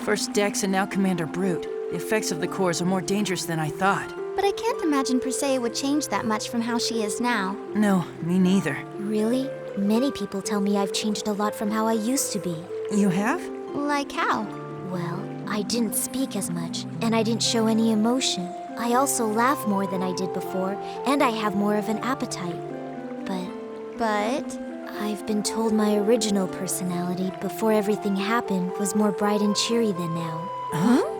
First Dex and now Commander Brute. The effects of the cores are more dangerous than I thought. But I can't imagine Persea would change that much from how she is now. No, me neither. Really? Many people tell me I've changed a lot from how I used to be. You have? Like how? Well, I didn't speak as much, and I didn't show any emotion. I also laugh more than I did before, and I have more of an appetite. But? I've been told my original personality, before everything happened, was more bright and cheery than now. Huh?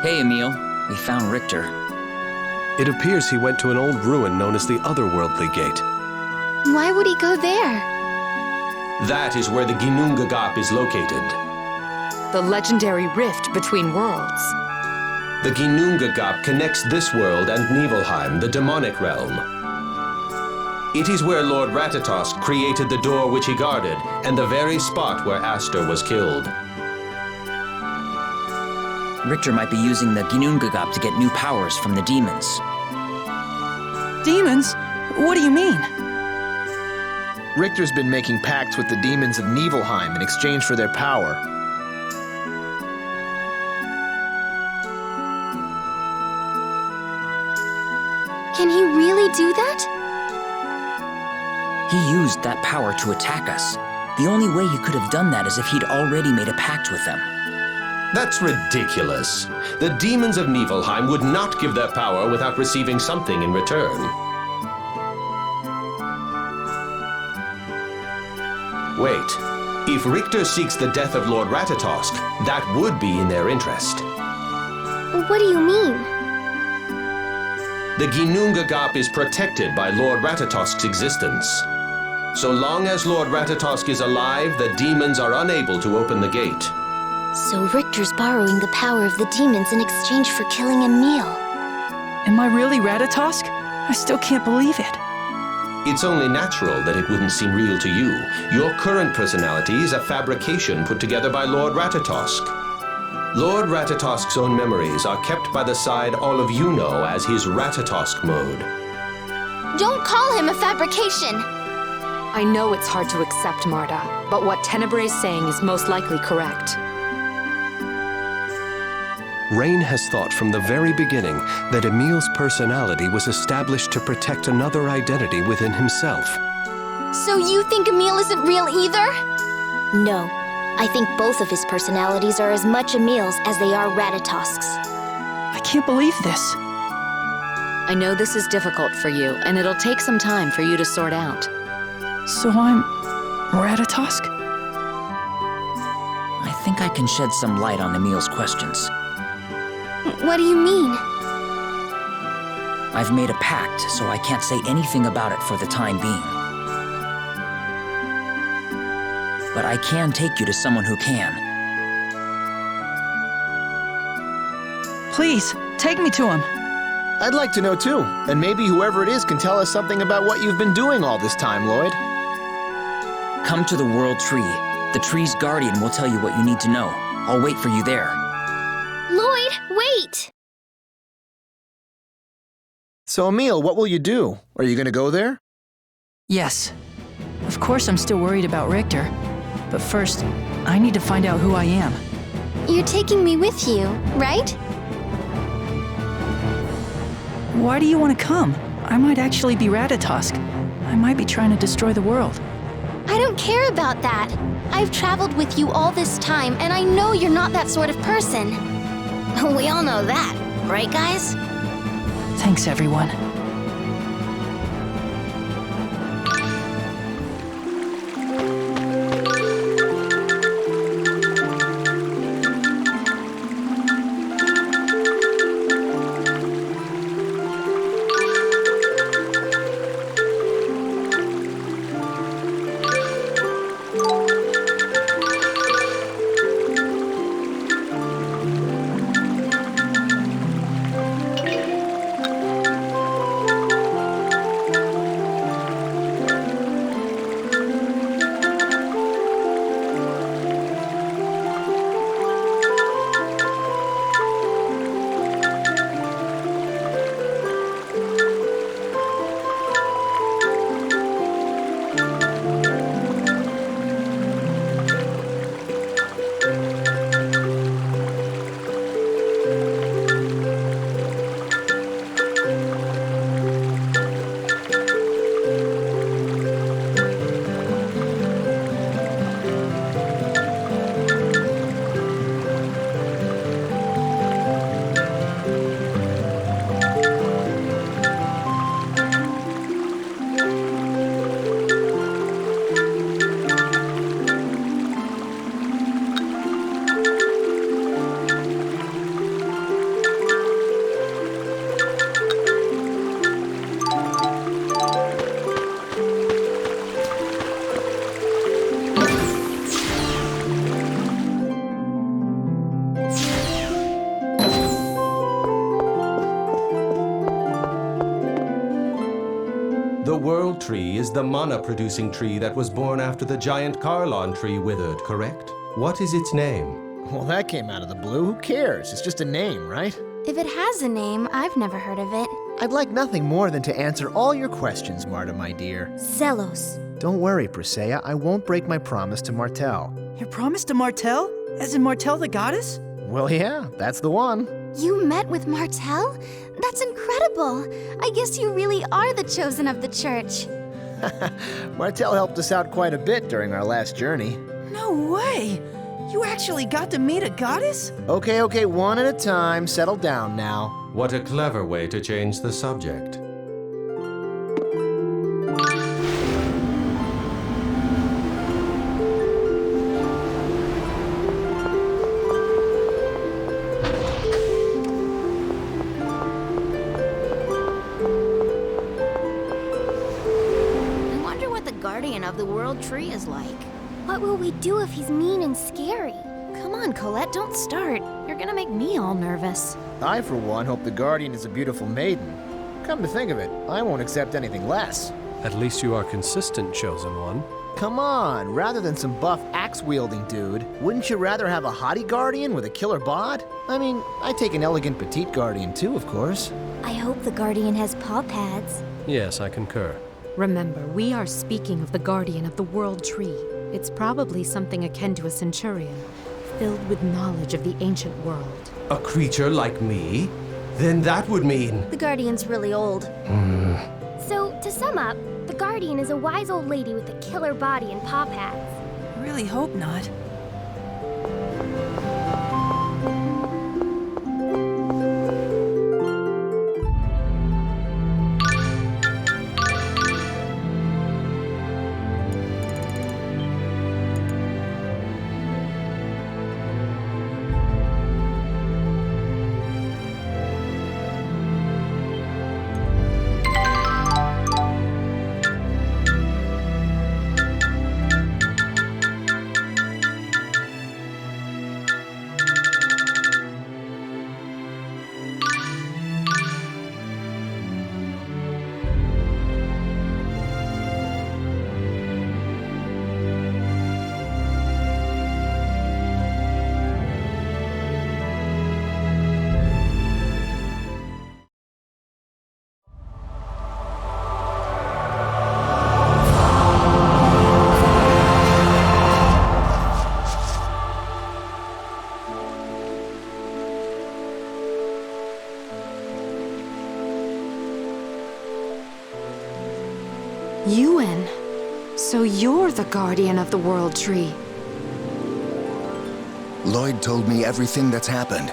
Hey, Emil. We found Richter. It appears he went to an old ruin known as the Otherworldly Gate. Why would he go there? That is where the Ginnungagap is located. The legendary rift between worlds. The Ginnungagap connects this world and Nibelheim, the demonic realm. It is where Lord Ratatosk created the door which he guarded, and the very spot where Aster was killed. Richter might be using the Ginnungagap to get new powers from the demons. Demons? What do you mean? Richter's been making pacts with the demons of Nibelheim in exchange for their power. Can he really do that? He used that power to attack us. The only way he could have done that is if he'd already made a pact with them. That's ridiculous. The demons of Nibelheim would not give their power without receiving something in return. Wait. If Richter seeks the death of Lord Ratatosk, that would be in their interest. What do you mean? The Ginnungagap is protected by Lord Ratatosk's existence. So long as Lord Ratatosk is alive, the demons are unable to open the gate. So Richter's borrowing the power of the demons in exchange for killing Emil. Am I really Ratatosk? I still can't believe it. It's only natural that it wouldn't seem real to you. Your current personality is a fabrication put together by Lord Ratatosk. Lord Ratatosk's own memories are kept by the side all of you know as his Ratatosk mode. Don't call him a fabrication! I know it's hard to accept, Marta, but what Tenebre's saying is most likely correct. Rain has thought from the very beginning that Emil's personality was established to protect another identity within himself. So you think Emil isn't real either? No, I think both of his personalities are as much Emil's as they are Ratatosk's. I can't believe this. I know this is difficult for you, and it'll take some time for you to sort out. So I'm Ratatosk? I think I can shed some light on Emil's questions. What do you mean? I've made a pact, so I can't say anything about it for the time being. But I can take you to someone who can. Please, take me to him. I'd like to know too, and maybe whoever it is can tell us something about what you've been doing all this time, Lloyd. Come to the World Tree. The tree's guardian will tell you what you need to know. I'll wait for you there. Lloyd, wait! So, Emil, what will you do? Are you gonna go there? Yes. Of course I'm still worried about Richter. But first, I need to find out who I am. You're taking me with you, right? Why do you want to come? I might actually be Ratatosk. I might be trying to destroy the world. I don't care about that. I've traveled with you all this time, and I know you're not that sort of person. We all know that, right, guys? Thanks, everyone. The World Tree is the mana-producing tree that was born after the giant Carlon tree withered, correct? What is its name? Well, that came out of the blue. Who cares? It's just a name, right? If it has a name, I've never heard of it. I'd like nothing more than to answer all your questions, Marta, my dear. Zelos. Don't worry, Presea. I won't break my promise to Martel. Your promise to Martel? As in Martel the goddess? Well, yeah, that's the one. You met with Martel? That's incredible. I guess you really are the chosen of the church. Martel helped us out quite a bit during our last journey. No way! You actually got to meet a goddess? Okay, one at a time. Settle down now. What a clever way to change the subject. I wonder what the guardian of the world tree is like. What will we do if he's mean and scary? Come on, Colette, don't start. You're gonna make me all nervous. I, for one, hope the Guardian is a beautiful maiden. Come to think of it, I won't accept anything less. At least you are consistent, Chosen One. Come on, rather than some buff axe-wielding dude, wouldn't you rather have a haughty Guardian with a killer bod? I mean, I'd take an elegant petite Guardian too, of course. I hope the Guardian has paw pads. Yes, I concur. Remember, we are speaking of the guardian of the world tree. It's probably something akin to a centurion, filled with knowledge of the ancient world. A creature like me? Then that would mean... The Guardian's really old. So, to sum up, the Guardian is a wise old lady with a killer body and paw pads. I really hope not. Yuan, so you're the guardian of the world tree. Lloyd told me everything that's happened.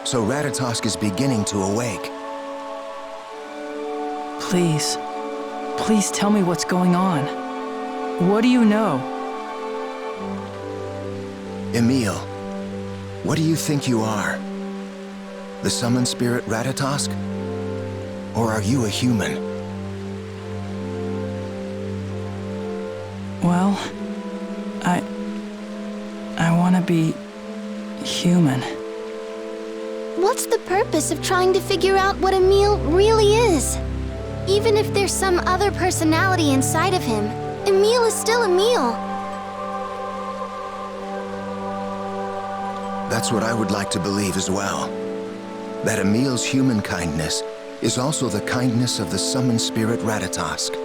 So Ratatosk is beginning to awake. Please. Please tell me what's going on. What do you know? Emil, what do you think you are? The summoned spirit Ratatosk? Or are you a human? Well, I want to be human. What's the purpose of trying to figure out what Emil really is? Even if there's some other personality inside of him, Emil is still Emil. That's what I would like to believe as well. That Emil's human kindness is also the kindness of the summoned spirit Ratatosk.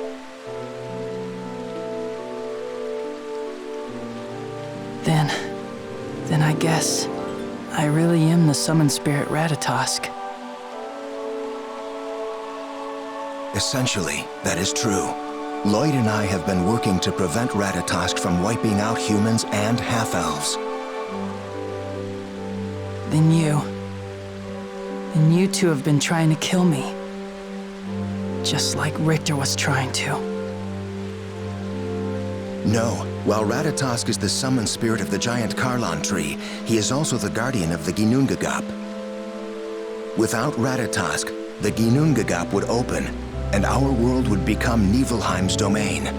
Then I guess I really am the summoned spirit Ratatosk. Essentially, that is true. Lloyd and I have been working to prevent Ratatosk from wiping out humans and half-elves. Then you two have been trying to kill me. Just like Richter was trying to. No, while Ratatosk is the summoned spirit of the giant Carlon tree, he is also the guardian of the Ginnungagap. Without Ratatosk, the Ginnungagap would open, and our world would become Niflheim's domain.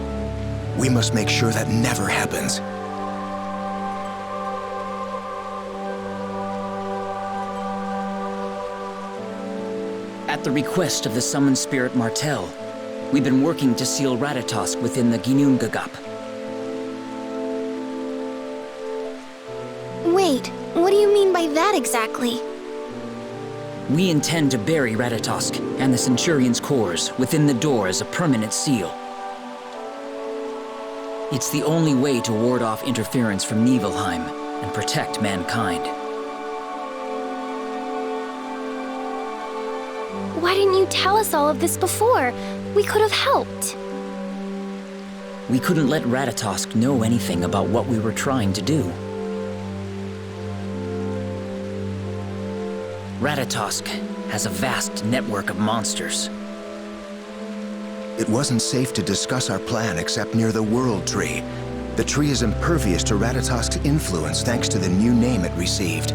We must make sure that never happens. At the request of the summoned spirit Martel, We've been working to seal Ratatosk within the Ginnungagap. Wait, what do you mean by that exactly? We intend to bury Ratatosk and the Centurion's cores within the door as a permanent seal. It's the only way to ward off interference from Nibelheim and protect mankind. Why didn't you tell us all of this before? We could have helped. We couldn't let Ratatosk know anything about what we were trying to do. Ratatosk has a vast network of monsters. It wasn't safe to discuss our plan except near the World Tree. The tree is impervious to Ratatosk's influence thanks to the new name it received.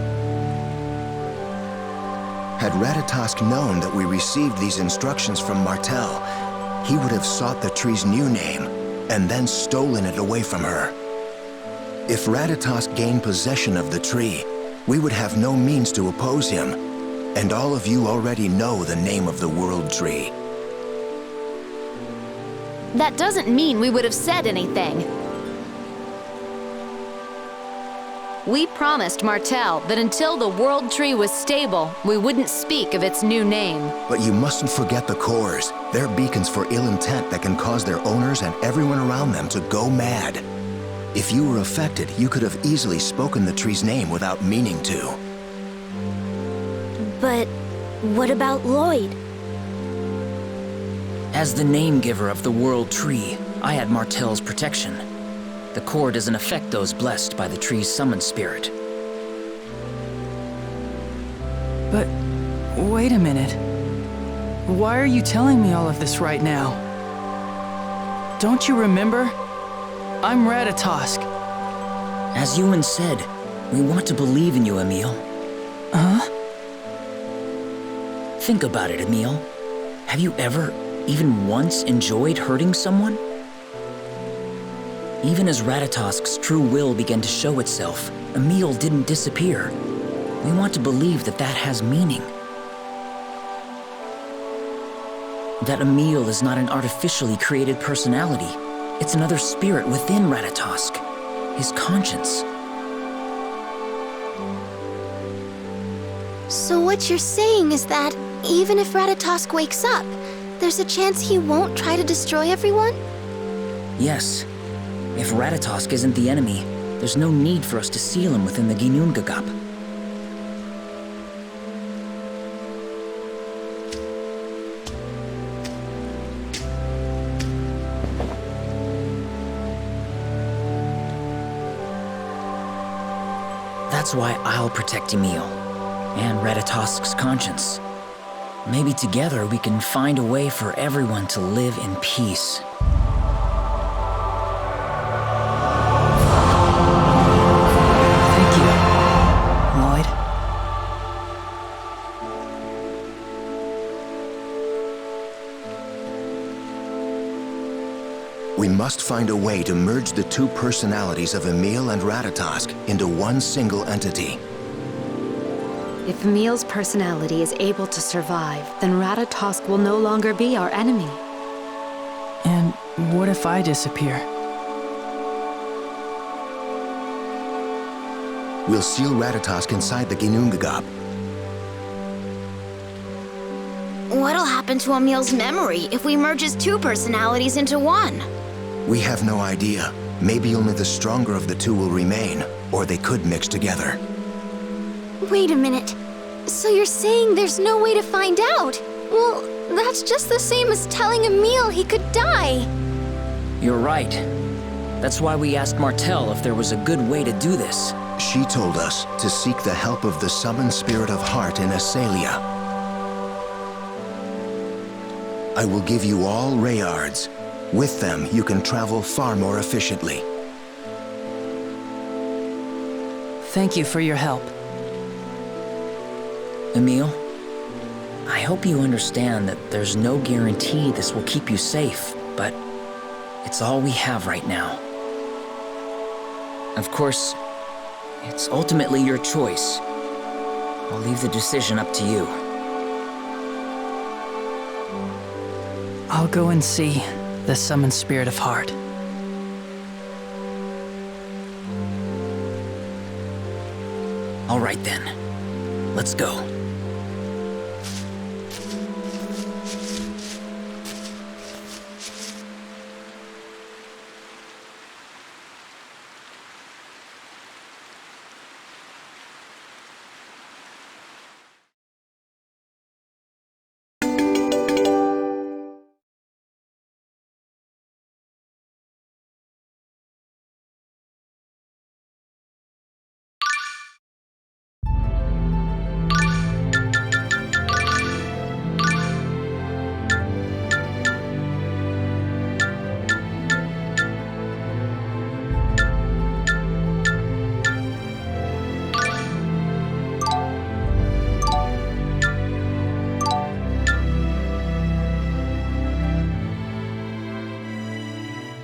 Had Ratatosk known that we received these instructions from Martel, he would have sought the tree's new name and then stolen it away from her. If Ratatosk gained possession of the tree, we would have no means to oppose him, and all of you already know the name of the World Tree. That doesn't mean we would have said anything. We promised Martel that until the World Tree was stable, we wouldn't speak of its new name. But you mustn't forget the cores. They're beacons for ill intent that can cause their owners and everyone around them to go mad. If you were affected, you could have easily spoken the tree's name without meaning to. But what about Lloyd? As the name-giver of the World Tree, I had Martel's protection. The core doesn't affect those blessed by the tree's summoned spirit. But wait a minute. Why are you telling me all of this right now? Don't you remember? I'm Ratatosk. As Ewan said, we want to believe in you, Emil. Huh? Think about it, Emil. Have you ever, even once, enjoyed hurting someone? Even as Ratatosk's true will began to show itself, Emil didn't disappear. We want to believe that that has meaning. That Emil is not an artificially created personality. It's another spirit within Ratatosk, his conscience. So what you're saying is that even if Ratatosk wakes up, there's a chance he won't try to destroy everyone? Yes. If Ratatosk isn't the enemy, there's no need for us to seal him within the Ginnungagap. That's why I'll protect Emil, and Ratatosk's conscience. Maybe together we can find a way for everyone to live in peace. Thank you, Lloyd. We must find a way to merge the two personalities of Emil and Ratatosk into one single entity. If Emil's personality is able to survive, then Ratatosk will no longer be our enemy. And what if I disappear? We'll seal Ratatosk inside the Ginnungagap. What'll happen to Emil's memory if we merge his two personalities into one? We have no idea. Maybe only the stronger of the two will remain, or they could mix together. Wait a minute. So you're saying there's no way to find out? Well, that's just the same as telling Emil he could die. You're right. That's why we asked Martel if there was a good way to do this. She told us to seek the help of the summoned spirit of heart in Asalia. I will give you all Rayards. With them, you can travel far more efficiently. Thank you for your help. Emil, I hope you understand that there's no guarantee this will keep you safe, but it's all we have right now. Of course, it's ultimately your choice. I'll leave the decision up to you. I'll go and see the summoned spirit of heart. All right then. Let's go.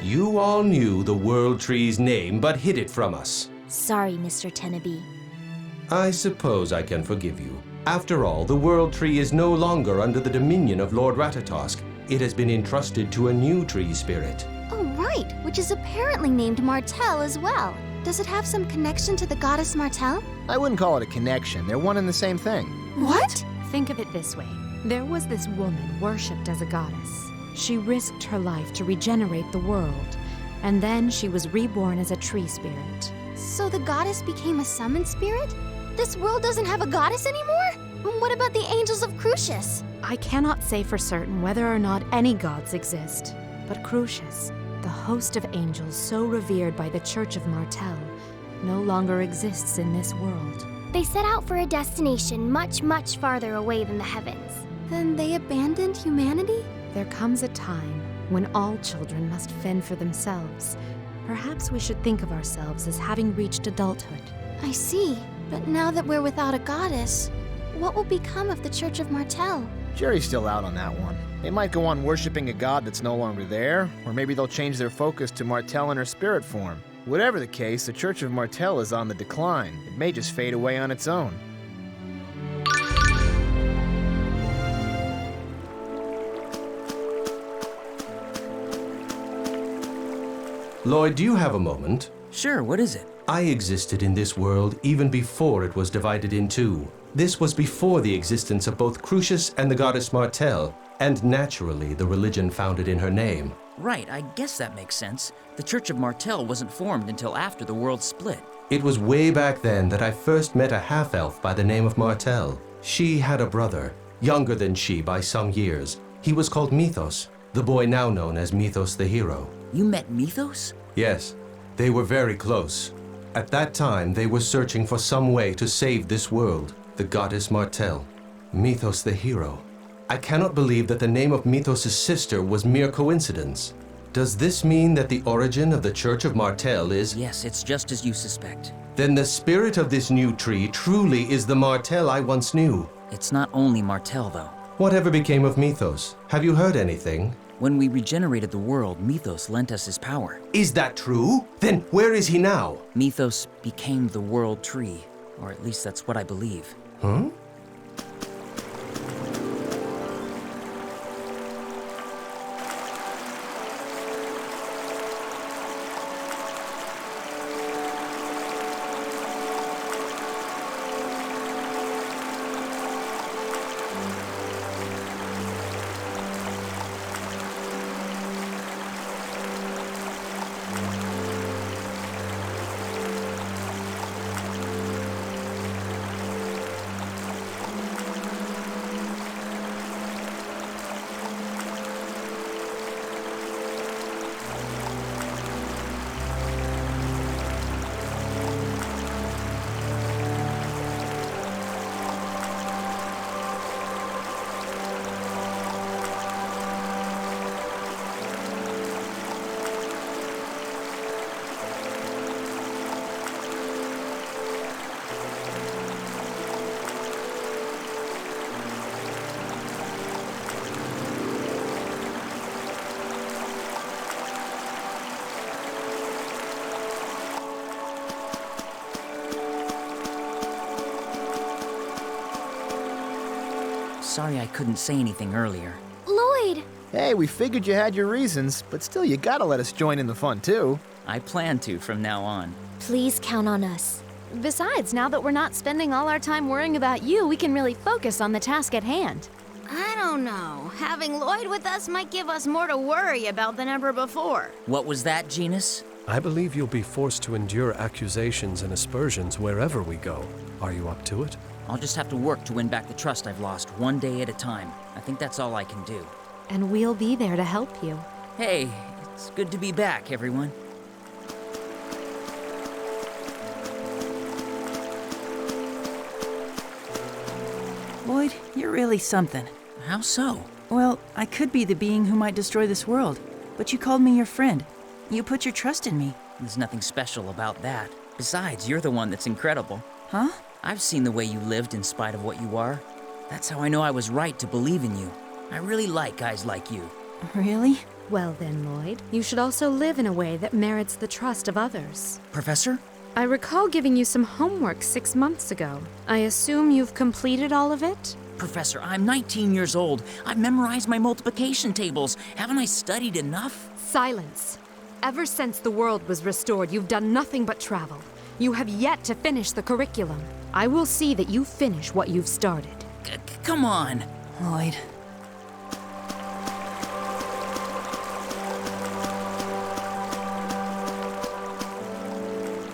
You all knew the World Tree's name, but hid it from us. Sorry, Mr. Tenabe. I suppose I can forgive you. After all, the World Tree is no longer under the dominion of Lord Ratatosk. It has been entrusted to a new tree spirit. Oh, right, which is apparently named Martel as well. Does it have some connection to the goddess Martel? I wouldn't call it a connection. They're one and the same thing. What? Think of it this way. There was this woman worshipped as a goddess. She risked her life to regenerate the world, and then she was reborn as a tree spirit. So the goddess became a summoned spirit? This world doesn't have a goddess anymore? What about the angels of Crucius? I cannot say for certain whether or not any gods exist, but Crucius, the host of angels so revered by the Church of Martel, no longer exists in this world. They set out for a destination much, much farther away than the heavens. Then they abandoned humanity? There comes a time when all children must fend for themselves. Perhaps we should think of ourselves as having reached adulthood. I see. But now that we're without a goddess, what will become of the Church of Martel? Jerry's still out on that one. They might go on worshipping a god that's no longer there, or maybe they'll change their focus to Martel in her spirit form. Whatever the case, the Church of Martel is on the decline. It may just fade away on its own. Lloyd, do you have a moment? Sure, what is it? I existed in this world even before it was divided in two. This was before the existence of both Crucius and the goddess Martel, and naturally the religion founded in her name. Right, I guess that makes sense. The Church of Martel wasn't formed until after the world split. It was way back then that I first met a half-elf by the name of Martel. She had a brother, younger than she by some years. He was called Mythos, the boy now known as Mythos the Hero. You met Mythos? Yes, they were very close. At that time, they were searching for some way to save this world, the goddess Martel, Mythos the Hero. I cannot believe that the name of Mythos' sister was mere coincidence. Does this mean that the origin of the Church of Martel is... Yes, it's just as you suspect. Then the spirit of this new tree truly is the Martel I once knew. It's not only Martel, though. Whatever became of Mythos? Have you heard anything? When we regenerated the world, Mythos lent us his power. Is that true? Then where is he now? Mythos became the World Tree, or at least that's what I believe. Huh? Sorry I couldn't say anything earlier. Lloyd, Hey, we figured you had your reasons, but still you gotta let us join in the fun too. I plan to from now on. Please count on us. Besides, now that we're not spending all our time worrying about you, we can really focus on the task at hand. I don't know. Having Lloyd with us might give us more to worry about than ever before. What was that, Genus? I believe you'll be forced to endure accusations and aspersions wherever we go. Are you up to it? I'll just have to work to win back the trust I've lost, one day at a time. I think that's all I can do. And we'll be there to help you. Hey, it's good to be back, everyone. Lloyd, you're really something. How so? Well, I could be the being who might destroy this world, but you called me your friend. You put your trust in me. There's nothing special about that. Besides, you're the one that's incredible. Huh? I've seen the way you lived in spite of what you are. That's how I know I was right to believe in you. I really like guys like you. Really? Well then, Lloyd, you should also live in a way that merits the trust of others. Professor? I recall giving you some homework 6 months ago. I assume you've completed all of it? Professor, I'm 19 years old. I've memorized my multiplication tables. Haven't I studied enough? Silence. Ever since the world was restored, you've done nothing but travel. You have yet to finish the curriculum. I will see that you finish what you've started. Come on. Lloyd.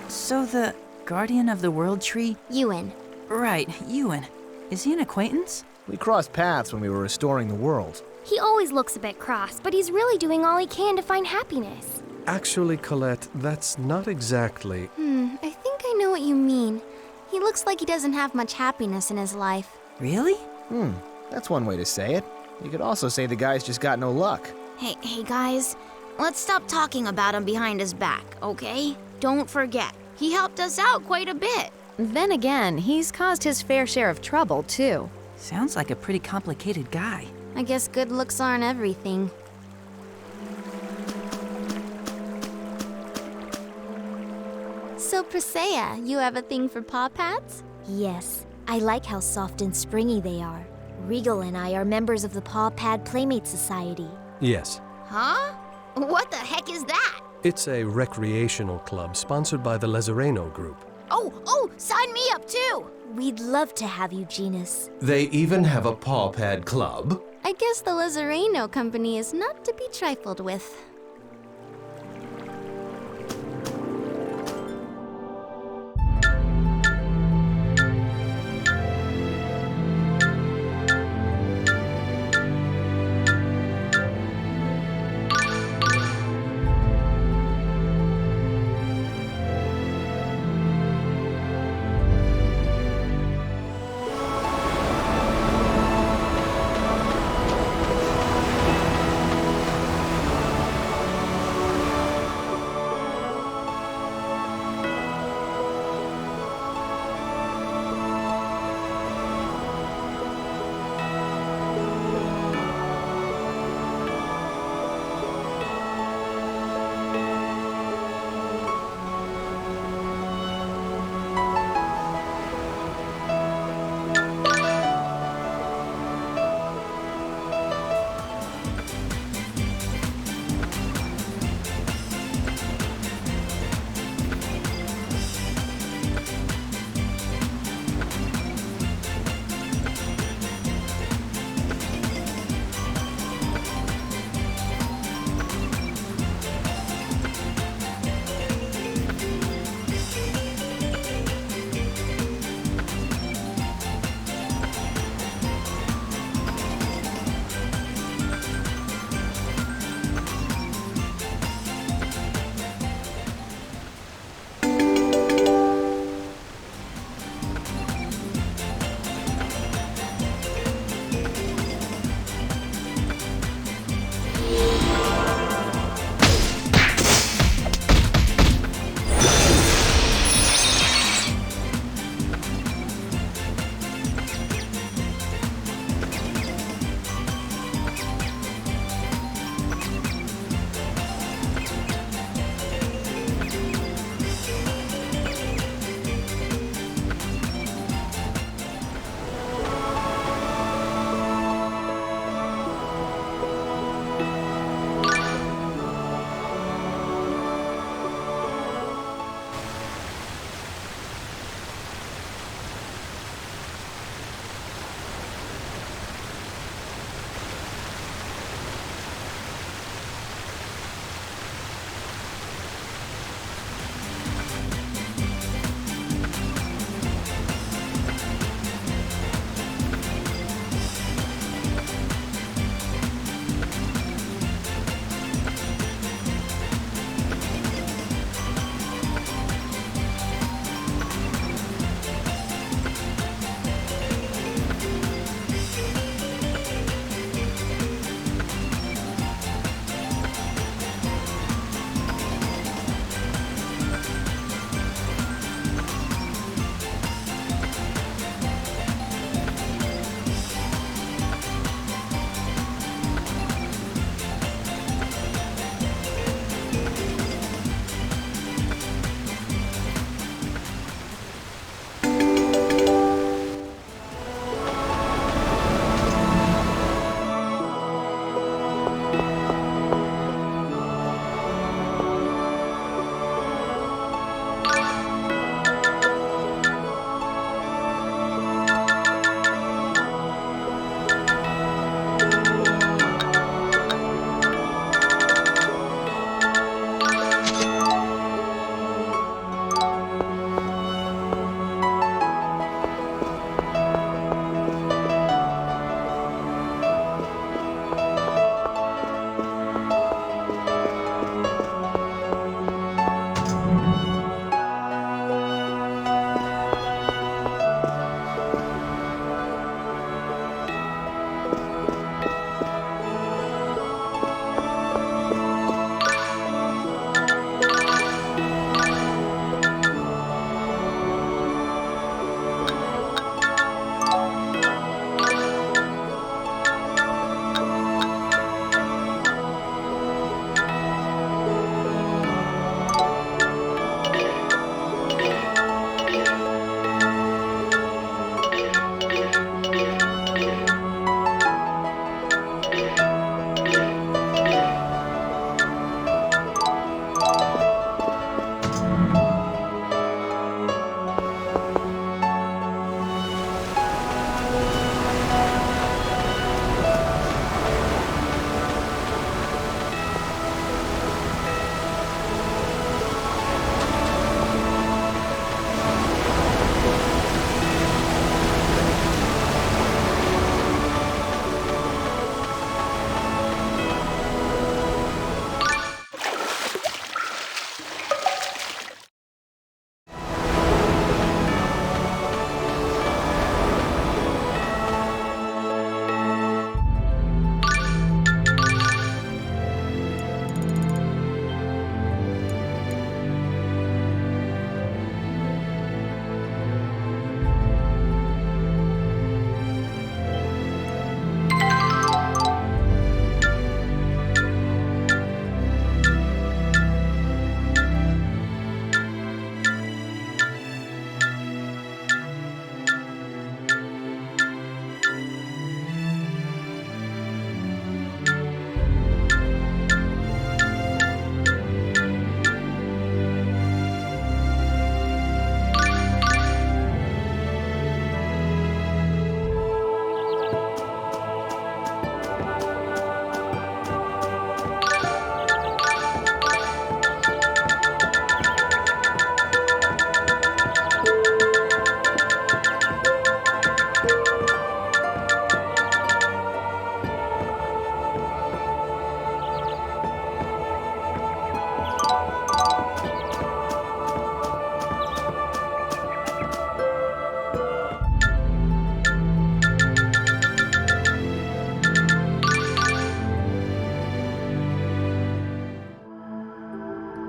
So the Guardian of the World Tree? Ewan. Right, Ewan. Is he an acquaintance? We crossed paths when we were restoring the world. He always looks a bit cross, but he's really doing all he can to find happiness. Actually, Colette, that's not exactly... I think I know what you mean. He looks like he doesn't have much happiness in his life. Really? That's one way to say it. You could also say the guy's just got no luck. Hey guys, let's stop talking about him behind his back, okay? Don't forget, he helped us out quite a bit. Then again, he's caused his fair share of trouble, too. Sounds like a pretty complicated guy. I guess good looks aren't everything. So, Presea, you have a thing for paw pads? Yes, I like how soft and springy they are. Regal and I are members of the Paw Pad Playmate Society. Yes. Huh? What the heck is that? It's a recreational club sponsored by the Lezareno Group. Oh, sign me up too! We'd love to have you, Genus. They even have a paw pad club? I guess the Lezareno company is not to be trifled with.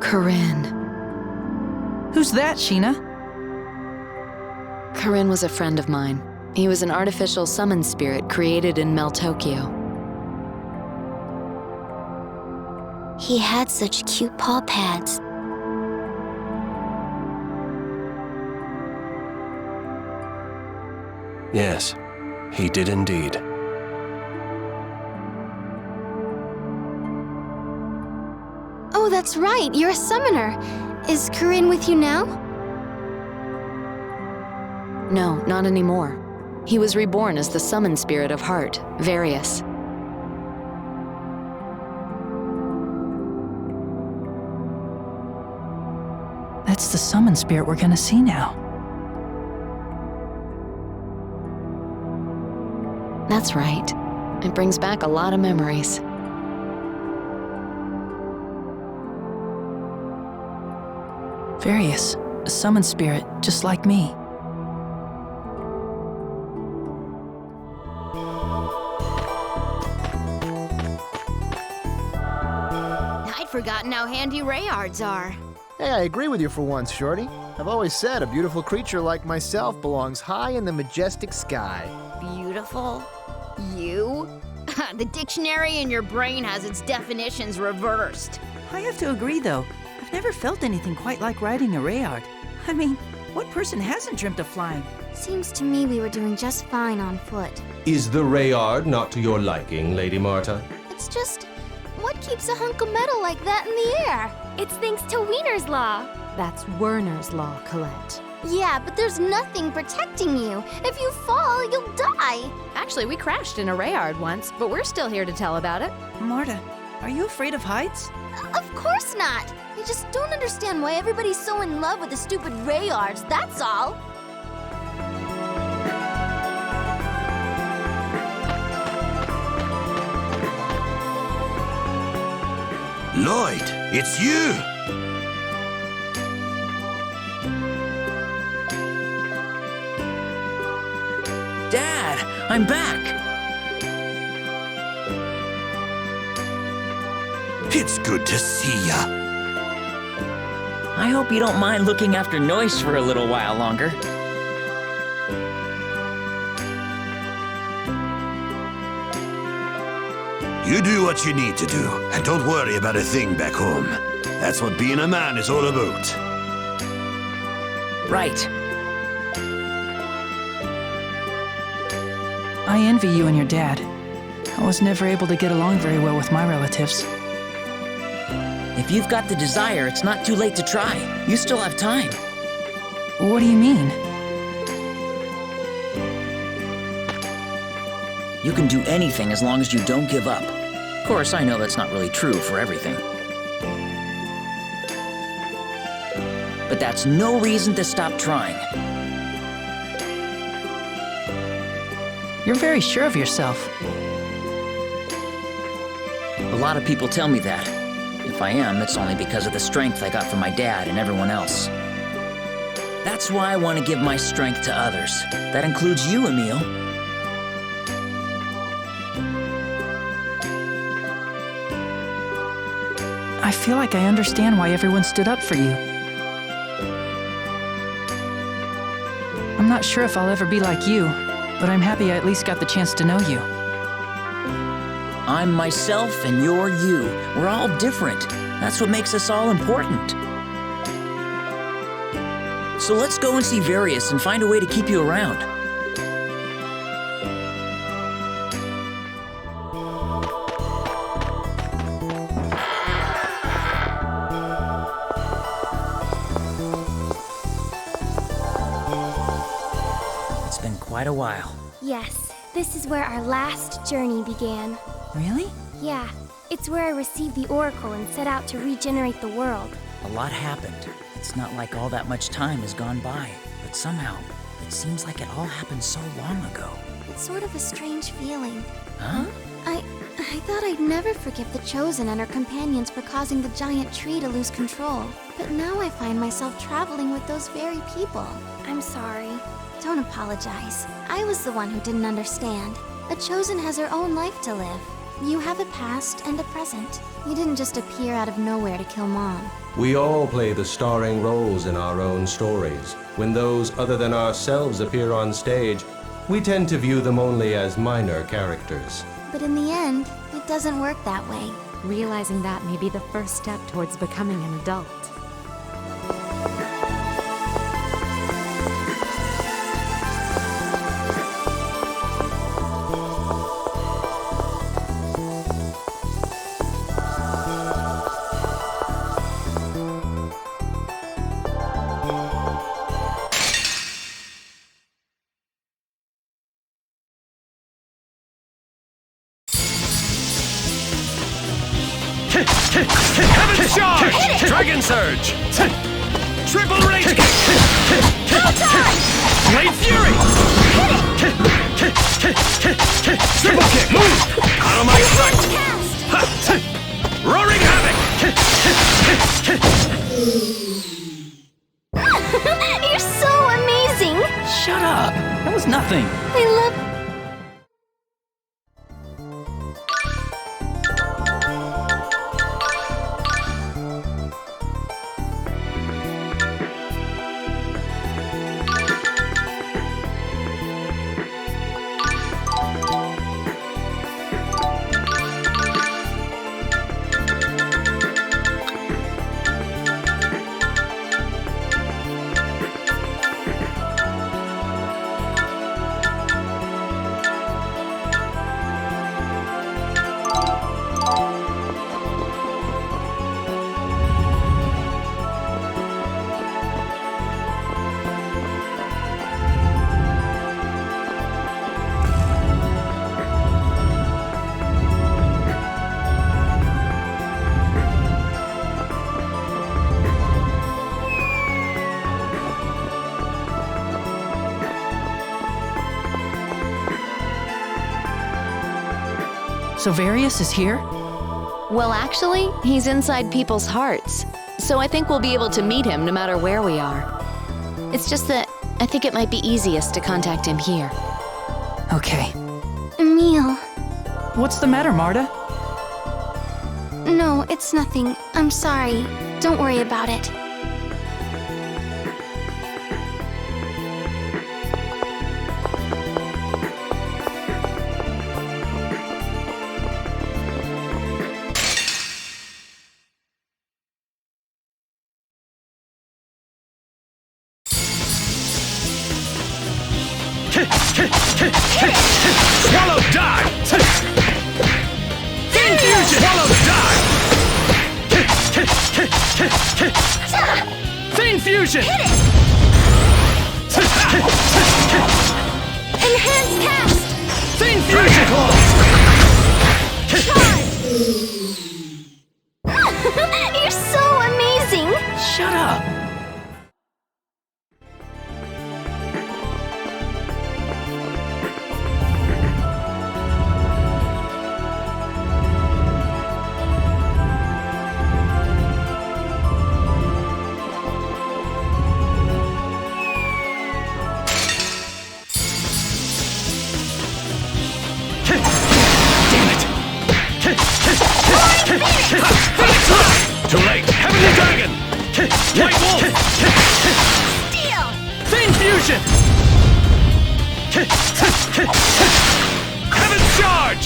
Corinne. Who's that, Sheena? Corinne was a friend of mine. He was an artificial summon spirit created in Mel Tokyo. He had such cute paw pads. Yes, he did indeed. Oh, that's right, you're a summoner. Is Corinne with you now? No, not anymore. He was reborn as the summon spirit of Heart, Various. That's the summon spirit we're gonna see now. That's right. It brings back a lot of memories. Various, a summon spirit, just like me. I'd forgotten how handy Rayards are. Hey, I agree with you for once, Shorty. I've always said a beautiful creature like myself belongs high in the majestic sky. Beautiful? You? The dictionary in your brain has its definitions reversed. I have to agree, though. I've never felt anything quite like riding a Rayard. I mean, what person hasn't dreamt of flying? Seems to me we were doing just fine on foot. Is the Rayard not to your liking, Lady Marta? It's just, what keeps a hunk of metal like that in the air? It's thanks to Wiener's Law. That's Werner's Law, Colette. Yeah, but there's nothing protecting you. If you fall, you'll die. Actually, we crashed in a Rayard once, but we're still here to tell about it. Marta, are you afraid of heights? Of course not. I just don't understand why everybody's so in love with the stupid Rayards, that's all. Lloyd, it's you! Dad, I'm back! It's good to see ya. I hope you don't mind looking after Noise for a little while longer. You do what you need to do, and don't worry about a thing back home. That's what being a man is all about. Right. I envy you and your dad. I was never able to get along very well with my relatives. If you've got the desire, it's not too late to try. You still have time. What do you mean? You can do anything as long as you don't give up. Of course, I know that's not really true for everything. But that's no reason to stop trying. You're very sure of yourself. A lot of people tell me that. If I am, it's only because of the strength I got from my dad and everyone else. That's why I want to give my strength to others. That includes you, Emil. I feel like I understand why everyone stood up for you. I'm not sure if I'll ever be like you, but I'm happy I at least got the chance to know you. I'm myself and you're you. We're all different. That's what makes us all important. So let's go and see Various and find a way to keep you around. It's been quite a while. Yes, this is where our last journey began. Really? Yeah, it's where I received the Oracle and set out to regenerate the world. A lot happened. It's not like all that much time has gone by, but somehow, it seems like it all happened so long ago. It's sort of a strange feeling. Huh? I thought I'd never forgive the Chosen and her companions for causing the giant tree to lose control. But now I find myself traveling with those very people. I'm sorry. Don't apologize. I was the one who didn't understand. The Chosen has her own life to live. You have a past and a present. You didn't just appear out of nowhere to kill Mom. We all play the starring roles in our own stories. When those other than ourselves appear on stage, we tend to view them only as minor characters. But in the end, it doesn't work that way. Realizing that may be the first step towards becoming an adult. Heaven's Charge! Dragon Surge! Triple Rage Kick! Blade Fury! Triple Kick! Move! Automatic Strike! Roaring Havoc! You're so amazing! Shut up! That was nothing. I love... So Various is here? Well, actually, he's inside people's hearts. So I think we'll be able to meet him no matter where we are. It's just that I think it might be easiest to contact him here. Okay. Emil. What's the matter, Marta? No, it's nothing. I'm sorry. Don't worry about it. Swallow die! Infusion! Swallow die! Thin fusion! Hit it! Enhanced cast! Thin fusion! Charge! You're so amazing! Shut up! Too late! Heavenly Dragon! White Wolf! Steel! Thin Fusion! Heaven's Charge!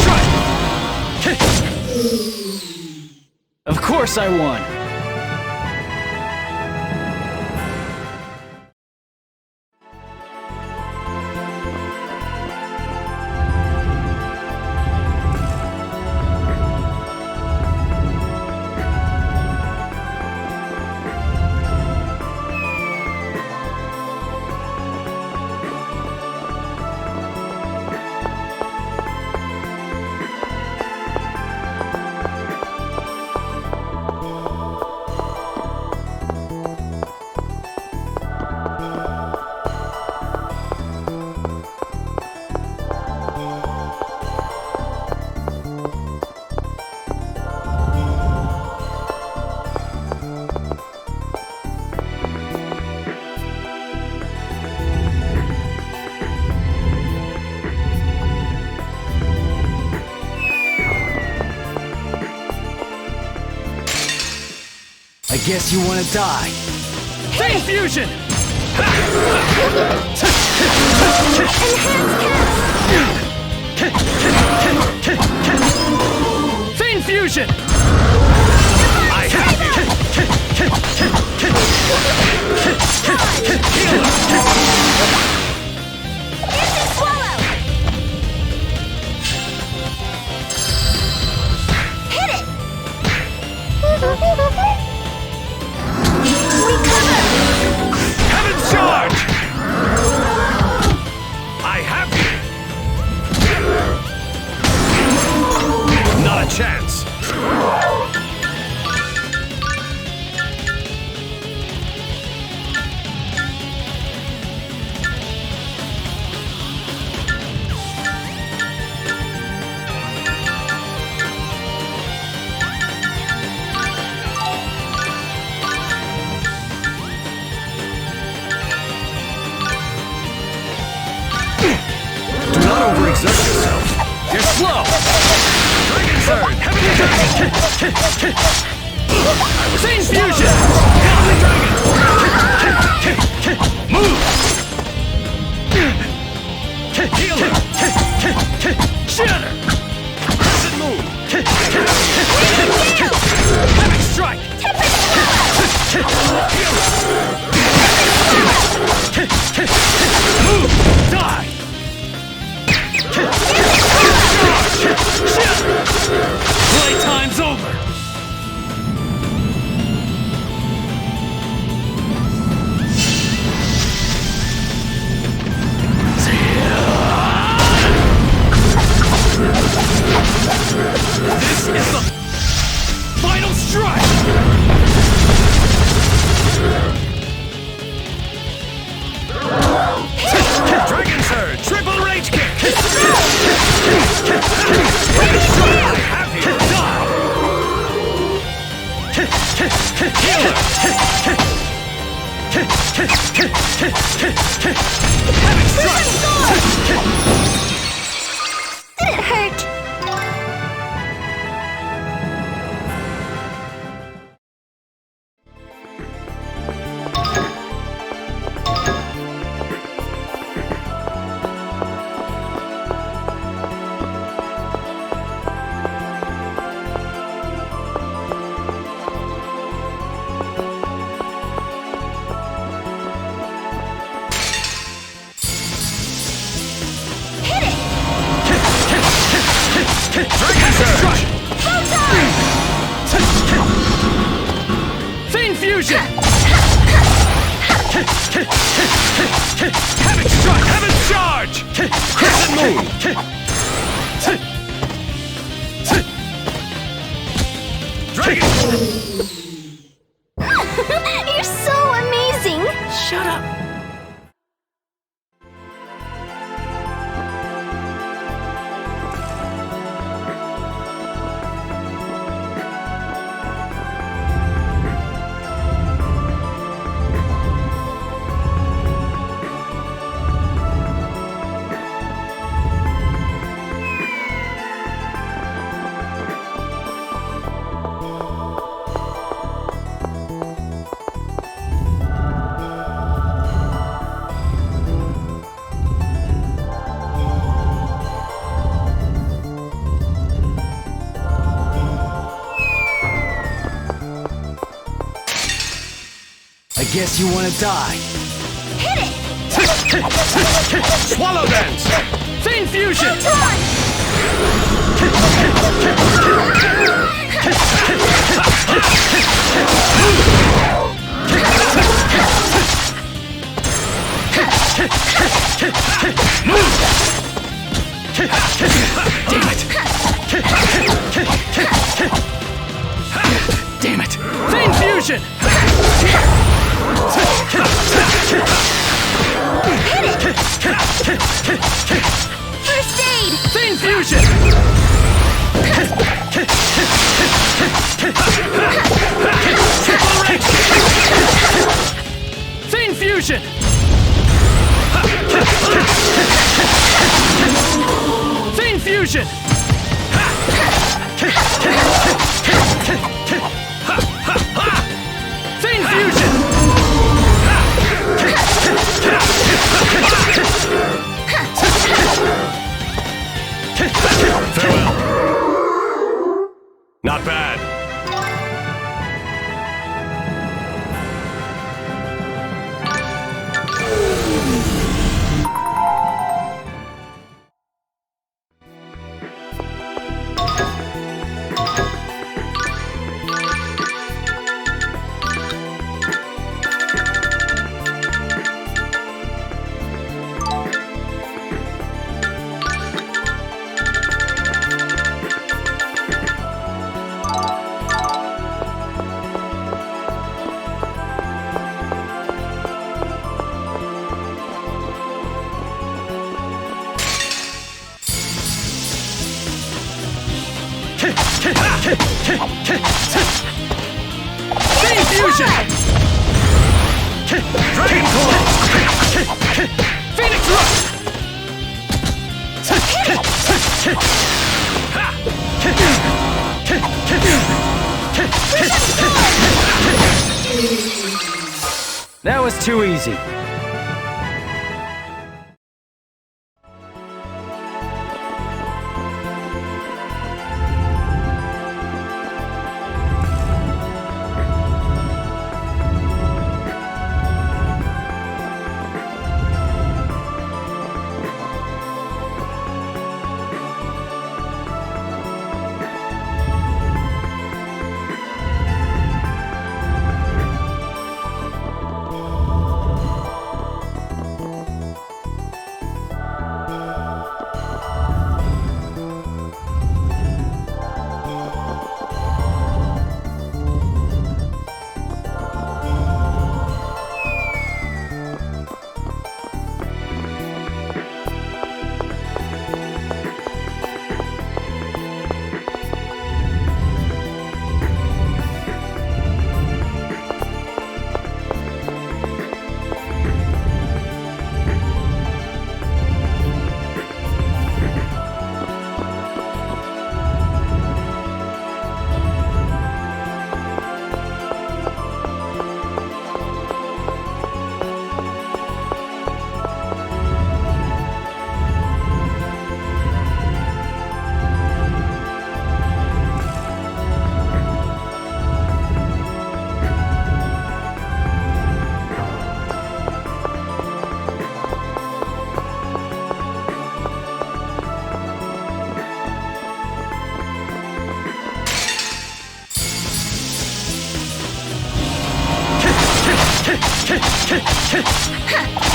Strike! Of course I won! guess you want to die. Fang Fusion! Fang Fusion! I have you! Instant swallow! Hit it! Recover! Heaven's Charge! I have you! Not a chance! Overexert yourself. You're slow. Dragon Surge. Heavenly Dragon. Fang Fusion. Heavenly Dragon. Move. Healer. Shatter. Crescent Moon. Heaven Strike. Move. Die. Playtime's over! This is the final strike! Dragon Surge! Triple Rage Kick! Did it hurt? Dragon Surge! Fang Fusion! Heaven Strike! Heaven Charge! Crescent Moon! Dragon! You're so amazing! Shut up! I guess you want to die. Hit it! Swallow Dance! Fang Fusion! Damn it! Fang Fusion! First aid! Fang Fusion! Not bad. Chain fusion! Dragon Claw! Phoenix Rush! That was too easy.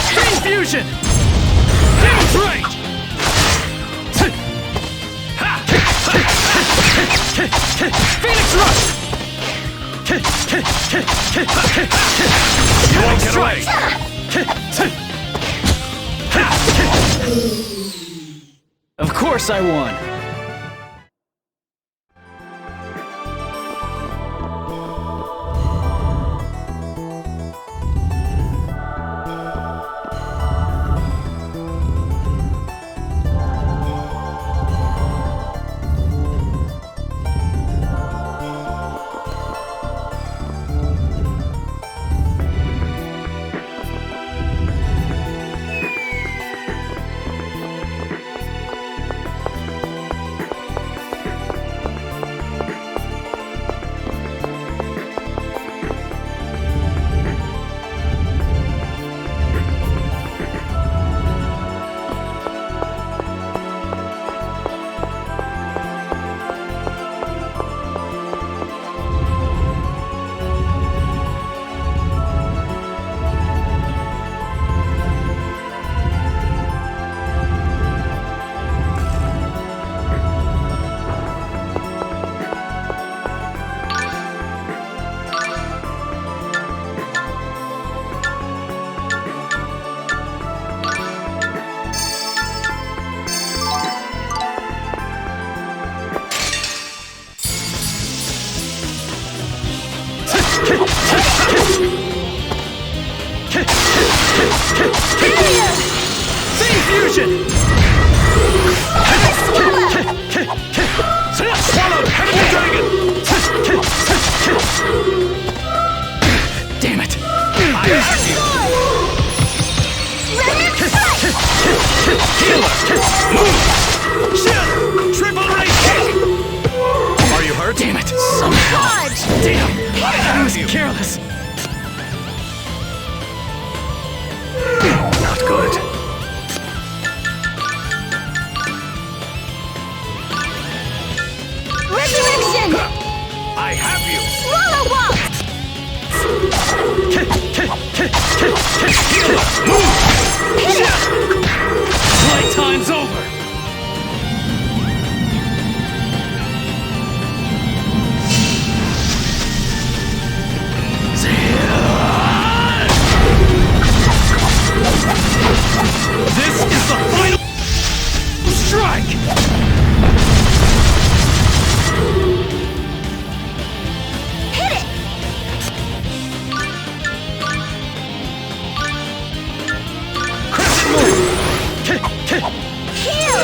Chain fusion! Phoenix Rage! Phoenix Rush! You won't get away! Of course I won. Chain fusion! Swallowed! Heavenly Dragon! Damn it! I have you! Healer! Move! Shield! Triple right kick! Are you hurt? Damn it! Playtime's over! This is the final strike! Hit it! Crescent move! Heal!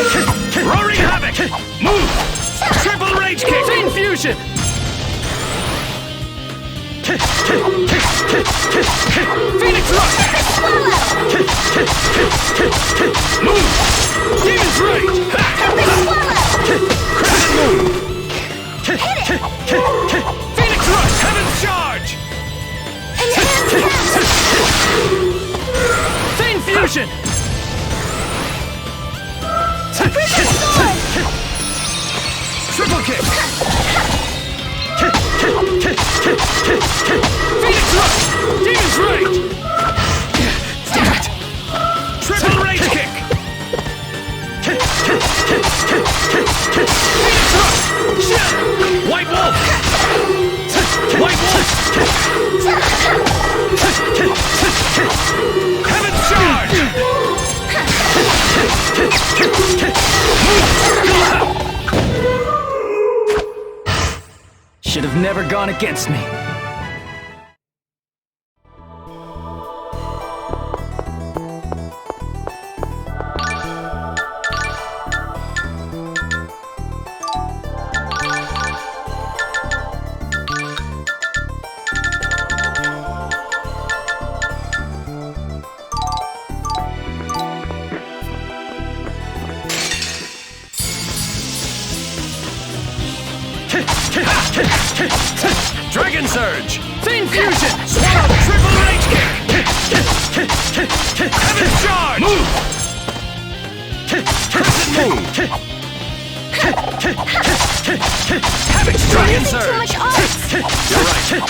Roaring havoc! Move! Triple rage kick! Chain fusion! Phoenix rush! Move! Demon's rage! Crescent move! Phoenix rush! Heaven's charge! Chain fusion! Triple kick! Phoenix rush! Demon's rage! Damn it! Triple rage kick! Phoenix rush! White wolf! White wolf! Heaven's charge! Should have never gone against me. Dragon Surge! Chain fusion! Swallow the triple rage kick! Heaven's charge! Move! Crescent move! Havoc's Dragon Surge! Too much art! You're right.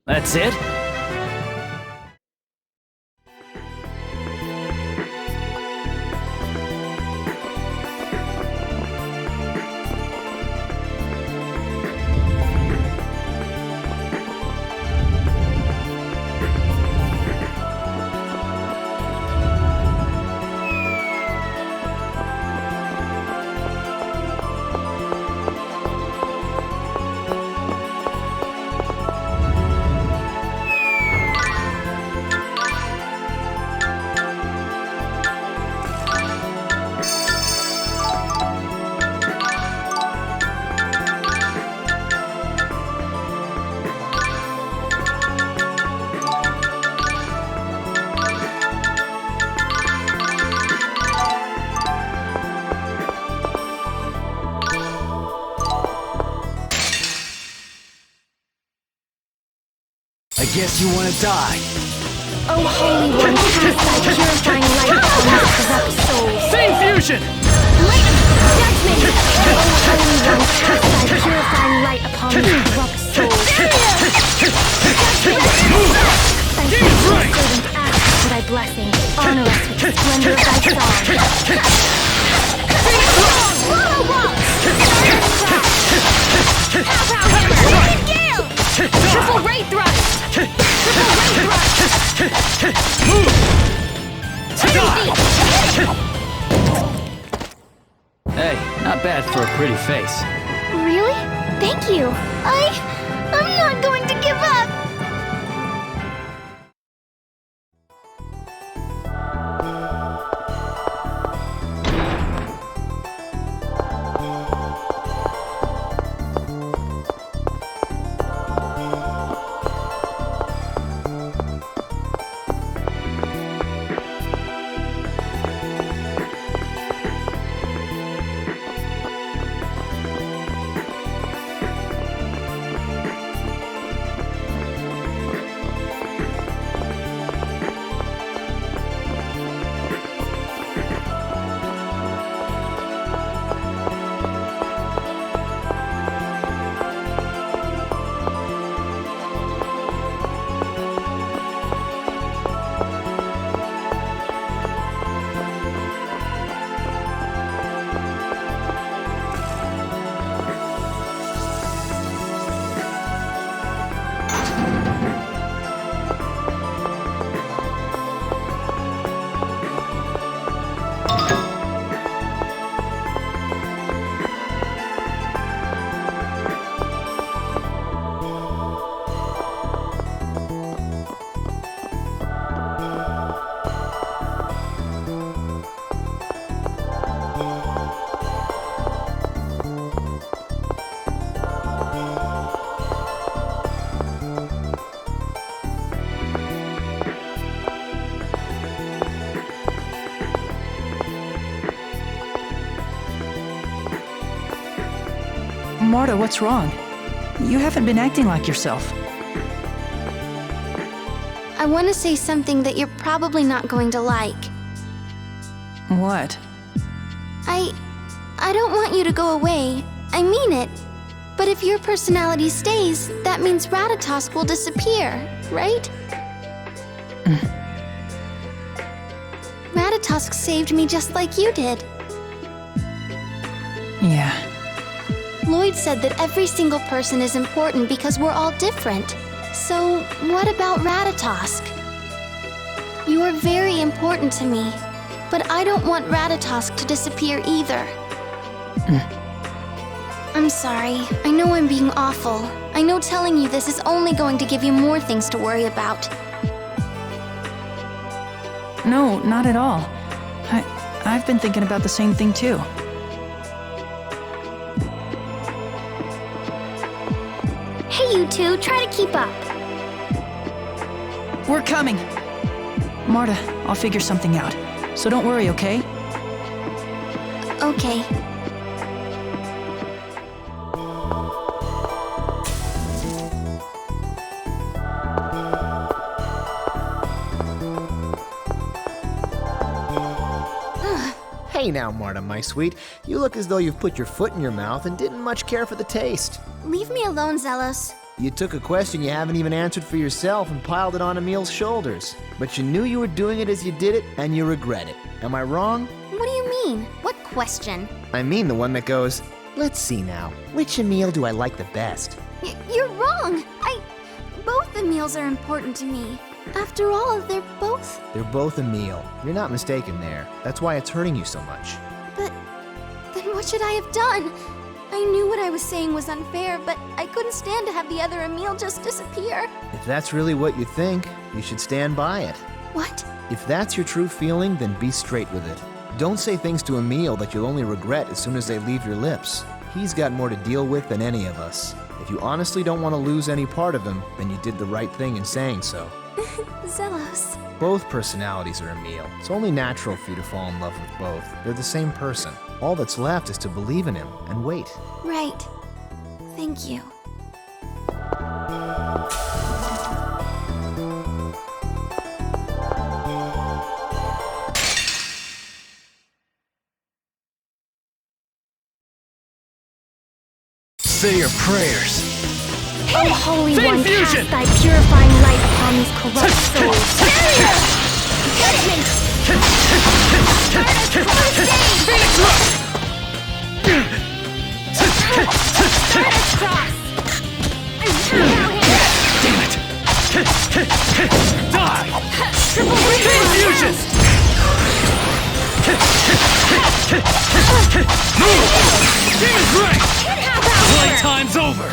That's it? I guess you want to die. Oh, Holy One, cast thy purifying light upon this corrupt soul. Chain fusion! Light of judgment! Oh, Holy One, cast thy purifying light upon this corrupt soul. Judgment! Thy faithful servant asks for thy blessing. Honor us with the splendor of thy song. Swallow waltz! Pow-pow hammer! Wicked gale! Triple ray thrust! Move! Hey, not bad for a pretty face. Really? Thank you. I'm not going to give up. Marta, what's wrong? You haven't been acting like yourself. I want to say something that you're probably not going to like. What? I don't want you to go away. I mean it. But if your personality stays, that means Ratatosk will disappear, right? Ratatosk saved me just like you did. Yeah. Lloyd said that every single person is important because we're all different. So, what about Ratatosk? You are very important to me, but I don't want Ratatosk to disappear either. I'm sorry. I know I'm being awful. I know telling you this is only going to give you more things to worry about. No, not at all. I've been thinking about the same thing too. Hey, you two, try to keep up. We're coming! Marta, I'll figure something out. So don't worry, okay? Okay. Hey now, Marta, my sweet. You look as though you've put your foot in your mouth and didn't much care for the taste. Leave me alone, Zelos. You took a question you haven't even answered for yourself and piled it on Emil's shoulders. But you knew you were doing it as you did it, and you regret it. Am I wrong? What do you mean? What question? I mean the one that goes, let's see now, which Emil do I like the best? You're wrong! Both the meals are important to me. After all, they're both... They're both Emil. You're not mistaken there. That's why it's hurting you so much. But... then what should I have done? I knew what I was saying was unfair, but I couldn't stand to have the other Emil just disappear. If that's really what you think, you should stand by it. What? If that's your true feeling, then be straight with it. Don't say things to Emil that you'll only regret as soon as they leave your lips. He's got more to deal with than any of us. If you honestly don't want to lose any part of him, then you did the right thing in saying so. Zelos. Both personalities are Emil. It's only natural for you to fall in love with both. They're the same person. All that's left is to believe in him and wait. Right. Thank you. Say your prayers. Oh, Holy Fang One, fusion! cast thy purifying light upon these corrupt souls. Barrier! Judgment! Phoenix Rush! Stardust Cross! Damn it! Die! Triple Fang fusion! Move! Demon Strike! Playtime's over!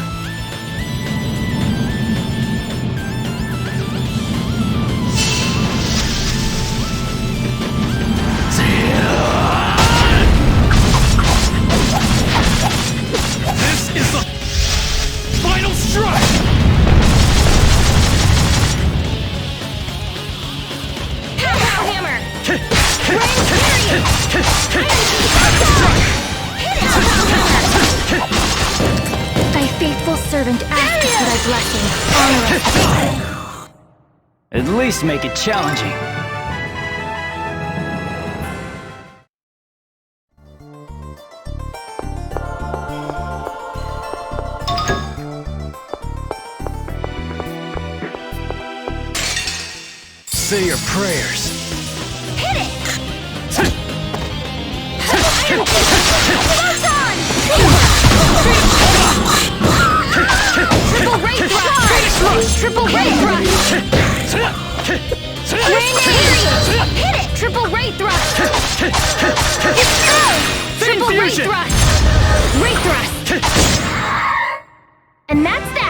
This is the final strike! Pow Hammer! Rain Thy faithful servant asks for thy blessing. Honor us. At least make it challenging. Say your prayers. Hit it! Locked on! Triple Ray Thrust! Triple Ray Thrust! Rain Fury! Hit it! Triple Ray Thrust! Triple Ray Thrust! Ray Thrust! And that's that!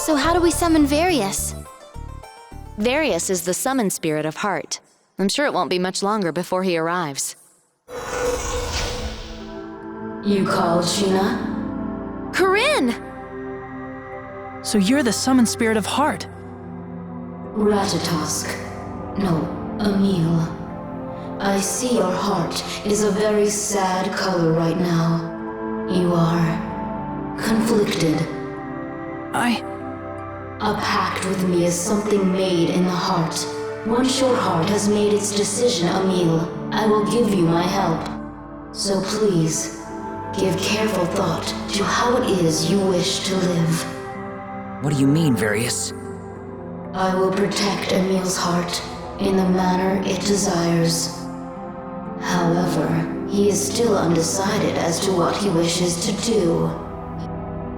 So how do we summon Various? Various is the summon spirit of heart. I'm sure it won't be much longer before he arrives. You called, Sheena? Corinne! So you're the summoned spirit of heart. Ratatosk. No, Emil. I see your heart is a very sad color right now. You are conflicted. A pact with me is something made in the heart. Once your heart has made its decision, Emil, I will give you my help. So please, give careful thought to how it is you wish to live. What do you mean, Various? I will protect Emil's heart in the manner it desires. However, he is still undecided as to what he wishes to do.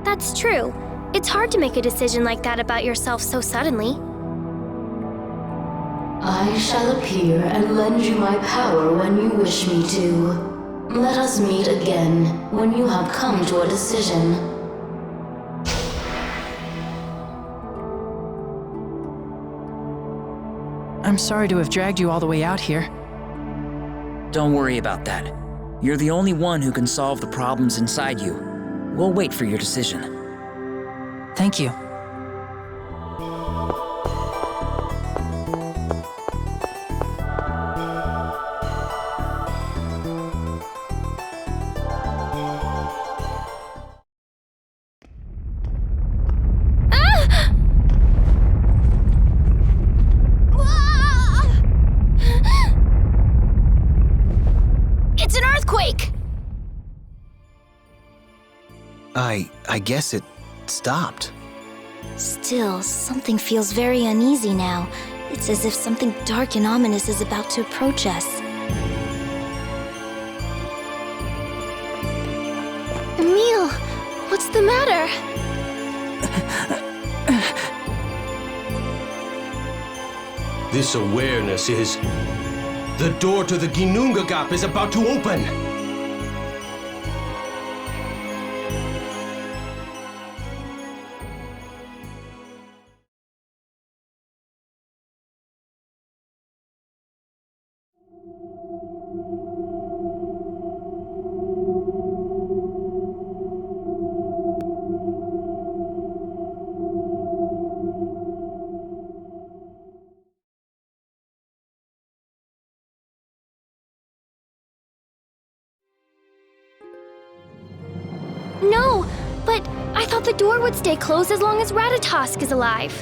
That's true. It's hard to make a decision like that about yourself so suddenly. I shall appear and lend you my power when you wish me to. Let us meet again when you have come to a decision. I'm sorry to have dragged you all the way out here. Don't worry about that. You're the only one who can solve the problems inside you. We'll wait for your decision. Thank you. It's an earthquake! I guess it stopped. Still, something feels very uneasy now. It's as if something dark and ominous is about to approach us. Emil, what's the matter? This awareness is... The door to the Ginnunga Gap is about to open! No, but I thought the door would stay closed as long as Ratatosk is alive.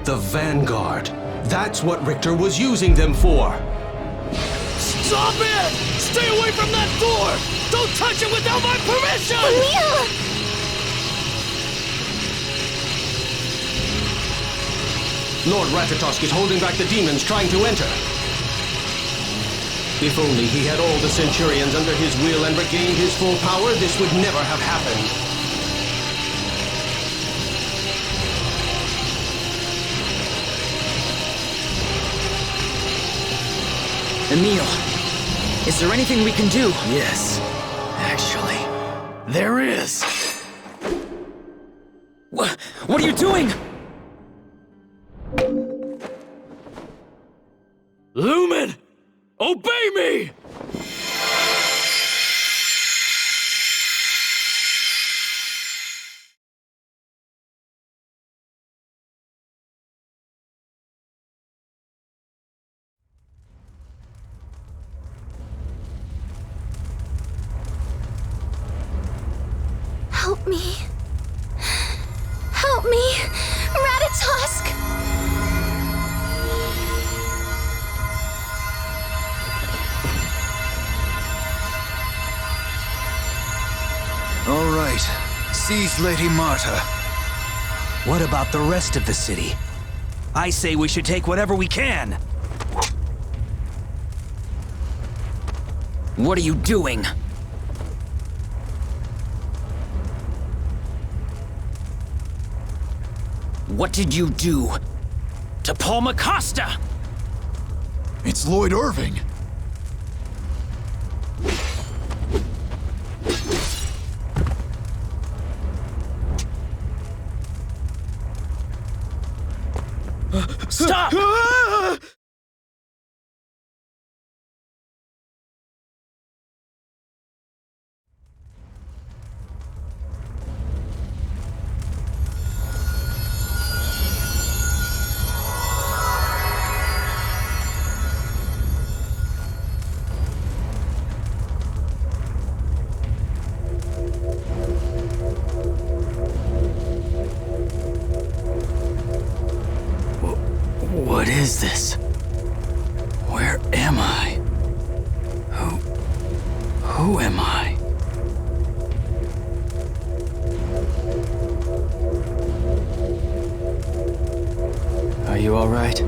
The Vanguard. That's what Richter was using them for. Stop it! Stay away from that door! Don't touch it without my permission! Emil! Lord Ratatosk is holding back the demons trying to enter. If only he had all the Centurions under his will and regained his full power, this would never have happened. Emil, is there anything we can do? Yes, actually, there is. What are you doing? Lumen, obey me! Help me. Help me! Ratatosk! All right, seize Lady Marta. What about the rest of the city? I say we should take whatever we can. What are you doing? What did you do to Paul Macosta? It's Lloyd Irving. Stop! What is this? Where am I? Who am I? Are you all right?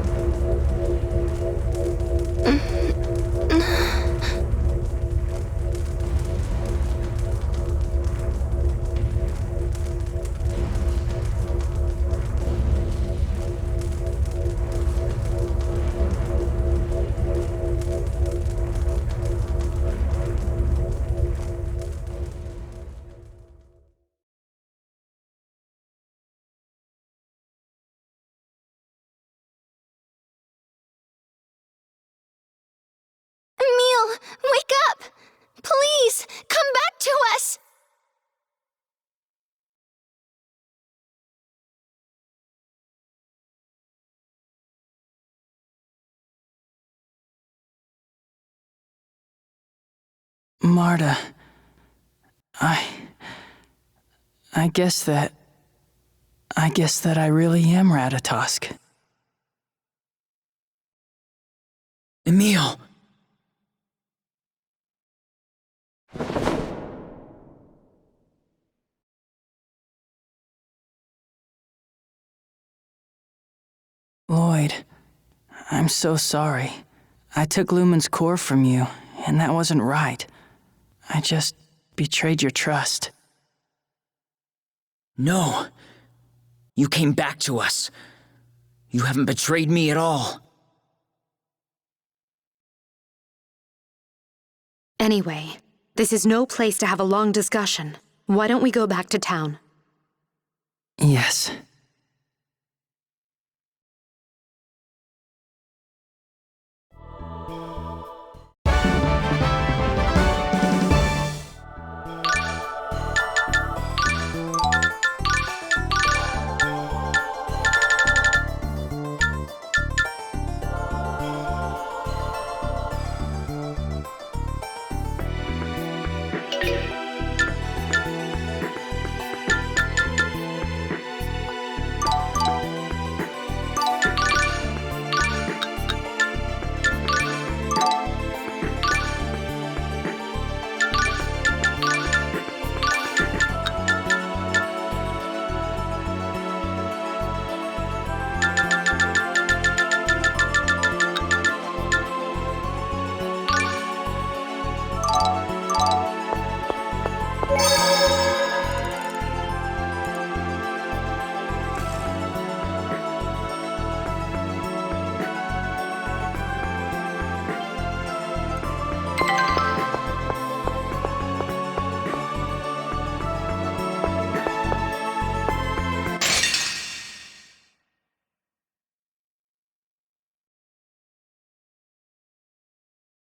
Emil, wake up! Please, come back to us! Marta, I guess that I really am Ratatosk. Emil! Lloyd, I'm so sorry. I took Lumen's core from you, and that wasn't right. I just betrayed your trust. No. You came back to us. You haven't betrayed me at all. Anyway, this is no place to have a long discussion. Why don't we go back to town? Yes.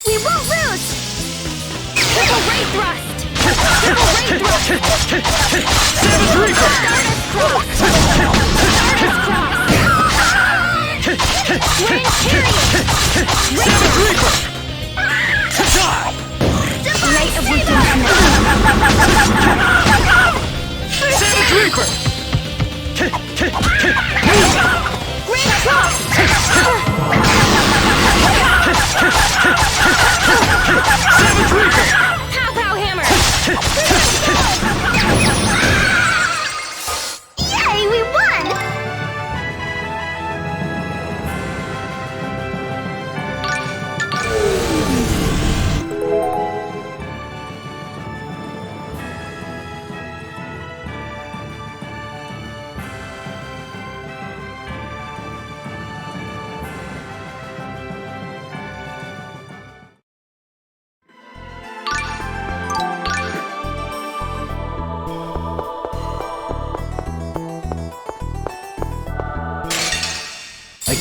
We won't lose! Triple ray thrust! Triple ray thrust! Savage Reaper! Stardust cross! Grand Chariot! Savage Reaper! Light of Wisdom Savage Reaper! Grand Cross! Savage Reaper! Pow Pow Hammer!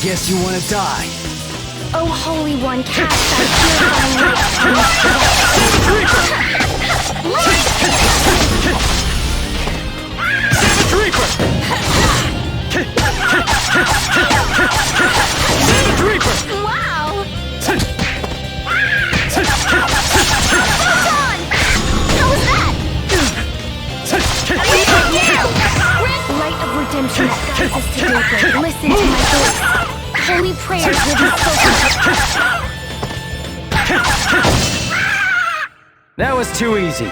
guess you want to die. O Holy One, cast thy purifying light upon this corrupt Reaper! Savage Reaper! Savage Reaper! Wow! How was that? Light of redemption that guides us to daybreak, listen to my voice. Holy prayers will be spoken. That was too easy.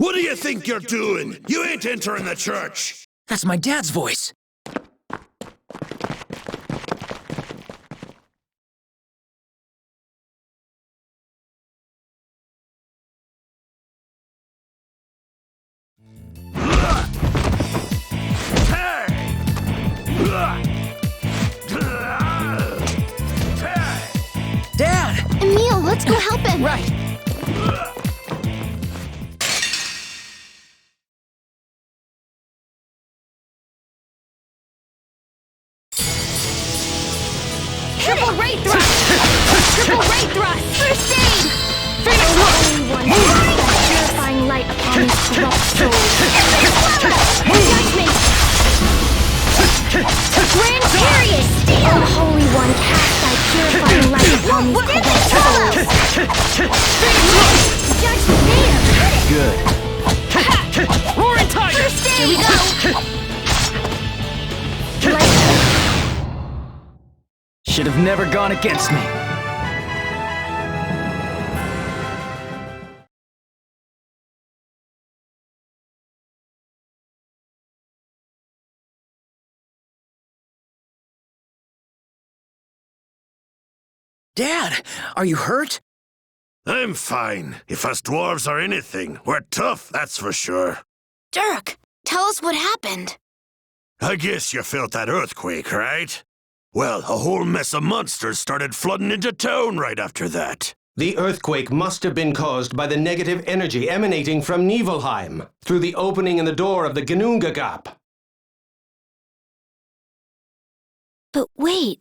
What do you think you're doing? You ain't entering the church. That's my dad's voice. Dad! Emil, let's go help him. Right. Triple ray thrust! Triple ray thrust! First aid! Phoenix Holy One, purifying light upon these corrupt souls. Judgment! Grand Chariot! O Holy One, cast thy purifying light upon these corrupt souls. Judgment there! Good. Roaring Tiger! First aid! Here we go! Should have never gone against me. Dad, are you hurt? I'm fine. If us dwarves are anything, we're tough, that's for sure. Dirk, tell us what happened. I guess you felt that earthquake, right? Well, a whole mess of monsters started flooding into town right after that. The earthquake must have been caused by the negative energy emanating from Niflheim through the opening in the door of the Ginnunga Gap. But wait,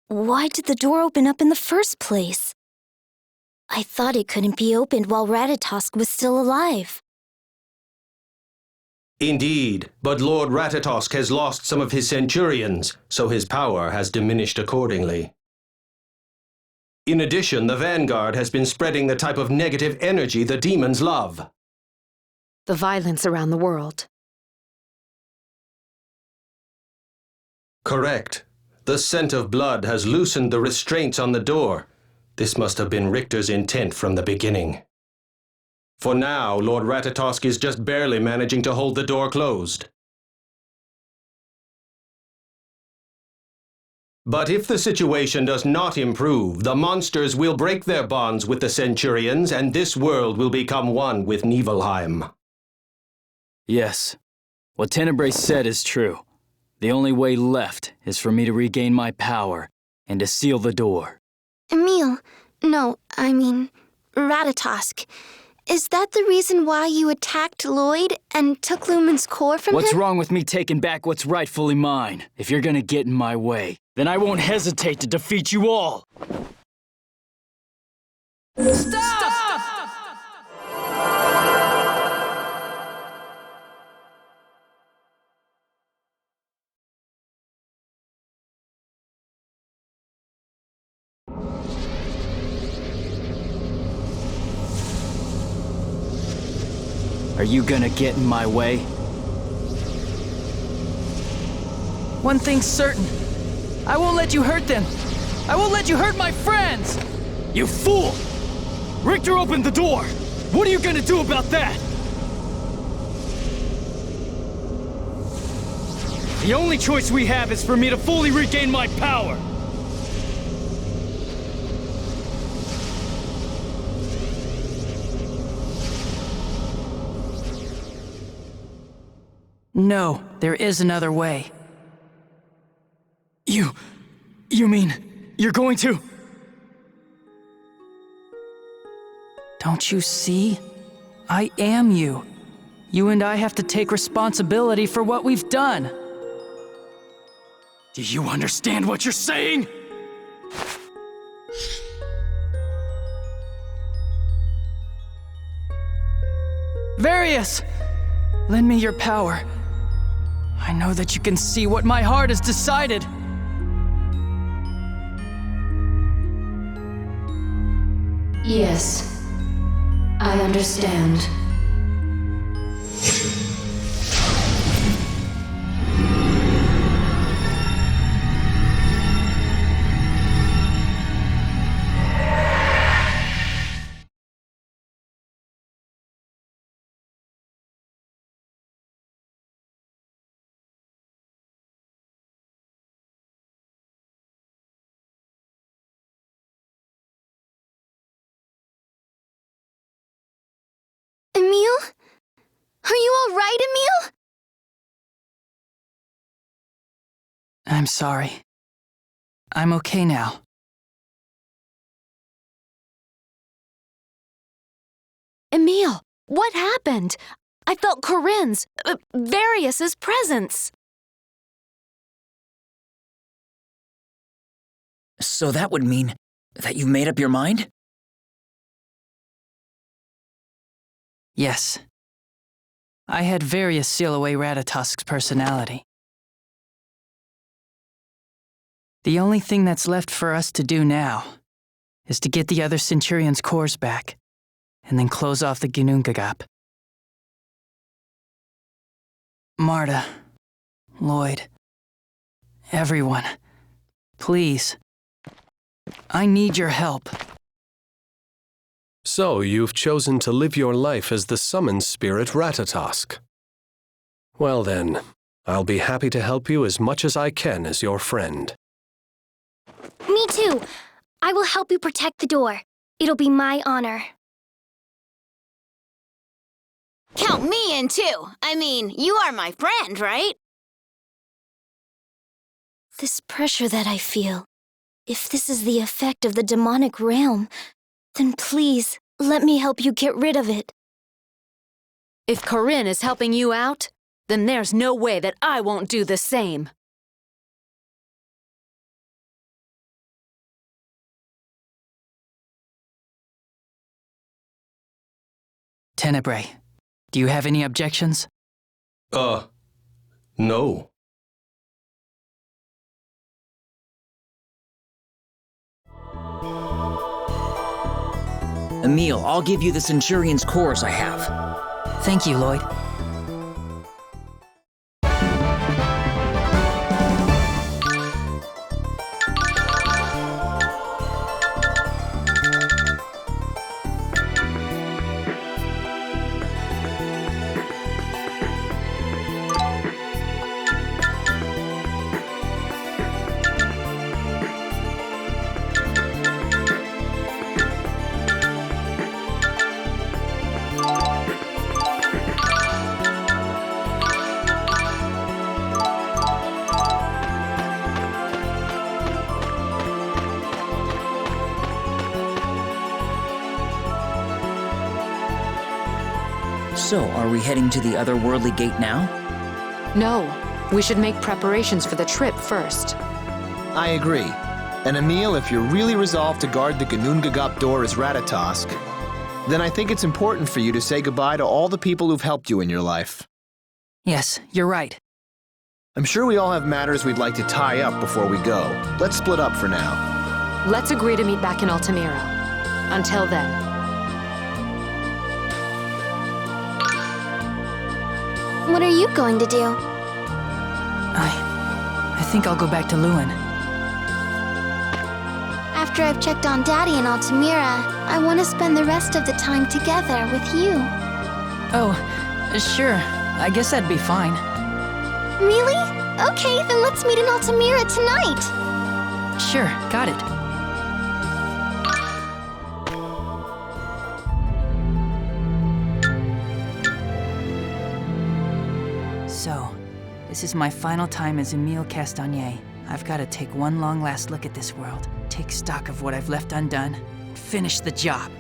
why did the door open up in the first place? I thought it couldn't be opened while Ratatosk was still alive. Indeed, but Lord Ratatosk has lost some of his centurions, so his power has diminished accordingly. In addition, the Vanguard has been spreading the type of negative energy the demons love. The violence around the world. Correct. The scent of blood has loosened the restraints on the door. This must have been Richter's intent from the beginning. For now, Lord Ratatosk is just barely managing to hold the door closed. But if the situation does not improve, the monsters will break their bonds with the Centurions, and this world will become one with Niflheim. Yes. What Tenebrae said is true. The only way left is for me to regain my power and to seal the door. Emil, no, I mean, Ratatosk. Is that the reason why you attacked Lloyd and took Lumen's core from him? What's wrong with me taking back what's rightfully mine? If you're gonna get in my way, then I won't hesitate to defeat you all! Stop! Are you gonna get in my way? One thing's certain. I won't let you hurt them. I won't let you hurt my friends! You fool! Richter opened the door! What are you gonna do about that? The only choice we have is for me to fully regain my power! No, there is another way. You mean, you're going to? Don't you see? I am you. You and I have to take responsibility for what we've done. Do you understand what you're saying? Various! Lend me your power. I know that you can see what my heart has decided. Yes, I understand. Emil? Are you all right, Emil? I'm sorry. I'm okay now. Emil, what happened? I felt Corinne's, Various' presence. So that would mean that you've made up your mind? Yes. I had Various seal away Ratatosk's personality. The only thing that's left for us to do now is to get the other Centurion's cores back, and then close off the Ginnungagap. Marta, Lloyd, everyone, please. I need your help. So you've chosen to live your life as the summoned spirit Ratatosk. Well then, I'll be happy to help you as much as I can as your friend. Me too. I will help you protect the door. It'll be my honor. Count me in too. I mean, you are my friend, right? This pressure that I feel, if this is the effect of the demonic realm, then please, let me help you get rid of it. If Corinne is helping you out, then there's no way that I won't do the same. Tenebrae, do you have any objections? No. Emil, I'll give you the Centurion's cores I have. Thank you, Lloyd. So, are we heading to the otherworldly gate now? No, we should make preparations for the trip first. I agree. And Emil, if you're really resolved to guard the Ginnungagap door as Ratatosk, then I think it's important for you to say goodbye to all the people who've helped you in your life. Yes, you're right. I'm sure we all have matters we'd like to tie up before we go. Let's split up for now. Let's agree to meet back in Altamira. Until then. What are you going to do? I think I'll go back to Lewin. After I've checked on Daddy in Altamira, I want to spend the rest of the time together with you. Oh, sure. I guess that'd be fine. Really? Okay, then let's meet in Altamira tonight. Sure, got it. So, This is my final time as Emile Castagnier. I've got to take one long last look at this world, take stock of what I've left undone, and finish the job.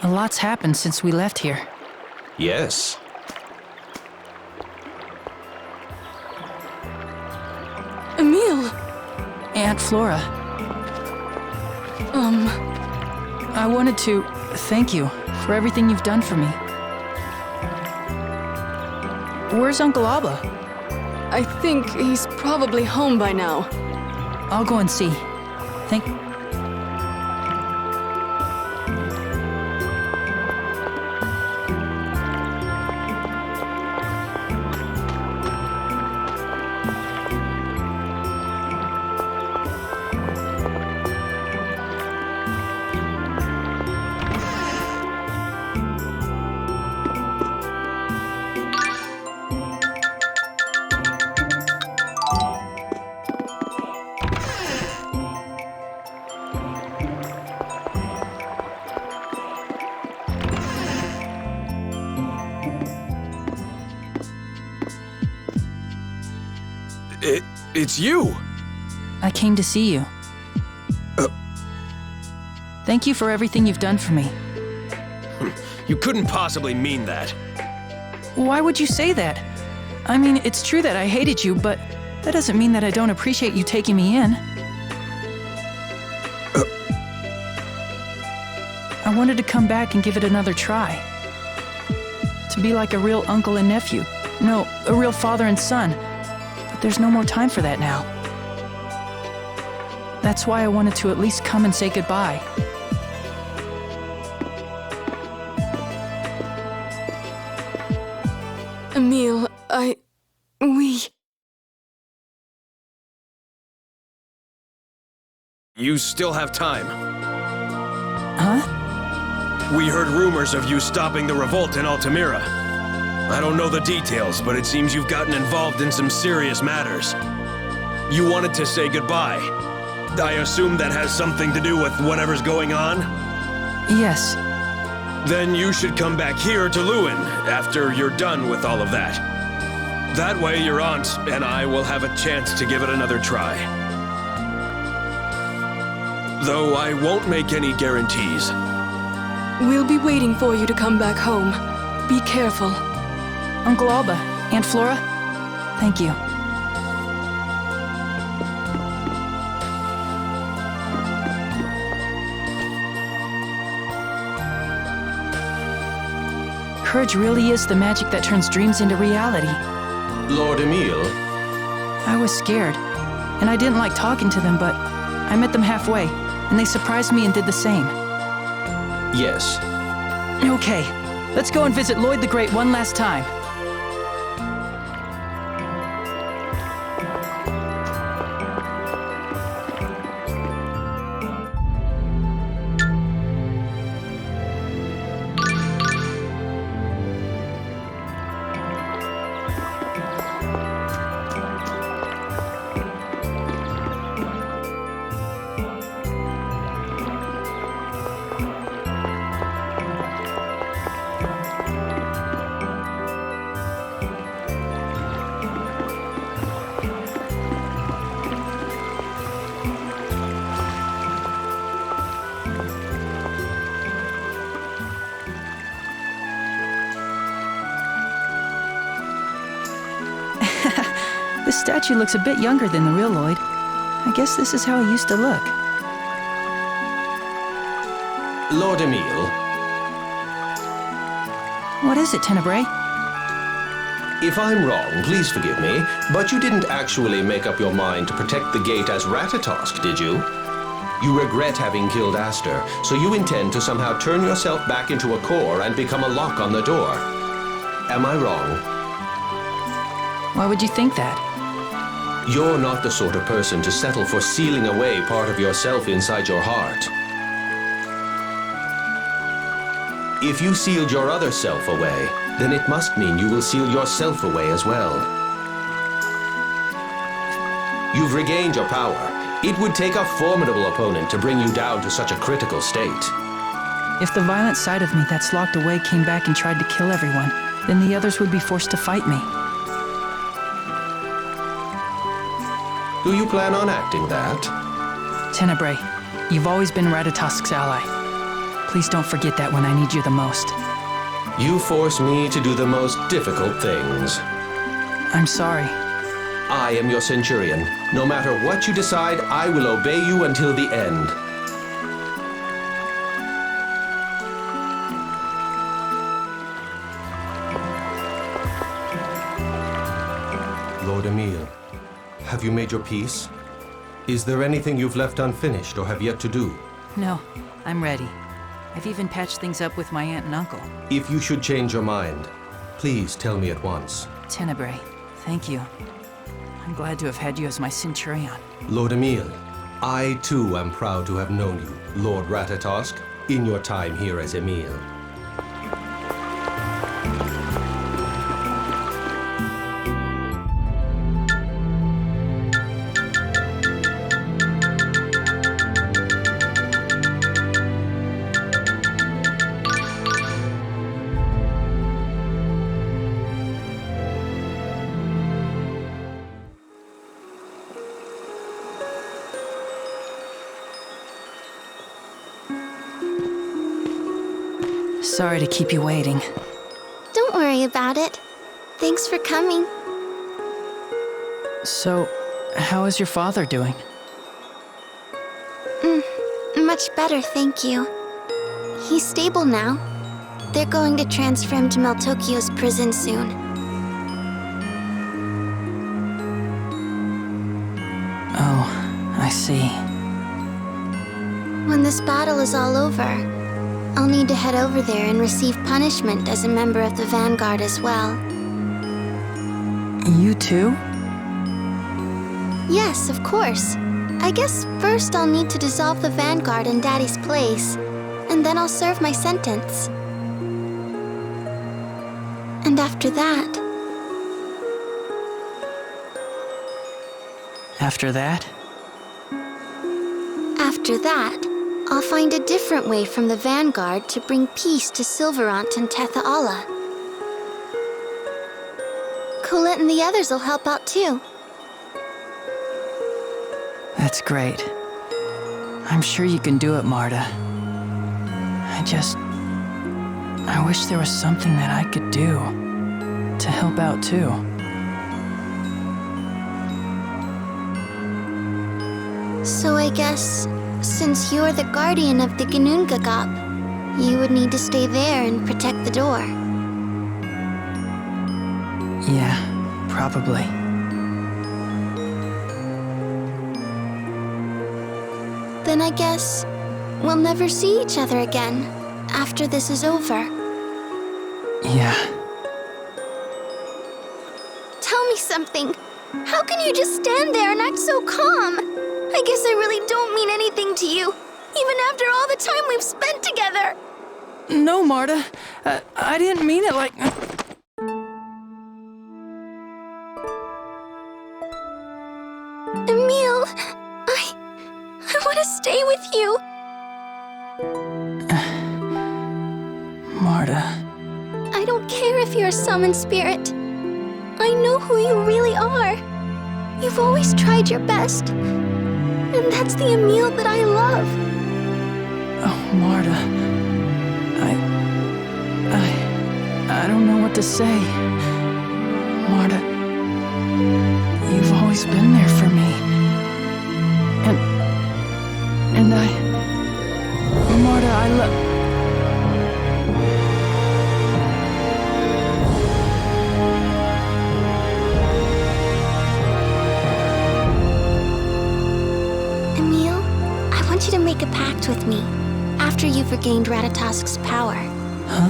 A lot's happened since we left here. Yes. Emile! Aunt Flora. I wanted to thank you for everything you've done for me. Where's Uncle Abba? I think he's probably home by now. I'll go and see. Thank... It's you! I came to see you. Thank you for everything you've done for me. You couldn't possibly mean that. Why would you say that? I mean, it's true that I hated you, but that doesn't mean that I don't appreciate you taking me in. I wanted to come back and give it another try. To be like a real uncle and nephew. No, a real father and son. But there's no more time for that now. That's why I wanted to at least come and say goodbye. Emile, You still have time. Huh? We heard rumors of you stopping the revolt in Altamira. I don't know the details, but it seems you've gotten involved in some serious matters. You wanted to say goodbye. I assume that has something to do with whatever's going on? Yes. Then you should come back here to Lewin after you're done with all of that. That way your aunt and I will have a chance to give it another try. Though I won't make any guarantees. We'll be waiting for you to come back home. Be careful. Uncle Alba, Aunt Flora, thank you. Courage really is the magic that turns dreams into reality. Lord Emile? I was scared, and I didn't like talking to them, but I met them halfway, and they surprised me and did the same. Yes. Okay, let's go and visit Lloyd the Great one last time. statue looks a bit younger than the real Lloyd. I guess this is how he used to look. Lord Emile. What is it, Tenebrae? If I'm wrong, please forgive me, but you didn't actually make up your mind to protect the gate as Ratatosk, did you? You regret having killed Aster, so you intend to somehow turn yourself back into a core and become a lock on the door. Am I wrong? Why would you think that? You're not the sort of person to settle for sealing away part of yourself inside your heart. If you sealed your other self away, then it must mean you will seal yourself away as well. You've regained your power. It would take a formidable opponent to bring you down to such a critical state. If the violent side of me that's locked away came back and tried to kill everyone, then the others would be forced to fight me. Do you plan on acting that? Tenebrae, you've always been Ratatosk's ally. Please don't forget that when I need you the most. You force me to do the most difficult things. I'm sorry. I am your Centurion. No matter what you decide, I will obey you until the end. Lord Emile, have you made your peace? Is there anything you've left unfinished or have yet to do? No, I'm ready. I've even patched things up with my aunt and uncle. If you should change your mind, please tell me at once. Tenebrae, thank you. I'm glad to have had you as my Centurion. Lord Emile, I too am proud to have known you, Lord Ratatosk, in your time here as Emile. Sorry to keep you waiting. Don't worry about it. Thanks for coming. So, how is your father doing? Much better, thank you. He's stable now. They're going to transfer him to Meltokio's prison soon. Oh, I see. When this battle is all over, I'll need to head over there and receive punishment as a member of the Vanguard as well. You too? Yes, of course. I guess first I'll need to dissolve the Vanguard in Daddy's place, and then I'll serve my sentence. And after that... After that? After that, I'll find a different way from the Vanguard to bring peace to Silverant and Tethaala. Colette and the others will help out too. That's great. I'm sure you can do it, Marta. I wish there was something that I could do to help out too. So I guess, since you're the guardian of the Ginnungagap, you would need to stay there and protect the door. Yeah, probably. Then I guess we'll never see each other again after this is over. Yeah. Tell me something. How can you just stand there and act so calm? I guess I really don't mean anything to you, even after all the time we've spent together. No, Marta. I didn't mean it like... Emile, I want to stay with you. Marta. I don't care if you're a summoned spirit. I know who you really are. You've always tried your best. And that's the Emile that I love. Oh, Marta. I don't know what to say. Marta, you've always been there for me. And Marta, I love... Emil, I want you to make a pact with me after you've regained Ratatosk's power. Huh?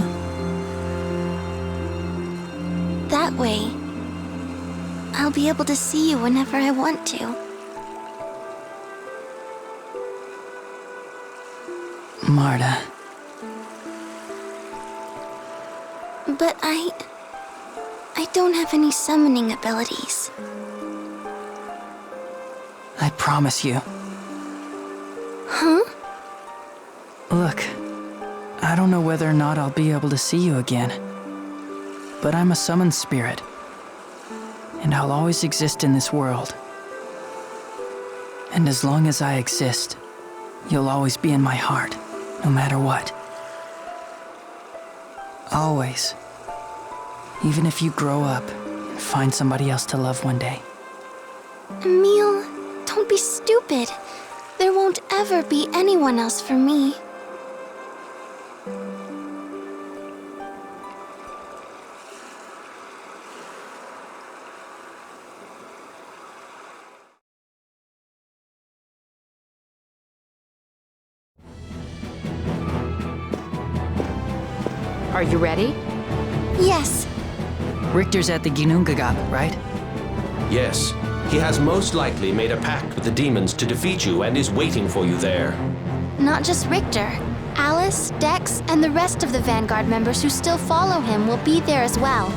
That way, I'll be able to see you whenever I want to. Marta. But I don't have any summoning abilities. I promise you. Huh? Look, I don't know whether or not I'll be able to see you again. But I'm a summoned spirit. And I'll always exist in this world. And as long as I exist, you'll always be in my heart, no matter what. Always. Even if you grow up and find somebody else to love one day. Emil, don't be stupid. There won't ever be anyone else for me. Are you ready? Yes. Richter's at the Ginnungagap, right? Yes. He has most likely made a pact with the demons to defeat you and is waiting for you there. Not just Richter. Alice, Dex, and the rest of the Vanguard members who still follow him will be there as well.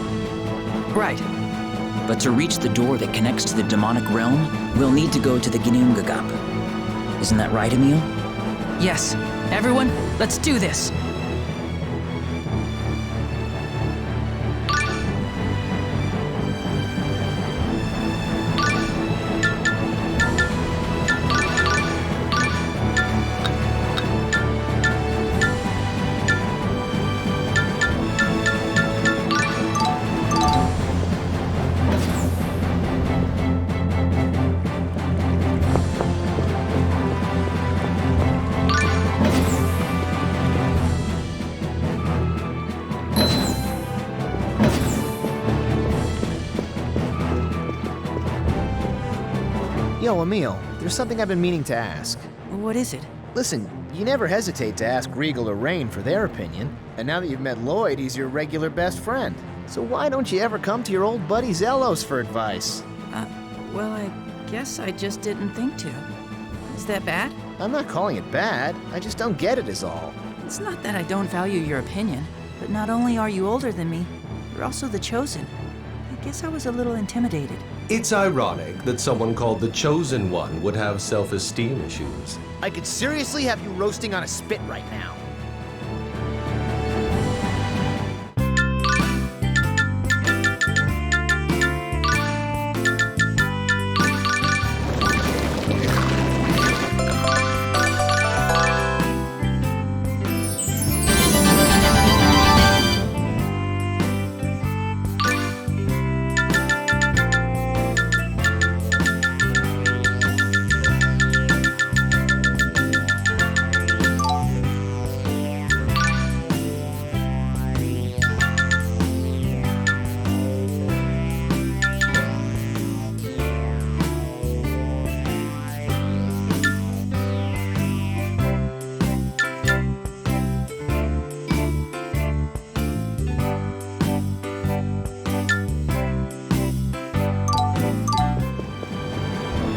Right. But to reach the door that connects to the demonic realm, we'll need to go to the Ginnungagap. Isn't that right, Emil? Yes. Everyone, let's do this. Yo, Emil, there's something I've been meaning to ask. What is it? Listen, you never hesitate to ask Regal or Rain for their opinion, and now that you've met Lloyd, he's your regular best friend. So why don't you ever come to your old buddy Zelos for advice? Well, I guess I just didn't think to. Is that bad? I'm not calling it bad, I just don't get it is all. It's not that I don't value your opinion, but not only are you older than me, you're also the Chosen. I guess I was a little intimidated. It's ironic that someone called the Chosen One would have self-esteem issues. I could seriously have you roasting on a spit right now.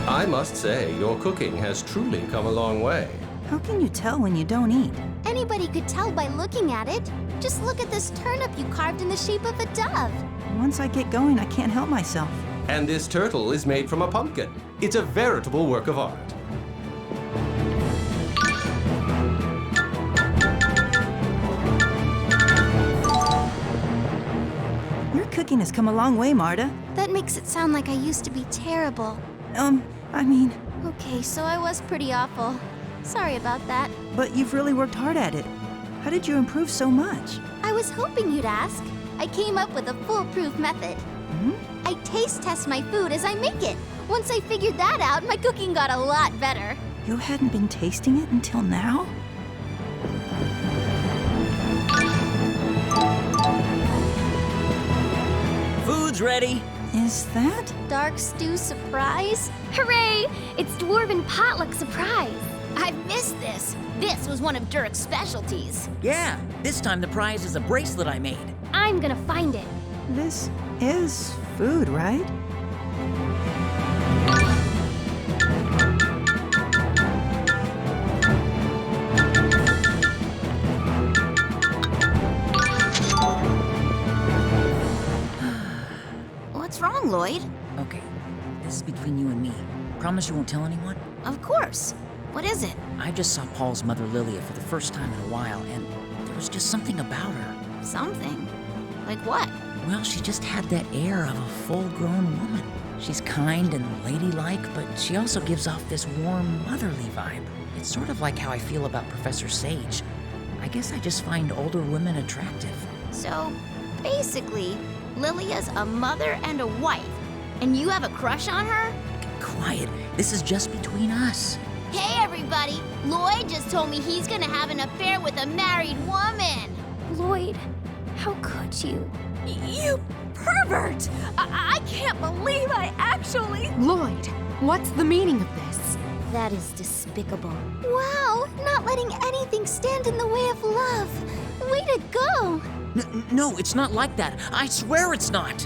I must say, your cooking has truly come a long way. How can you tell when you don't eat? Anybody could tell by looking at it. Just look at this turnip you carved in the shape of a dove. Once I get going, I can't help myself. And this turtle is made from a pumpkin. It's a veritable work of art. Your cooking has come a long way, Marta. That makes it sound like I used to be terrible. I mean... Okay, so I was pretty awful. Sorry about that. But you've really worked hard at it. How did you improve so much? I was hoping you'd ask. I came up with a foolproof method. I taste test my food as I make it. Once I figured that out, my cooking got a lot better. You hadn't been tasting it until now? Food's ready. Is that? Dark stew surprise? Hooray! It's Dwarven Potluck Surprise. I've missed this. This was one of Dirk's specialties. Yeah, this time the prize is a bracelet I made. I'm gonna find it. This is food, right? What's wrong, Lloyd? Okay, this is between you and me. Promise you won't tell anyone? Of course. What is it? I just saw Paul's mother Lilia for the first time in a while, and there was just something about her. Something? Like what? Well, she just had that air of a full-grown woman. She's kind and ladylike, but she also gives off this warm, motherly vibe. It's sort of like how I feel about Professor Sage. I guess I just find older women attractive. So, basically, Lilia's a mother and a wife, and you have a crush on her? Quiet. This is just between us. Hey, everybody! Lloyd just told me he's gonna have an affair with a married woman! Lloyd, how could you? You pervert! I can't believe I actually... Lloyd, what's the meaning of this? That is despicable. Wow, not letting anything stand in the way of love. Way to go! No, it's not like that. I swear it's not.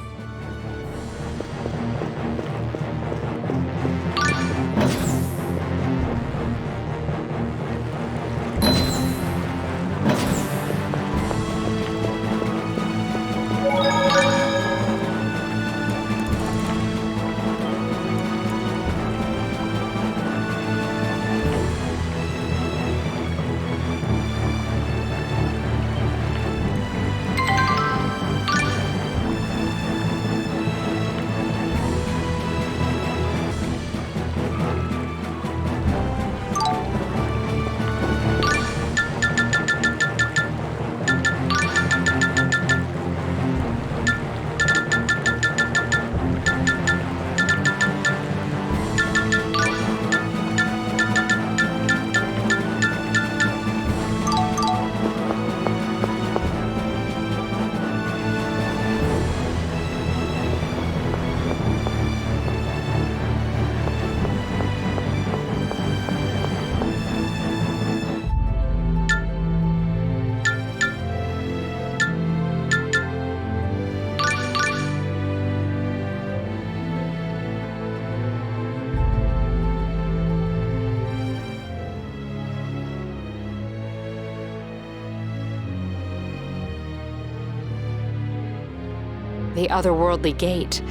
The otherworldly gate.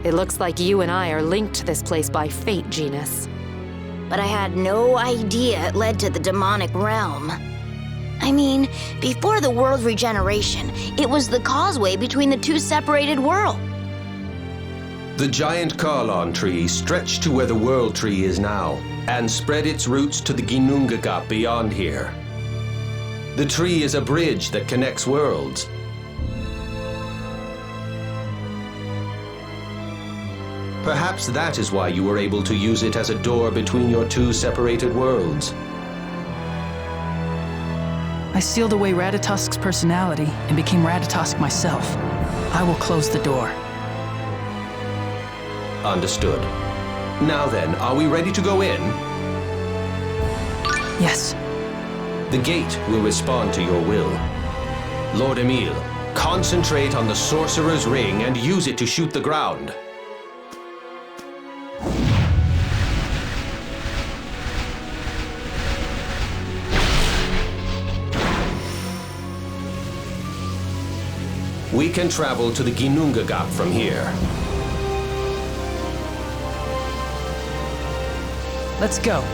It looks like you and I are linked to this place by fate, Genus. But I had no idea it led to the demonic realm. I mean, before the world regeneration, it was the causeway between the two separated worlds. The giant Karlon tree stretched to where the World Tree is now, and spread its roots to the Ginnungagap beyond here. The tree is a bridge that connects worlds. Perhaps that is why you were able to use it as a door between your two separated worlds. I sealed away Ratatosk's personality and became Ratatosk myself. I will close the door. Understood. Now then, are we ready to go in? Yes. The gate will respond to your will. Lord Emil, concentrate on the Sorcerer's Ring and use it to shoot the ground. We can travel to the Ginnungagap from here. Let's go.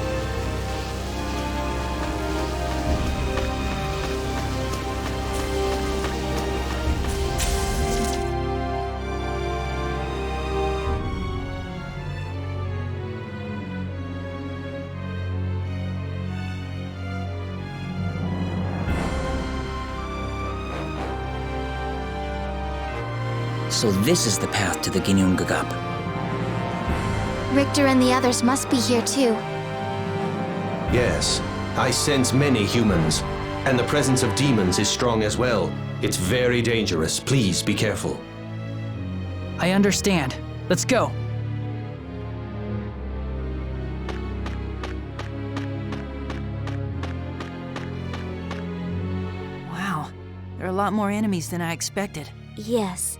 So this is the path to the Ginnungagap. Richter and the others must be here too. Yes, I sense many humans, and the presence of demons is strong as well. It's very dangerous. Please be careful. I understand. Let's go. Wow, there are a lot more enemies than I expected. Yes.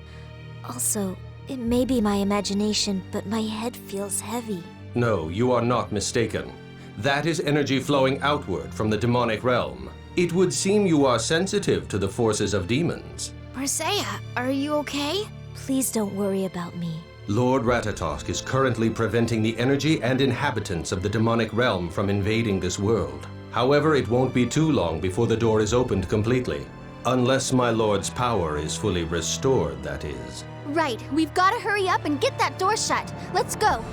Also, it may be my imagination, but my head feels heavy. No, you are not mistaken. That is energy flowing outward from the demonic realm. It would seem you are sensitive to the forces of demons. Persea, are you okay? Please don't worry about me. Lord Ratatosk is currently preventing the energy and inhabitants of the demonic realm from invading this world. However, it won't be too long before the door is opened completely. Unless my lord's power is fully restored, that is. Right, we've got to hurry up and get that door shut. Let's go.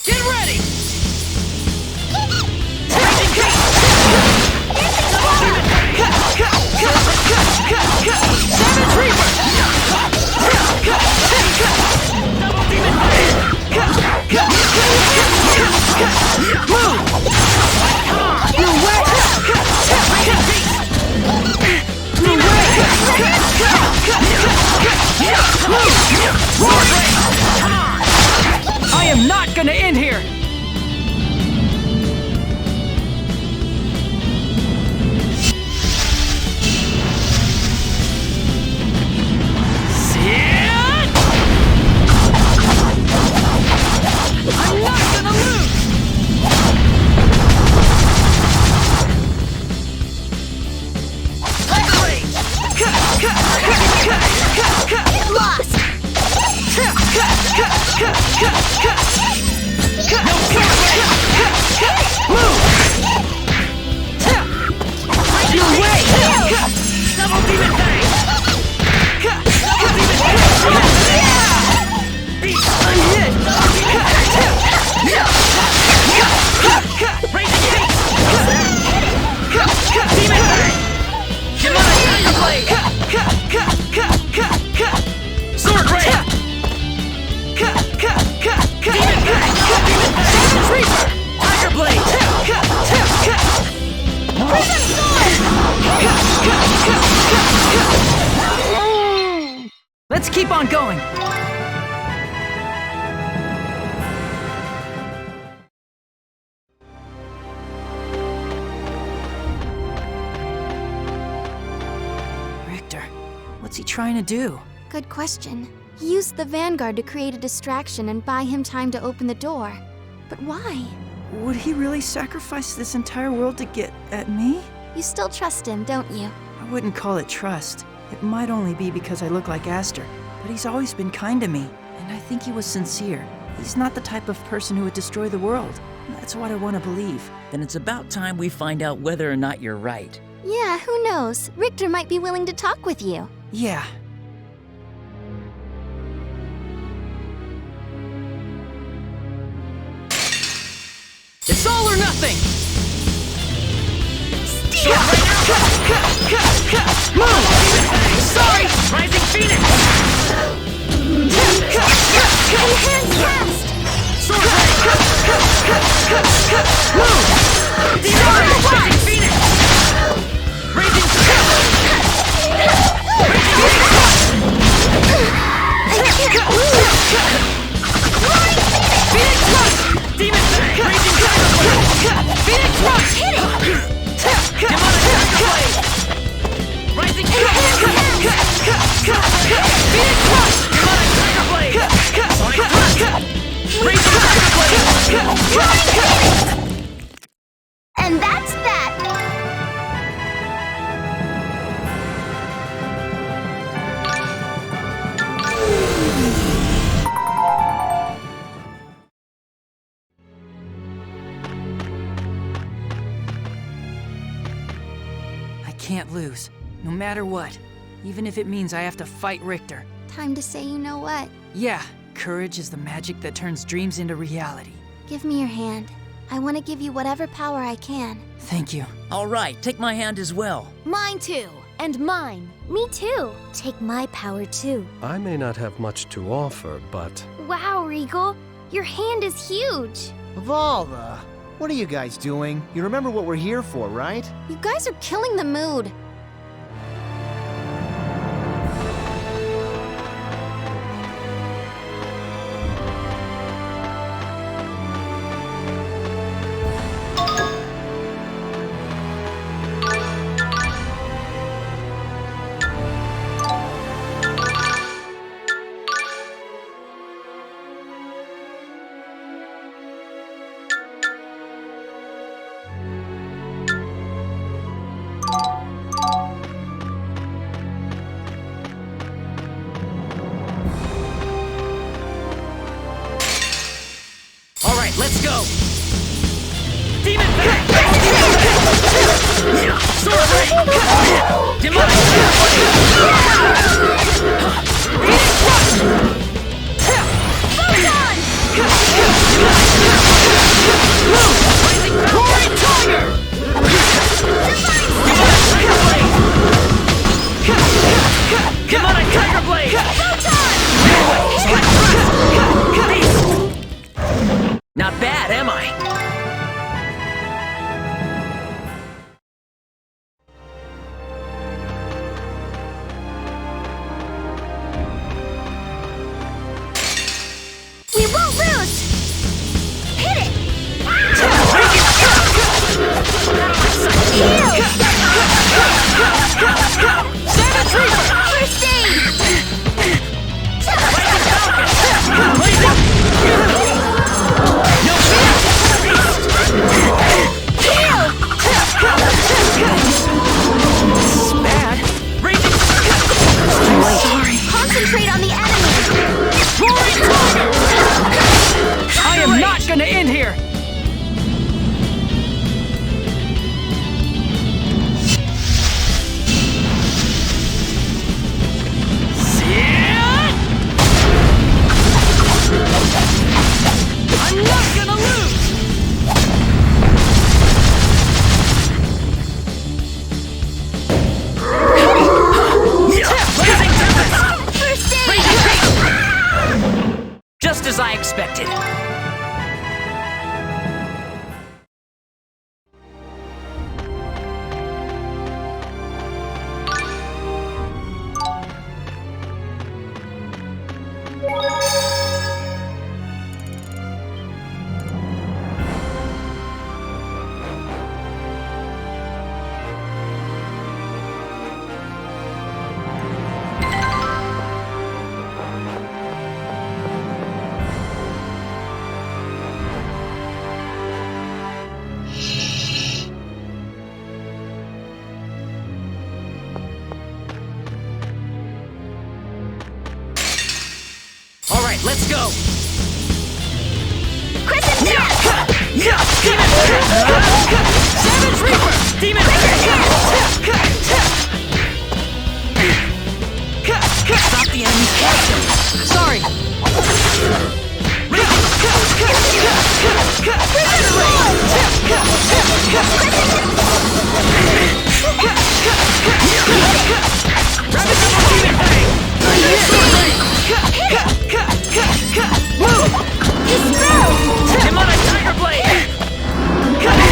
Get ready! Savage Reaper! Double Demon Move! You win! I am not gonna end here! I'm not gonna lose! Get lost! You wait! Double Demon Bang! Double Demon Bang! Beast! Unhit! Double Demon Bang! Raising Haste! Demon Bang! Demonic Tiger Blade! Sword Ray! Demon Bang! Demon Bang! Savage Reaper! Tiger Blade! Prism Sword! Let's keep on going! Richter, what's he trying to do? Good question. He used the Vanguard to create a distraction and buy him time to open the door. But why? Would he really sacrifice this entire world to get at me? You still trust him, don't you? I wouldn't call it trust. It might only be because I look like Aster, but he's always been kind to me, and I think he was sincere. He's not the type of person who would destroy the world. That's what I want to believe. Then it's about time we find out whether or not you're right. Yeah, who knows? Richter might be willing to talk with you. Yeah. It's all or nothing! Steel! Move! Sorry! Rising Phoenix! Enhanced cast! Sword Ray! Move! Sorry! Rising Phoenix! Raising Phoenix Rush! Demon Bang! Raising Tiger Blade! Phoenix Rush! Hit it! Demonic Tiger Blade! Rising Phoenix Rush! Demonic Tiger Blade! Sonic Thrust! can't lose, no matter what. Even if it means I have to fight Richter. Time to say you know what. Yeah, courage is the magic that turns dreams into reality. Give me your hand. I want to give you whatever power I can. Thank you. All right, take my hand as well. Mine too. And mine. Me too. Take my power too. I may not have much to offer, but... Wow, Regal. Your hand is huge. Valda, what are you guys doing? You remember what we're here for, right? You guys are killing the mood. Let's go! Demon back! Sword ring! Demonic Photon! Rising Roaring Tiger! Demonic Tiger Blade! Photon! Not bad, am I? We won't lose! Hit it! Savage Reaper! First aid! Concentrate on the enemy! I am not gonna end here! I'm not gonna lose! Just as I expected. Let's go! Crescent Death! Demon! Savage Reaper! Demon! Stop the enemy's capture! Sorry! Rapid double demon bang! Move! Dispel! Demonic Tiger Blade!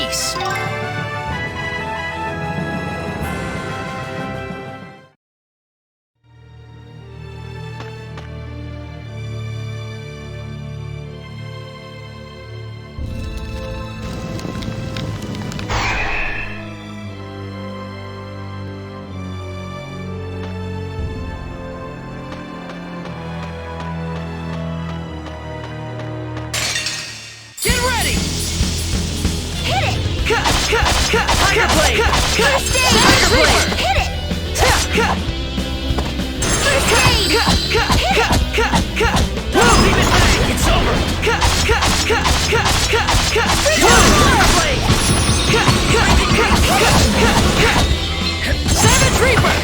peace! Get ready! Hit it! Tiger Blade! First aid! Tiger Blade! Hit it! First aid! Hit it! Ultimate Bang! It's over! Tiger Blade! Savage Reaper!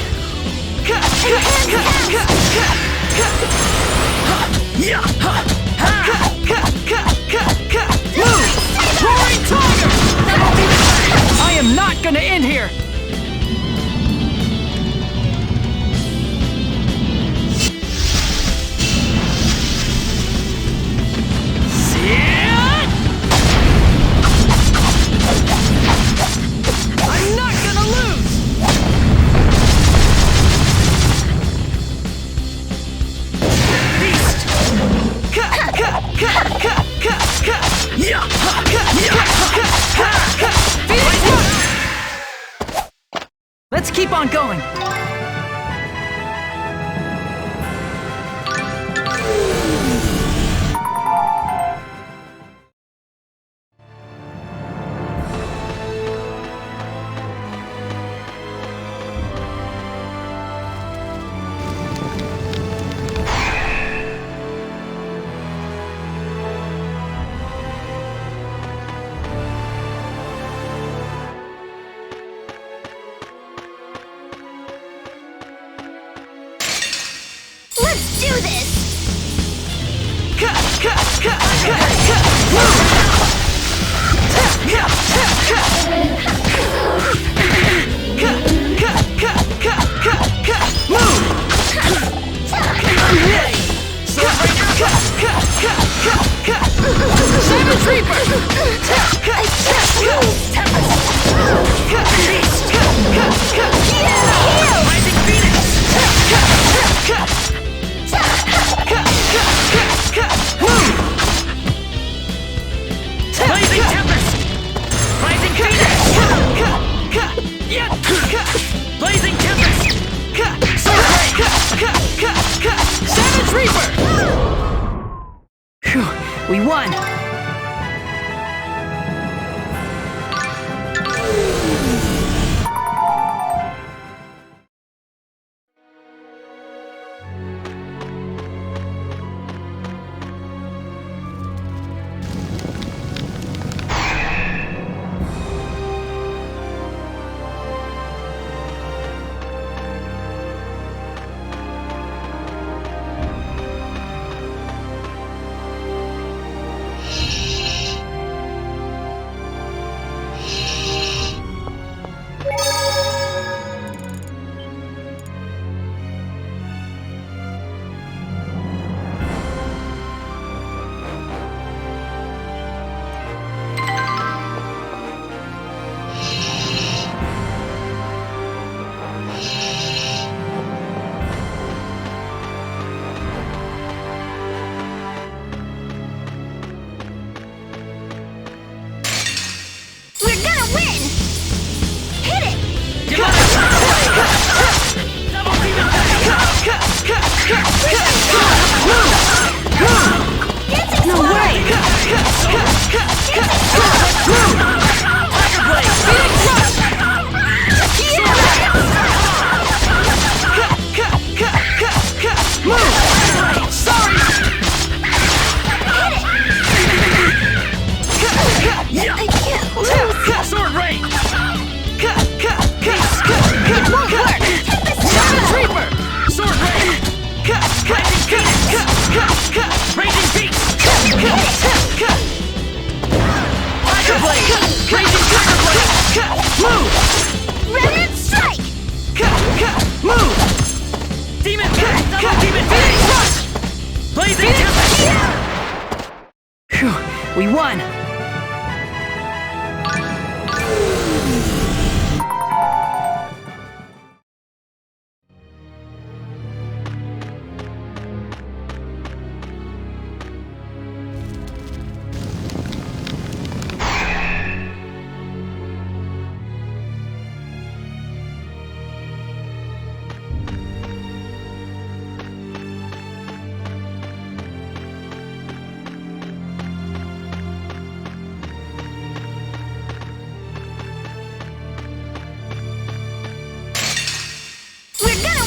Roaring Tiger! I am not gonna end here! I'm not gonna lose! Beast! Let's keep on going! Let's do this! Savage Reaper! I can't lose! Beast! Heal! Rising Phoenix! Blazing Tempest! Rising Phoenix! Blazing Tempest! Savage Reaper! Phew, we won!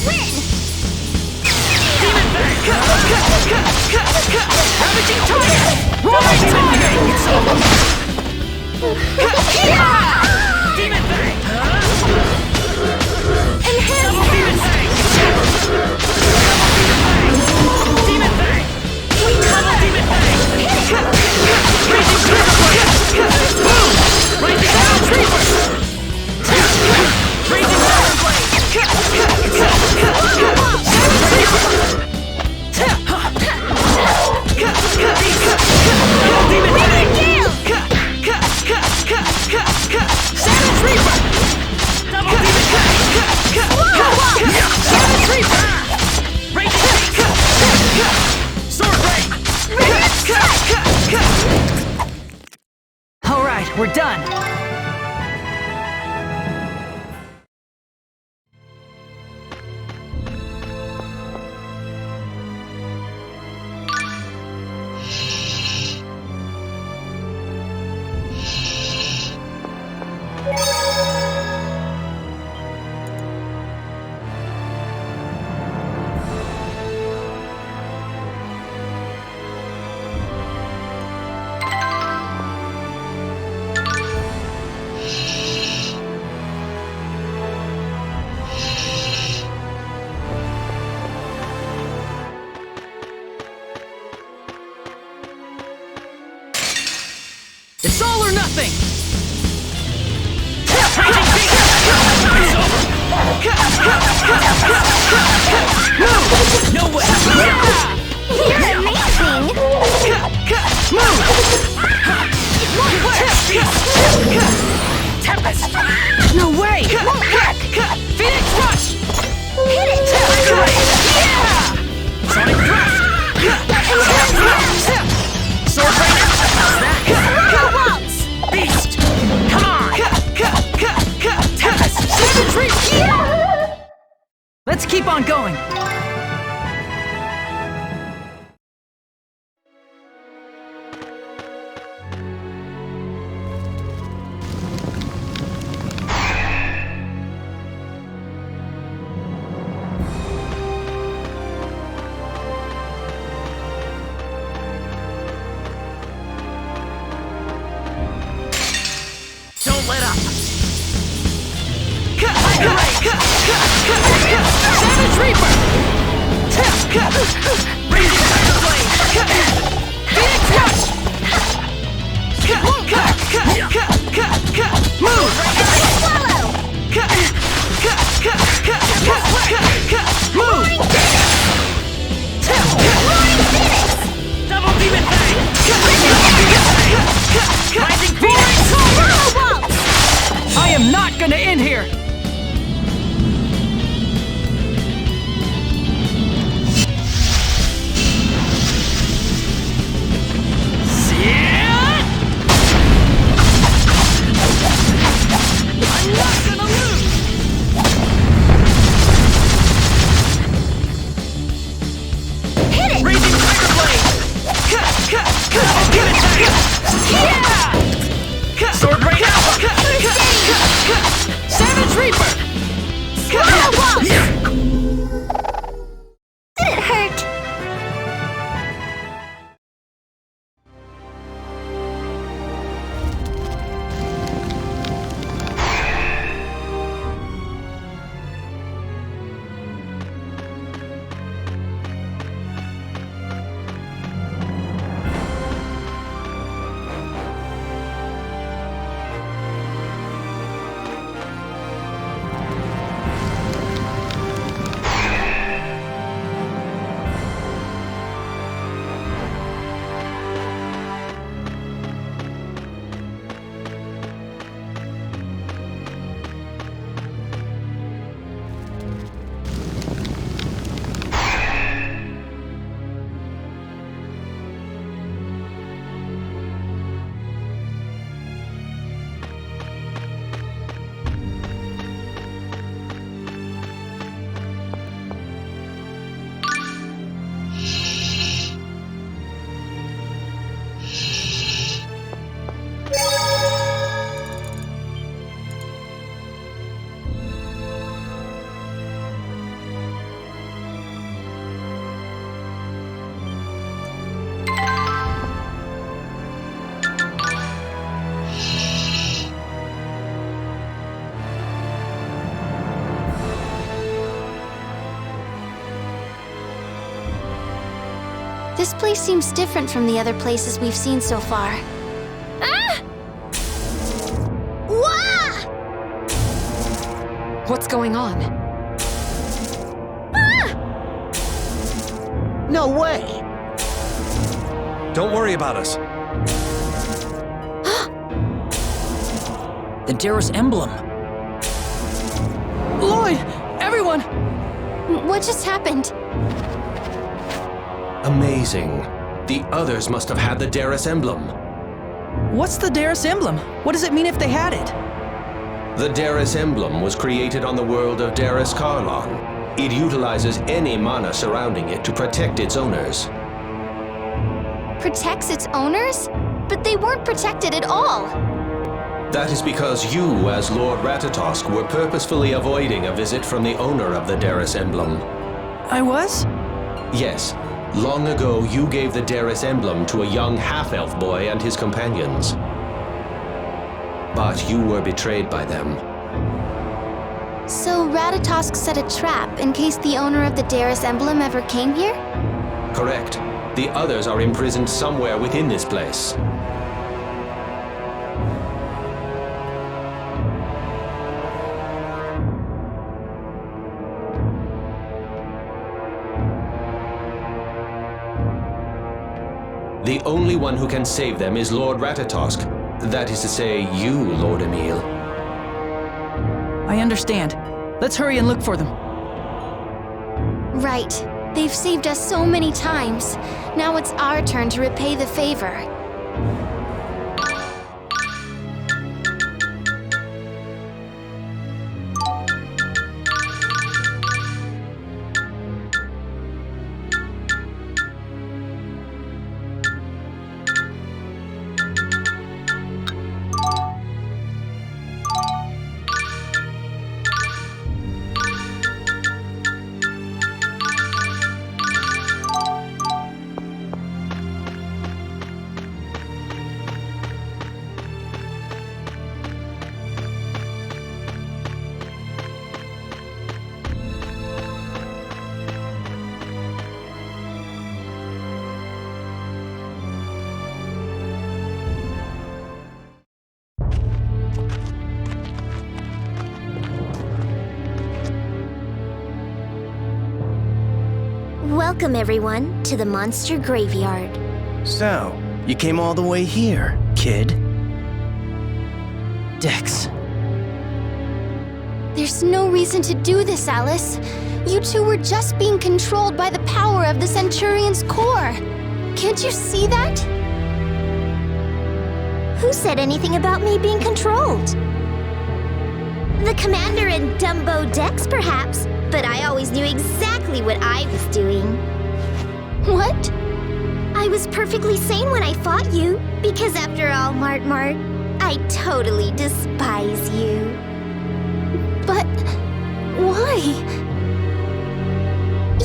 win! Demon Fang! Ravaging Tiger! Roaring Tiger! It's over! Demon Fang! Enhance Double Demon Fang! Demon Fang! Double Demon Fang! Raging Trigger Blade! Boom! Raging Sound Reaper! Raging Iron Blade! Savage Reaper! Double Demon Fang! Savage Reaper! Raging Sword Rain! All right, we're done. It's all or nothing! No way! You're amazing! Tempest! No way! Won't work! Phoenix Rush! Hit it! Yeah! Sonic Thrust! Sword Rainer! Waltz! Beast! Come on! Tempest! Savage Reaper! Let's keep on going. Don't let up! Savage Reaper! Raging Tiger Blade! Phoenix Rush! Move! Swallow! Move! Double Demon Fang! Rising Phoenix! I am not gonna end here! I'm not gonna lose! Hit it! Raging Tiger Blade! Double Demon Fang! Yeah! Sword Rain Alpha! Savage This place seems different from the other places we've seen so far. Ah! Wah! What's going on? Ah! No way! Don't worry about us. The Darius emblem. Lloyd! Everyone! What just happened? Amazing. The others must have had the Darius emblem. What's the Darius emblem? What does it mean if they had it? The Darius emblem was created on the world of Darius Karlon. It utilizes any mana surrounding it to protect its owners. Protects its owners? But they weren't protected at all. That is because you, as Lord Ratatosk, were purposefully avoiding a visit from the owner of the Darius emblem. I was? Yes. Long ago, you gave the Darius emblem to a young half-elf boy and his companions. But you were betrayed by them. So Ratatosk set a trap in case the owner of the Darius emblem ever came here? Correct. The others are imprisoned somewhere within this place. The only one who can save them is Lord Ratatosk. That is to say, you, Lord Emil. I understand. Let's hurry and look for them. Right. They've saved us so many times. Now it's our turn to repay the favor. Welcome, everyone, to the Monster Graveyard. So, you came all the way here, kid? Dex. There's no reason to do this, Alice. You two were just being controlled by the power of the Centurion's core. Can't you see that? Who said anything about me being controlled? The commander and Dumbo Dex, perhaps, but I always knew exactly what I was doing. What? I was perfectly sane when I fought you, because after all, Mart, I totally despise you. But why?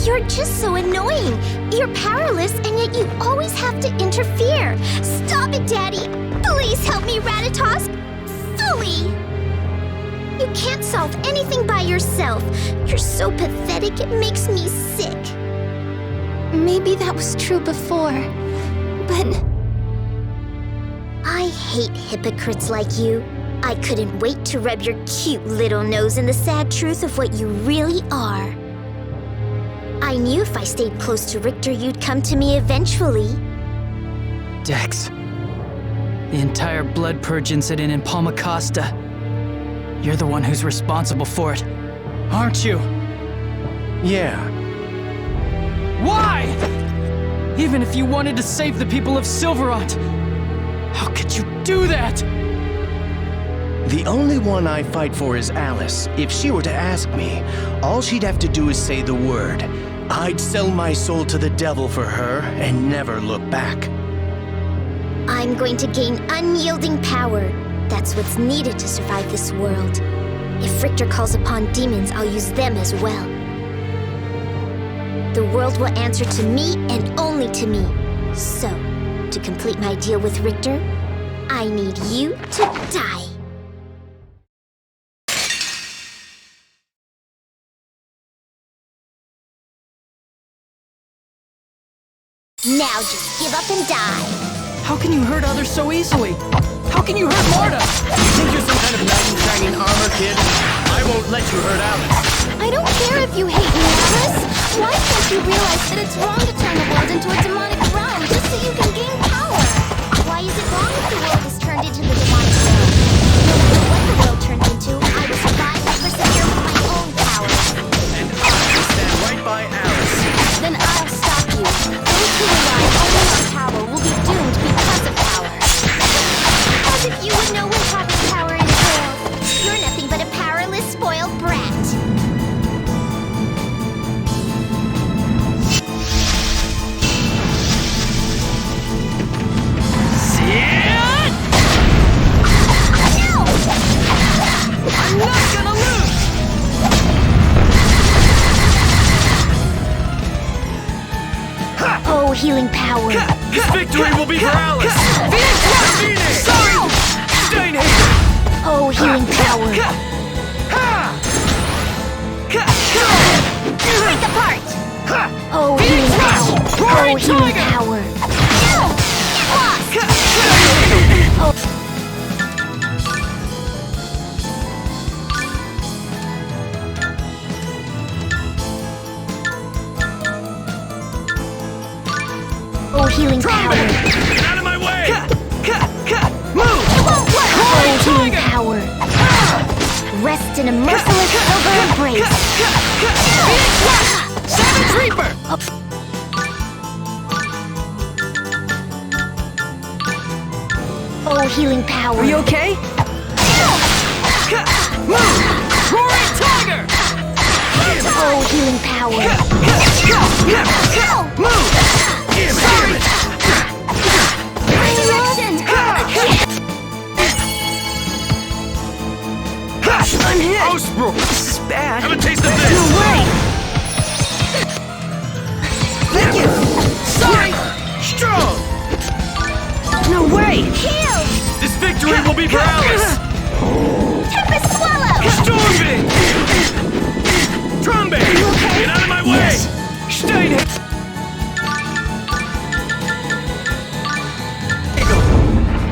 You're just so annoying. You're powerless, and yet you always have to interfere. Stop it, Daddy! Please help me, Ratatosk! Fully! You can't solve anything by yourself. You're so pathetic, it makes me sick. Maybe that was true before, but... I hate hypocrites like you. I couldn't wait to rub your cute little nose in the sad truth of what you really are. I knew if I stayed close to Richter, you'd come to me eventually. Dex. The entire blood purge incident in Palma Costa. You're the one who's responsible for it, aren't you? Yeah. Why? Even if you wanted to save the people of Silverant, how could you do that? The only one I fight for is Alice. If she were to ask me, all she'd have to do is say the word. I'd sell my soul to the devil for her and never look back. I'm going to gain unyielding power. That's what's needed to survive this world. If Richter calls upon demons, I'll use them as well. The world will answer to me and only to me. So, to complete my deal with Richter, I need you to die. Now just give up and die. How can you hurt others so easily? How can you hurt Marta? You think you're some kind of knight in shining armor, kid? I won't let you hurt Alice. I don't care if you hate me, Alice. Why can't you realize that it's wrong to turn the world into a demonic realm just so you can gain power? Why is it wrong if the world is turned into the demonic realm? No matter what the world turns into, I will survive and persevere with my own power. And I'll stand right by Alice. Then I'll stop you. Those who rely only on power will be doomed because of power. As if you would know what having power entails. You're nothing but a powerless, spoiled brat. I'm not gonna lose! Oh, healing power. This victory will be for Alice! Phoenix! Sorry! Steinhaven! Oh, healing power. Break apart! Oh, healing power. Oh, healing power. Get lost! Oh. Oh, healing power. Get out of my way! Move! It won't work! Oh, healing power. Rest in a merciless silver embrace. Savage Reaper! Oh, healing power. Are you okay? Move! Roaring Tiger! Oh, healing power. Move! Sorry! Resurrection! Unhit! Ostbrook! This is bad. Have a taste of this! No way! Thank you! Sorry! Strong! No way! Heal! This victory will be for Alice! Tempest Swallow! Stormbeam! Trombe! Get out of my way! Steinhaven!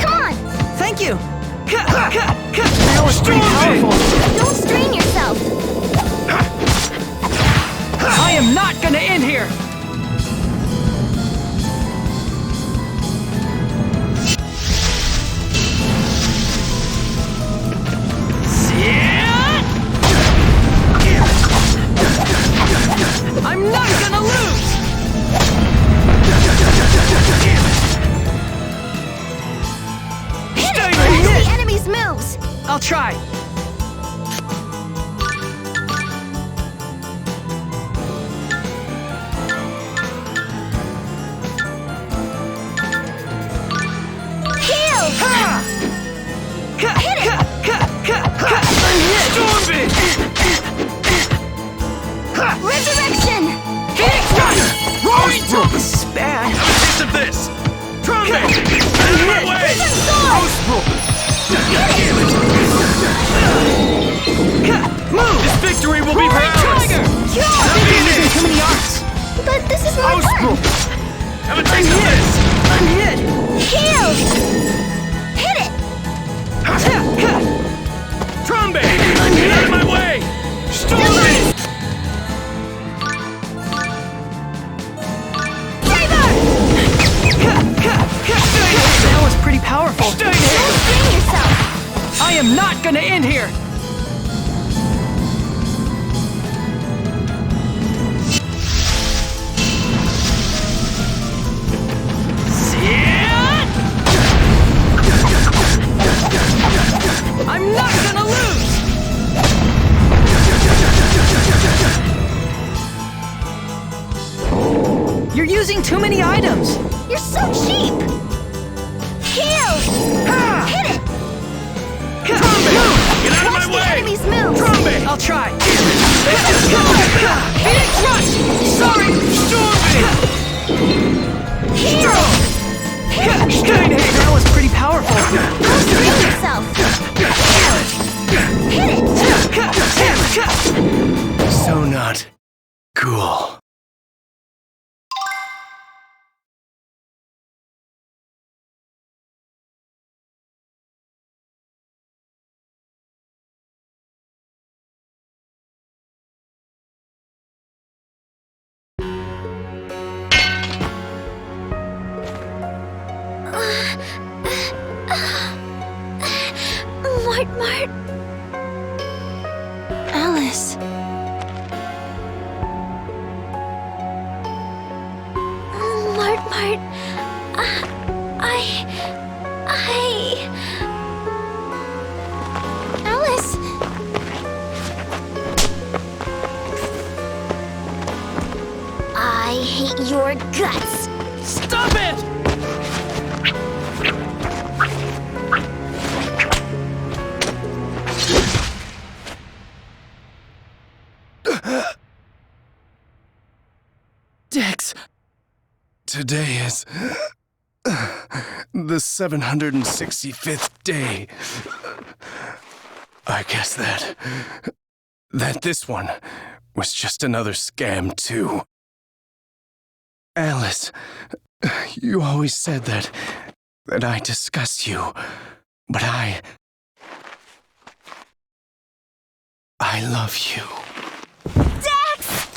Come on! Thank you! That was pretty powerful! Don't strain yourself! I am not gonna end here! I'm not gonna lose! Hit it! Catch the enemy's moves! I'll try. Heal! Hit it! Stormbeam! Resurrection! Phoenix Rush! Roaring Tiger! This is bad. Have a taste of this! Trombe! Get out of my way! Move! This victory will be for Roaring Alice! Tiger! You're using too many arts. But this is my turn! Have a taste of this! Unhit! Heal! Hit it! Trombe! Get out of my way! Stormbeam! That was pretty powerful. Don't strain yourself! I am not gonna end here. I'm not gonna lose. You're using too many items. You're so cheap! Heal! Hit it! Trombe! Get out of my Catch the way! enemy's moves! Trombe! I'll try. Phoenix Rush! Sorry! Stormbeam! Heal! That was pretty powerful. Don't strain yourself! Hit it! So not cool. Alice. Mart, Alice! I hate your guts. Stop it! Dex! Today is the 765th day. I guess that this one was just another scam, too. Alice, you always said that I disgust you, but I love you. Dex!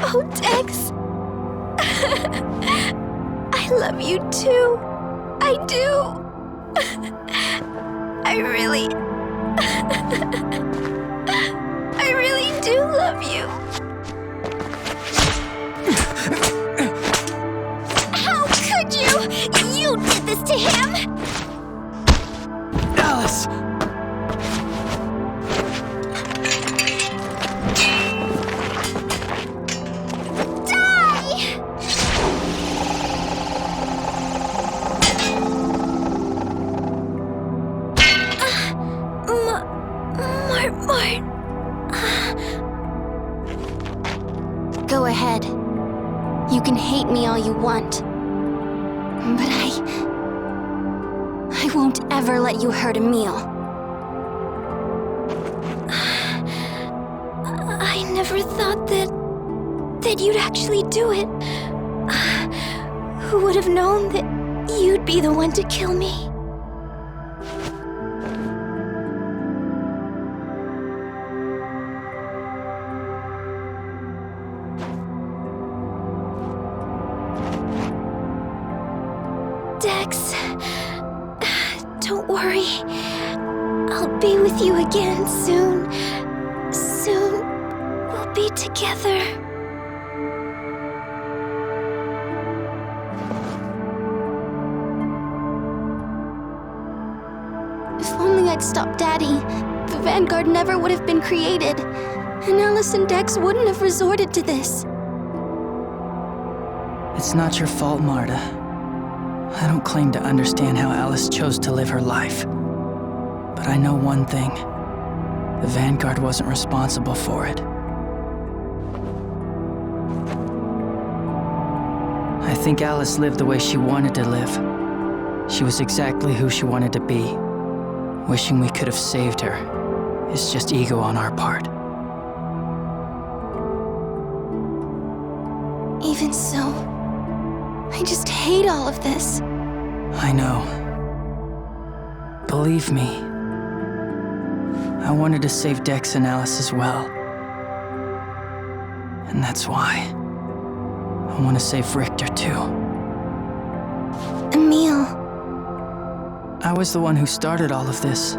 Oh, Dex. I love you too. I do. I really do love you. How could you? You did this to him! Alice! Go ahead. You can hate me all you want. But I won't ever let you hurt Emil. I never thought that you'd actually do it. Who would have known that you'd be the one to kill me? Dex, don't worry. I'll be with you again soon. Soon, we'll be together. If only I'd stopped Daddy, the Vanguard never would have been created, and Alice and Dex wouldn't have resorted to this. It's not your fault, Marta. I don't claim to understand how Alice chose to live her life. But I know one thing. The Vanguard wasn't responsible for it. I think Alice lived the way she wanted to live. She was exactly who she wanted to be. Wishing we could have saved her is just ego on our part. Even so, I just hate all of this. I know. Believe me, I wanted to save Dex and Alice as well. And that's why I want to save Richter too. Emil. I was the one who started all of this,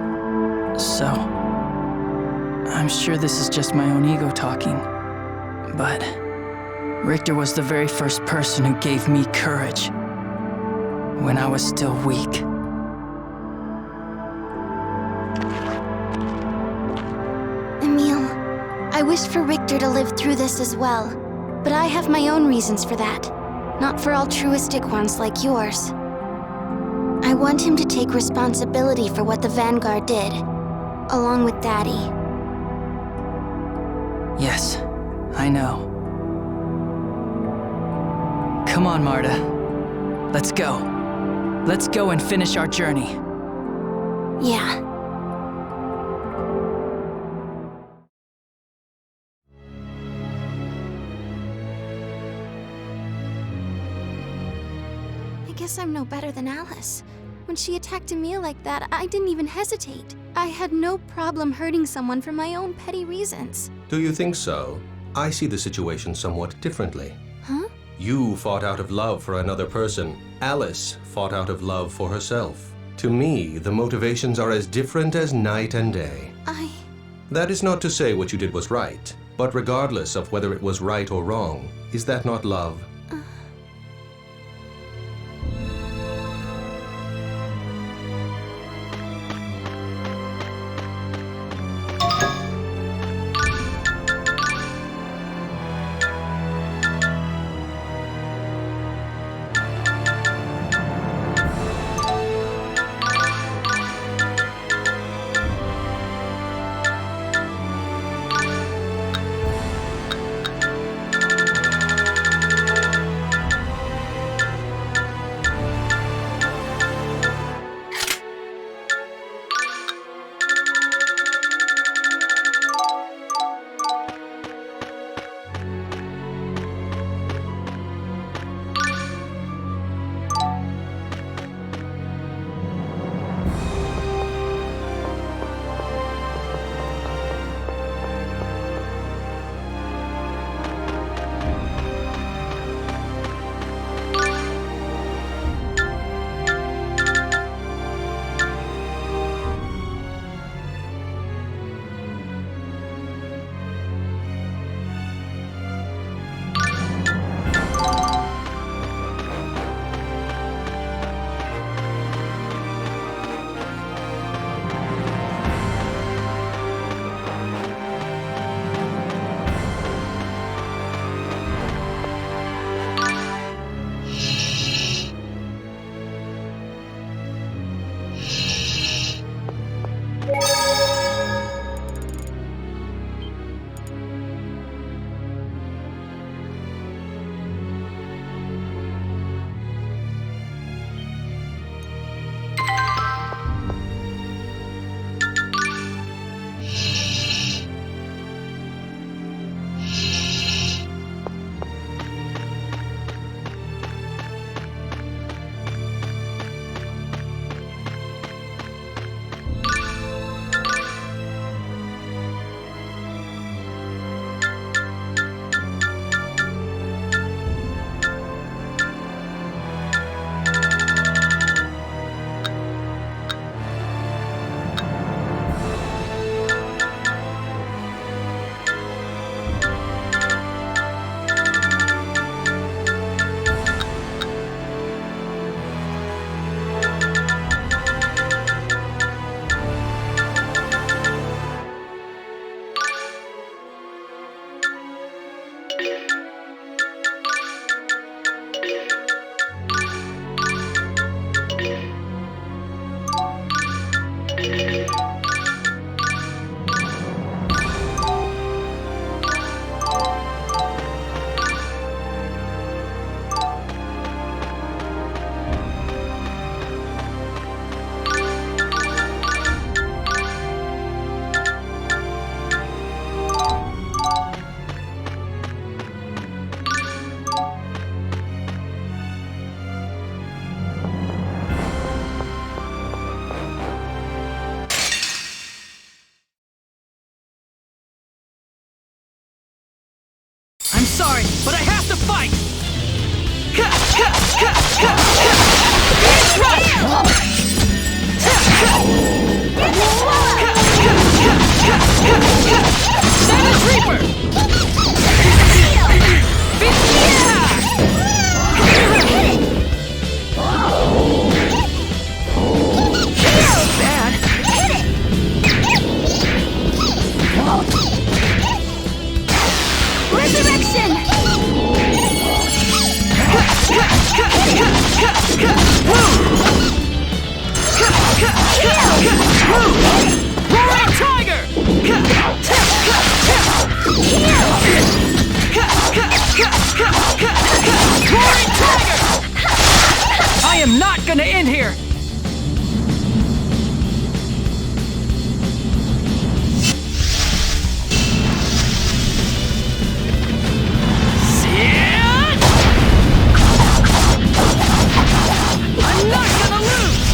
so I'm sure this is just my own ego talking, but Richter was the very first person who gave me courage when I was still weak. Emil, I wish for Richter to live through this as well, but I have my own reasons for that, not for altruistic ones like yours. I want him to take responsibility for what the Vanguard did, along with Daddy. Yes, I know. Come on, Marta. Let's go. Let's go and finish our journey. Yeah. I guess I'm no better than Alice. When she attacked Emil like that, I didn't even hesitate. I had no problem hurting someone for my own petty reasons. Do you think so? I see the situation somewhat differently. Huh? You fought out of love for another person. Alice fought out of love for herself. To me, the motivations are as different as night and day. That is not to say what you did was right, but regardless of whether it was right or wrong, is that not love? Sorry, but I have to fight! Savage Reaper! Bad. Resurrection! Roaring Tiger! Roaring Tiger! I am not gonna end here! I'm not gonna lose!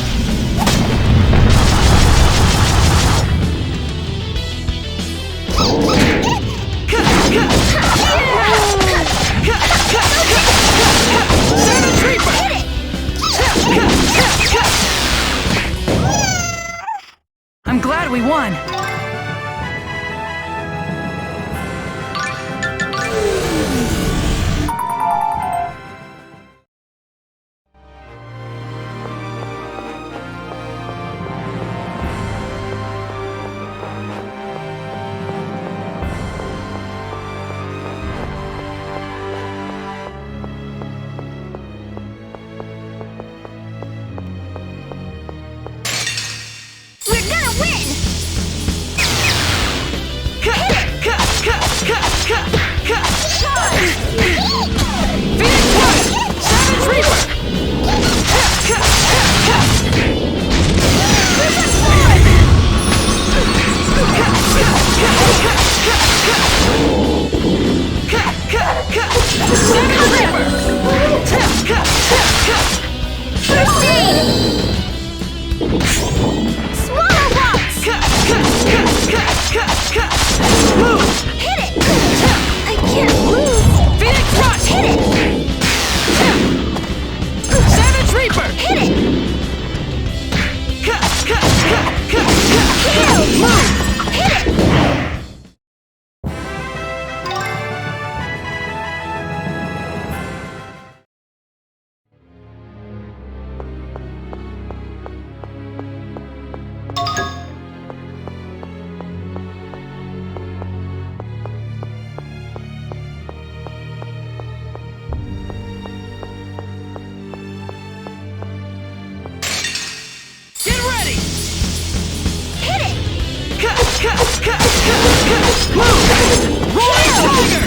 Roaring Tiger!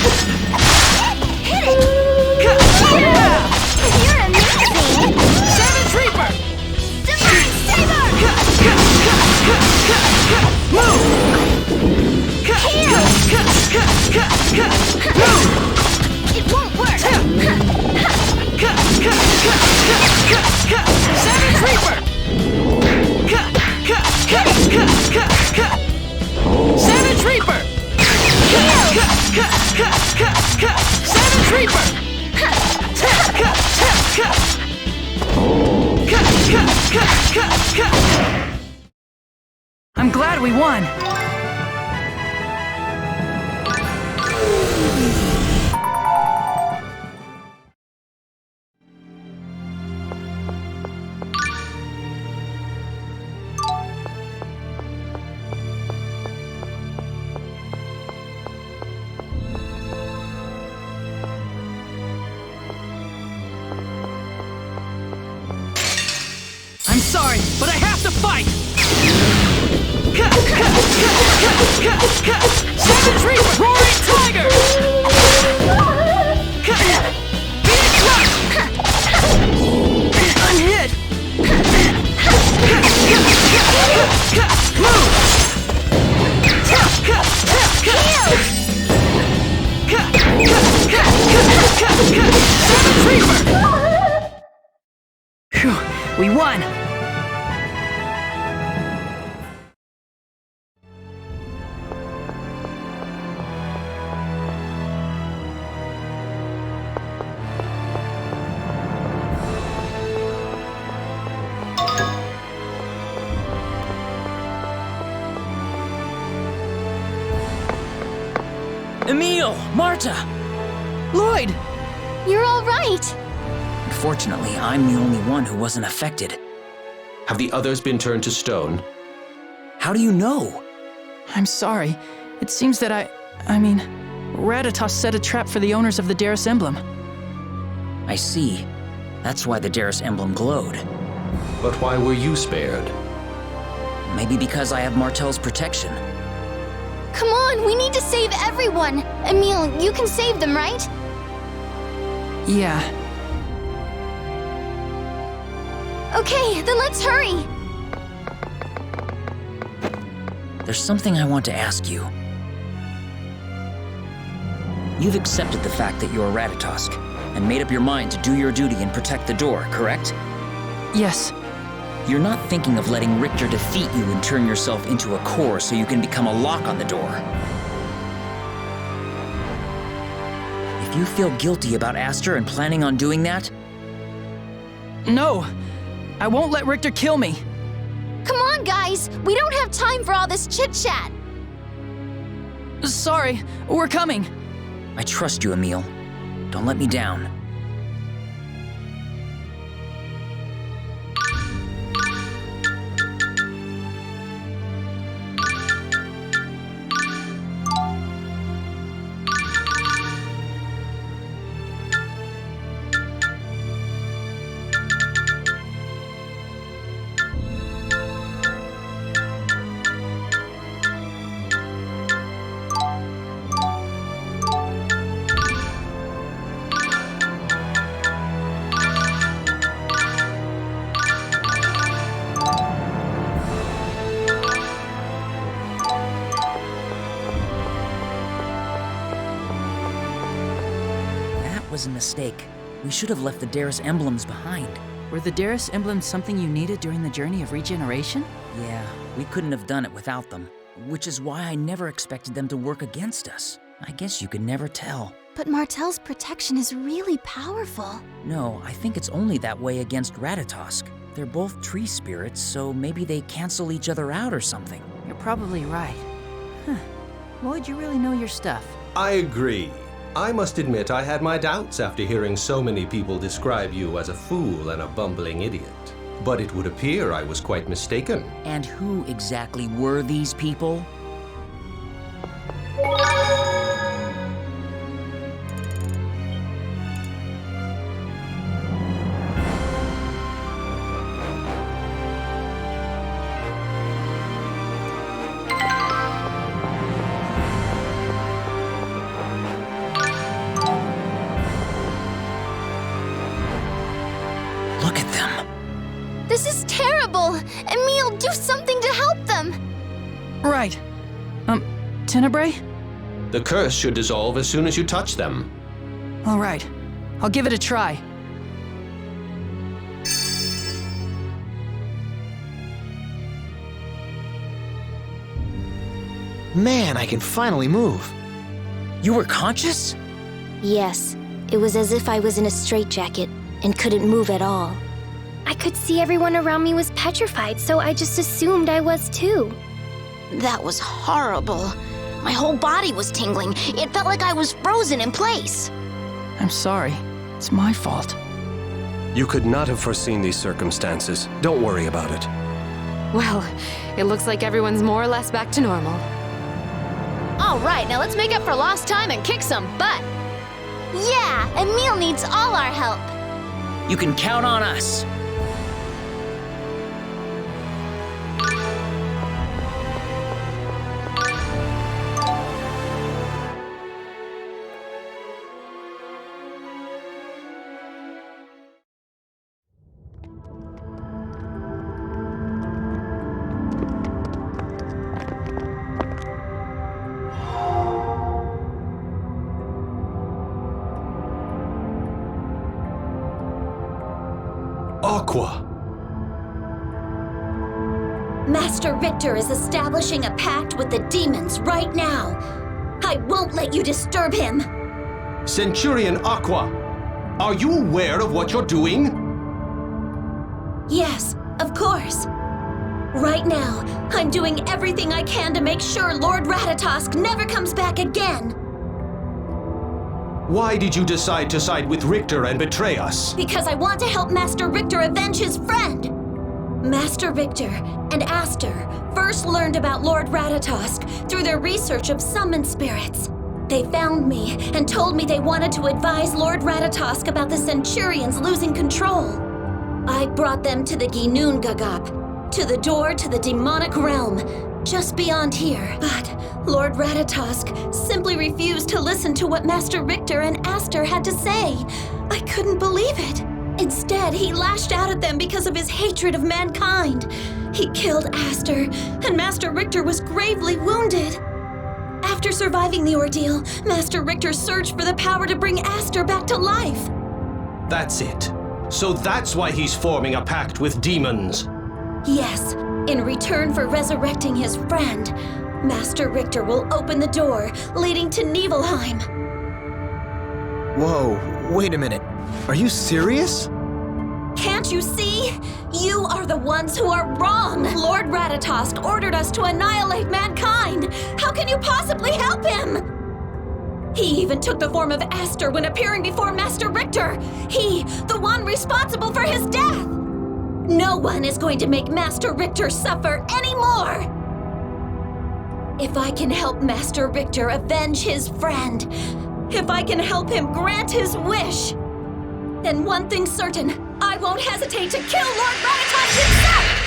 Hit it! Yeah! You're amazing! Savage Reaper! Divine Saber! It won't work! Savage Reaper! Savage Reaper! Savage Reaper! I'm glad we won. I'm sorry, but I have to fight! Savage Reaper! Roaring Tiger! Phoenix Rush! Unhit! Move! Savage Reaper! Phew, we won! Emil! Marta! Lloyd! You're all right. Unfortunately, I'm the only one who wasn't affected. Have the others been turned to stone? How do you know? I'm sorry. It seems that I mean, Ratatos set a trap for the owners of the Darius emblem. I see. That's why the Darius emblem glowed. But why were you spared? Maybe because I have Martel's protection. Come on, we need to save everyone. Emil, you can save them, right? Yeah. Okay, then let's hurry. There's something I want to ask you. You've accepted the fact that you're Ratatosk, and made up your mind to do your duty and protect the door, correct? Yes. You're not thinking of letting Richter defeat you and turn yourself into a core so you can become a lock on the door. If you feel guilty about Aster and planning on doing that... No! I won't let Richter kill me! Come on, guys! We don't have time for all this chit-chat! Sorry, we're coming! I trust you, Emil. Don't let me down. Was a mistake. We should have left the Darius emblems behind. Were the Darius emblems something you needed during the journey of regeneration? Yeah, we couldn't have done it without them. Which is why I never expected them to work against us. I guess you could never tell. But Martel's protection is really powerful. No, I think it's only that way against Ratatosk. They're both tree spirits, so maybe they cancel each other out or something. You're probably right. Huh. Lloyd, you really know your stuff. I agree. I must admit I had my doubts after hearing so many people describe you as a fool and a bumbling idiot. But it would appear I was quite mistaken. And who exactly were these people? Look at them. This is terrible! Emil, do something to help them! Right. Tenebrae? The curse should dissolve as soon as you touch them. All right. I'll give it a try. Man, I can finally move. You were conscious? Yes, it was as if I was in a straitjacket and couldn't move at all. I could see everyone around me was petrified, so I just assumed I was too. That was horrible. My whole body was tingling. It felt like I was frozen in place. I'm sorry. It's my fault. You could not have foreseen these circumstances. Don't worry about it. Well, it looks like everyone's more or less back to normal. All right, now let's make up for lost time and kick some butt. Yeah, Emil needs all our help. You can count on us. Aqua! Master Richter is establishing a pact with the demons right now. I won't let you disturb him. Centurion Aqua, are you aware of what you're doing? Yes, of course. Right now, I'm doing everything I can to make sure Lord Ratatosk never comes back again. Why did you decide to side with Richter and betray us? Because I want to help Master Richter avenge his friend. Master Richter and Aster first learned about Lord Ratatosk through their research of summoned spirits. They found me and told me they wanted to advise Lord Ratatosk about the Centurions losing control. I brought them to the Ginnungagap, to the door to the demonic realm, just beyond here. But Lord Ratatosk simply refused to listen to what Master Richter and Aster had to say. I couldn't believe it. Instead, he lashed out at them because of his hatred of mankind. He killed Aster, and Master Richter was gravely wounded. After surviving the ordeal, Master Richter searched for the power to bring Aster back to life. That's it. So that's why he's forming a pact with demons. Yes, in return for resurrecting his friend, Master Richter will open the door leading to Nibelheim. Whoa, wait a minute. Are you serious? Can't you see? You are the ones who are wrong. Lord Ratatosk ordered us to annihilate mankind. How can you possibly help him? He even took the form of Aster when appearing before Master Richter. He, the one responsible for his death. No one is going to make Master Richter suffer anymore. If I can help Master Richter avenge his friend, if I can help him grant his wish, then one thing's certain, I won't hesitate to kill Lord Ratatosk himself!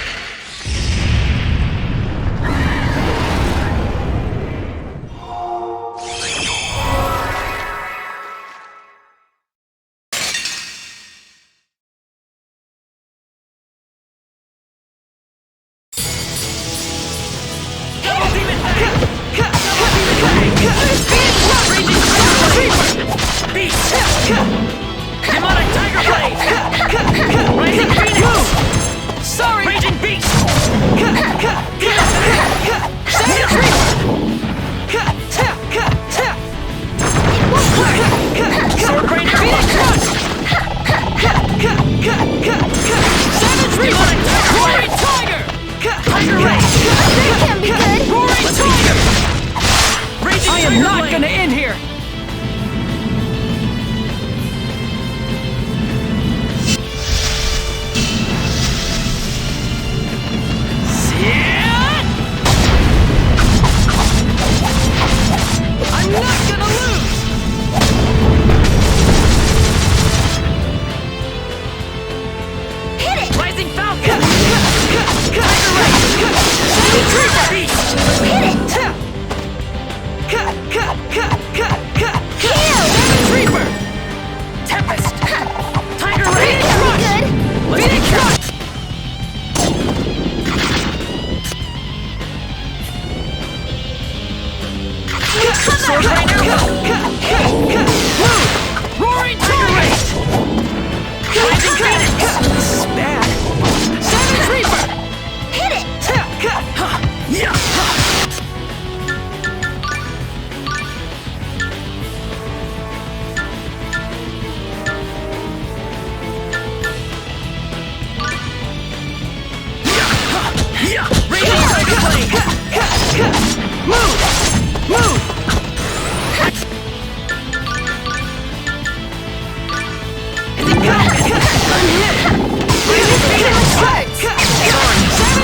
Demonic Tiger Blade! Raging Phoenix! Sorry! Raging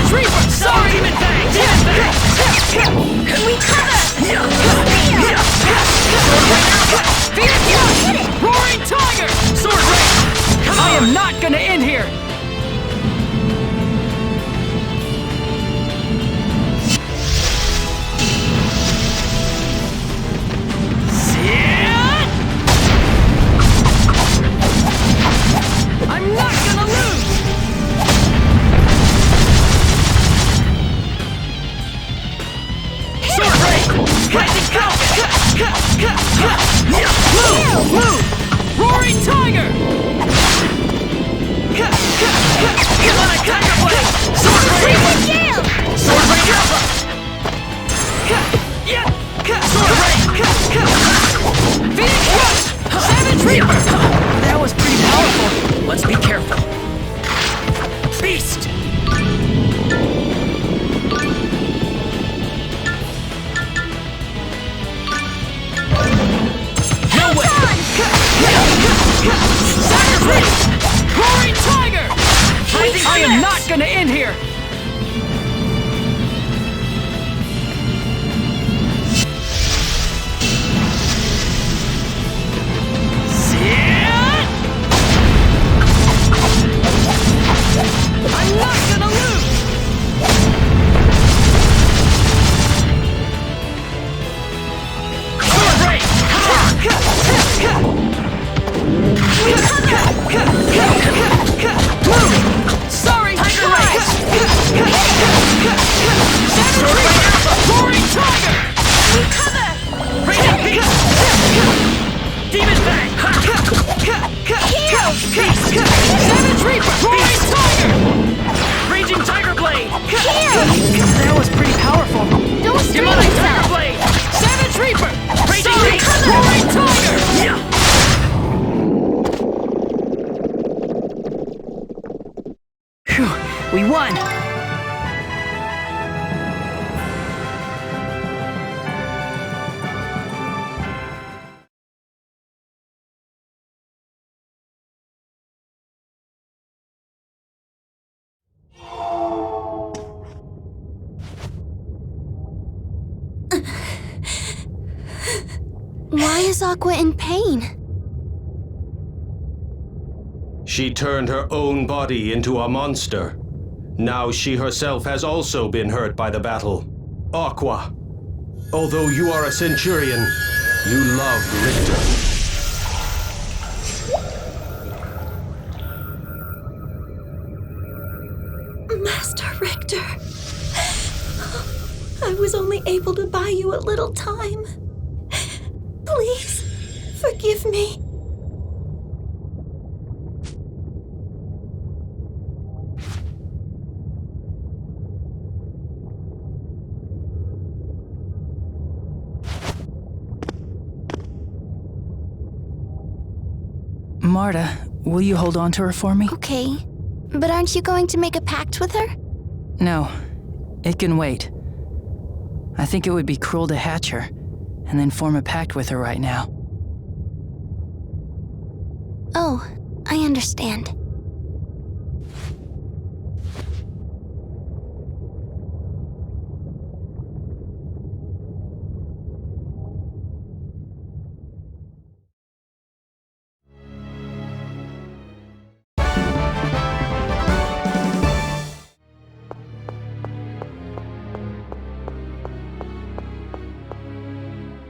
Savage Reaper! Sorry! Demon Bang! Demon Bang! We cover! Phoenix Punch! Roaring Tiger! Sword Rain! I am not gonna end here! I'm not gonna lose! Sword Rain! Rising Falcon! Move! Roaring Tiger! Demonic Tiger Blade! Sword Rain! Sword Rain Alpha! Sword Rain! Phoenix Rush! Savage Reaper! That was pretty powerful. Let's be careful. Beast! No way! Savage Reaper! Roaring Tiger! I am not gonna end here! I'm not gonna lose! Sword Rain! Move! Sorry! Tiger Race! Savage Reaper! Roaring Tiger! Raging Beast! Demon Bang! Savage Reaper! Roaring Tiger! Raging Tiger Blade! That was pretty powerful. Don't Demonic Tiger Blade! Savage Reaper! Raging Beast! Roaring Tiger! Phew, we won! Why is Aqua in pain? She turned her own body into a monster. Now she herself has also been hurt by the battle. Aqua, although you are a Centurion, you loved Richter. Master Richter, I was only able to buy you a little time. Please, forgive me. Marta, will you hold on to her for me? Okay, but aren't you going to make a pact with her? No, it can wait. I think it would be cruel to hatch her and then form a pact with her right now. Oh, I understand.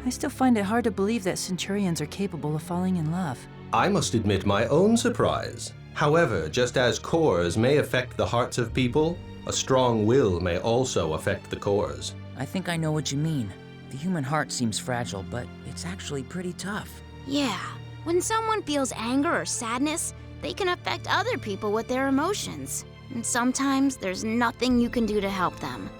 I still find it hard to believe that Centurions are capable of falling in love. I must admit my own surprise. However, just as cores may affect the hearts of people, a strong will may also affect the cores. I think I know what you mean. The human heart seems fragile, but it's actually pretty tough. Yeah, when someone feels anger or sadness, they can affect other people with their emotions. And sometimes there's nothing you can do to help them,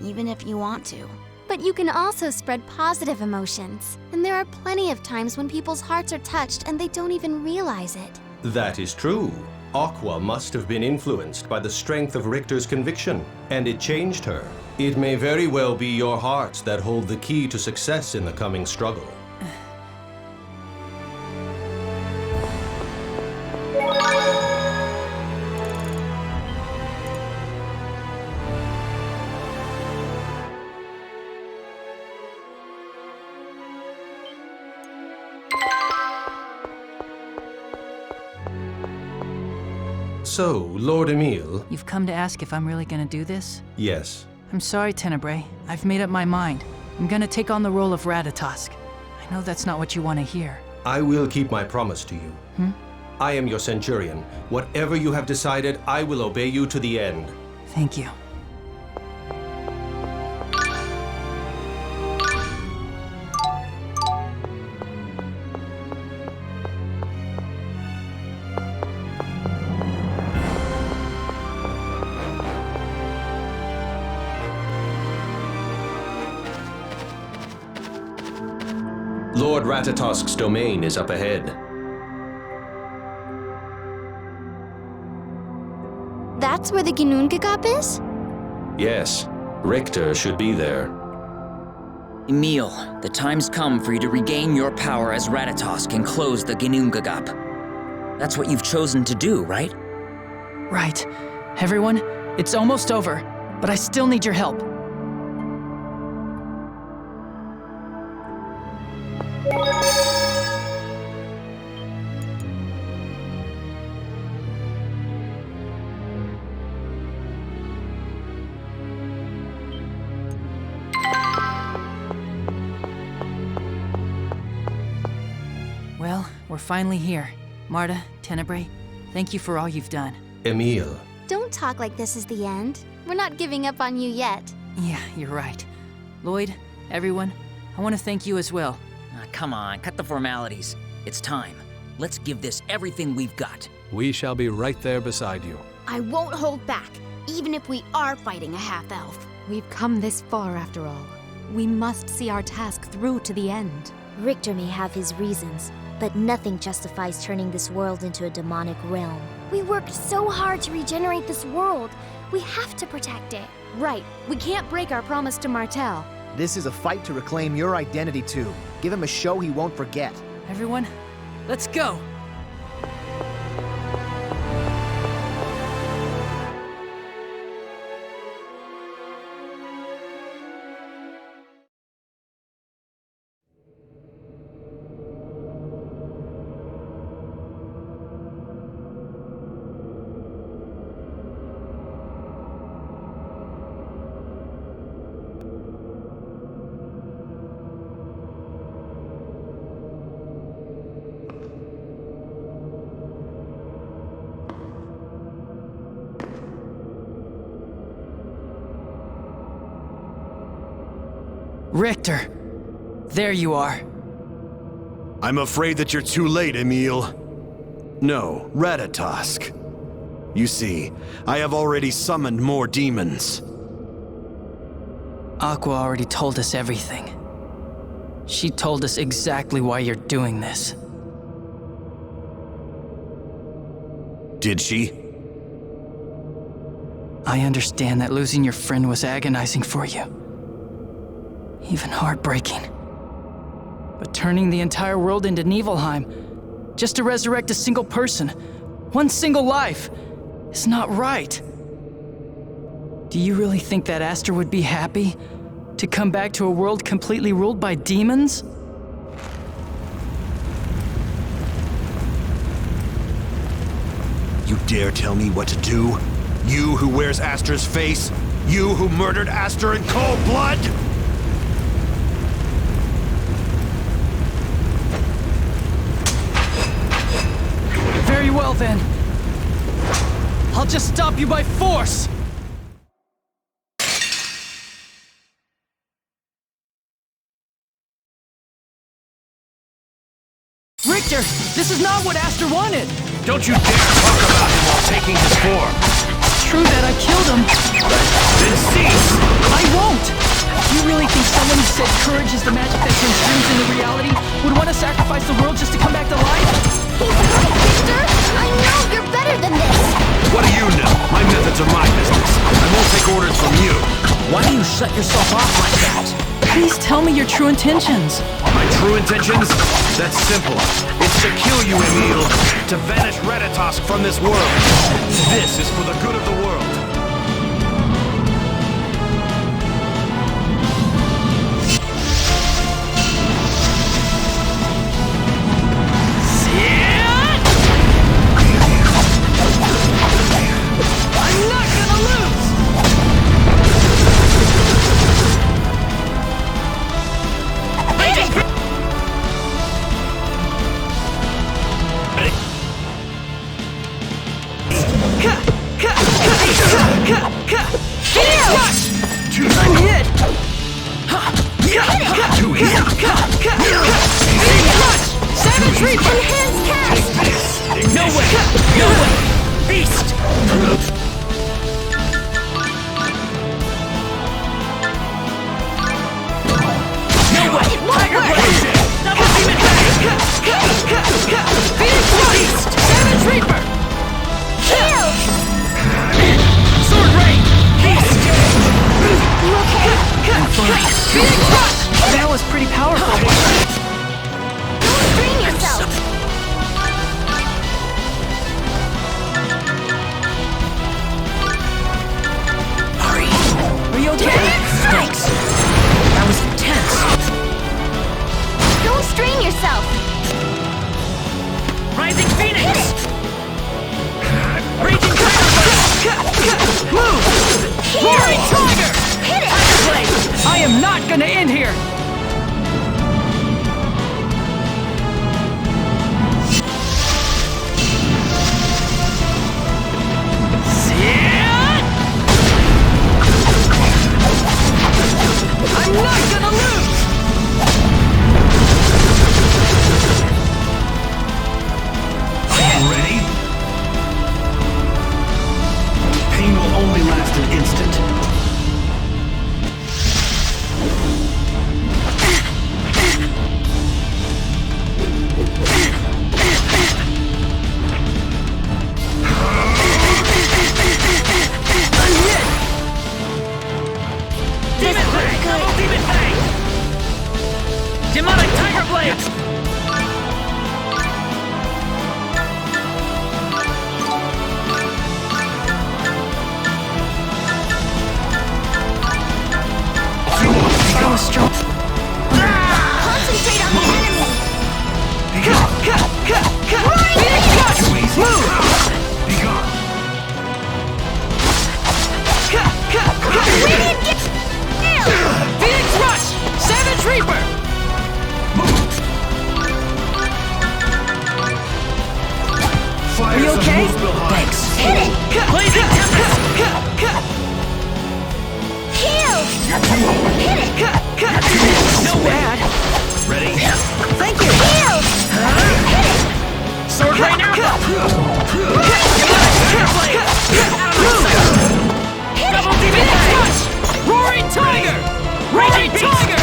even if you want to. But you can also spread positive emotions. And there are plenty of times when people's hearts are touched and they don't even realize it. That is true. Aqua must have been influenced by the strength of Richter's conviction, and it changed her. It may very well be your hearts that hold the key to success in the coming struggle. So, Lord Emile? You've come to ask if I'm really gonna do this? Yes. I'm sorry, Tenebrae. I've made up my mind. I'm gonna take on the role of Ratatosk. I know that's not what you want to hear. I will keep my promise to you. I am your centurion. Whatever you have decided, I will obey you to the end. Thank you. Lord Ratatosk's domain is up ahead. That's where the Ginnungagap is? Yes, Richter should be there. Emile, the time's come for you to regain your power as Ratatosk and close the Ginnungagap. That's what you've chosen to do, right? Right. Everyone, it's almost over, but I still need your help. Well, we're finally here. Marta, Tenebrae, thank you for all you've done. Emile. Don't talk like this is the end. We're not giving up on you yet. Yeah, you're right. Lloyd, everyone, I want to thank you as well. Come on, cut the formalities. It's time. Let's give this everything we've got. We shall be right there beside you. I won't hold back, even if we are fighting a half-elf. We've come this far after all. We must see our task through to the end. Richter may have his reasons, but nothing justifies turning this world into a demonic realm. We worked so hard to regenerate this world. We have to protect it. Right. We can't break our promise to Martel. This is a fight to reclaim your identity too. Give him a show he won't forget. Everyone, let's go! Richter! There you are. I'm afraid that you're too late, Emile. No, Ratatosk. You see, I have already summoned more demons. Aqua already told us everything. She told us exactly why you're doing this. Did she? I understand that losing your friend was agonizing for you. Even heartbreaking. But turning the entire world into Niflheim, just to resurrect a single person, one single life, is not right. Do you really think that Aster would be happy to come back to a world completely ruled by demons? You dare tell me what to do? You who wears Aster's face? You who murdered Aster in cold blood? Very well then. I'll just stop you by force! Richter, this is not what Aster wanted! Don't you dare talk about him while taking his form! It's true that I killed him. Then cease! I won't! You really think someone who said courage is the magic that turns dreams into reality would want to sacrifice the world just to come back to life? He's right, Victor! I know you're better than this! What do you know? My methods are my business. I won't take orders from you. Why do you shut yourself off like that? Please tell me your true intentions. My true intentions? That's simple. It's to kill you, Emile. To banish Ratatosk from this world. This is for the good of the world. I'm hit! Savage Reaper! Enhanced cast! No way! No way! Beast! No way! Tiger Blade! Double Demon Head! Phoenix Beast! Savage Reaper! Kill! Sword Ray! Beast! You okay? I'm fine. Phoenix Rush! That was pretty powerful. Don't strain yourself! Ari, Are you okay? thanks. That was intense. Don't strain yourself! Rising Phoenix! Raging Tiger Blade! Move! Roaring Tiger! Hit it! Tiger Blade! I am not gonna end here! I'm not gonna lose! Are you ready? Pain will only last an instant. Demon Blade! Double Demon Blade! Demonic Tiger Blade! That was strong. Concentrate on the enemy! Phoenix Rush! Move! Be gone. Phoenix Rush! Savage Reaper! Fire Are you some okay? moves behind. Thanks. Hit it! Blazing Tempest! Kill! Hit it! No bad! Ready? Thank you! Kill! Hit it! Sword Rain Arrow! Tiger Blade! Double Demon Rush! Roaring Tiger! Roaring Tiger!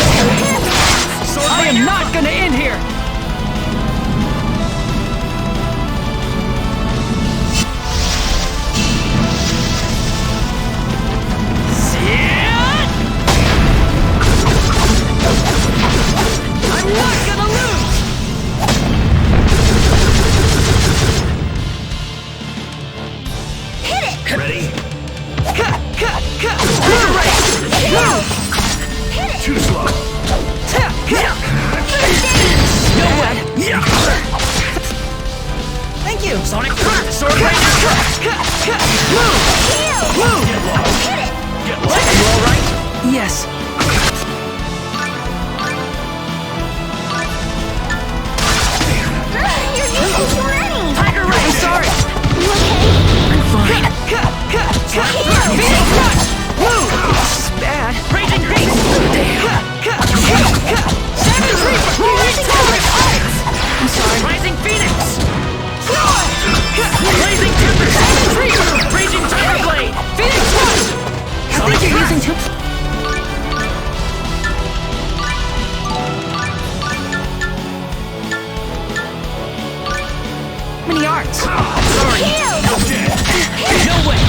I am not gonna end here! I'm not gonna lose! Hit it! Ready? Too slow. No way! Thank you! Sonic Sword Rain! Move! Move! Hit it! Get Are you alright? Yes. You're using too many! Tiger Ray! I'm sorry! You okay? I'm fine. Phoenix Rush! Move! This is bad. Raging Beast! Savage Reaper! Roaring Tiger! I'm sorry. Rising Phoenix! Blazing Timber! Savage Reaper! Raging Tiger Blade! Phoenix Rush! I think you're using too... many arts. Sorry! No way!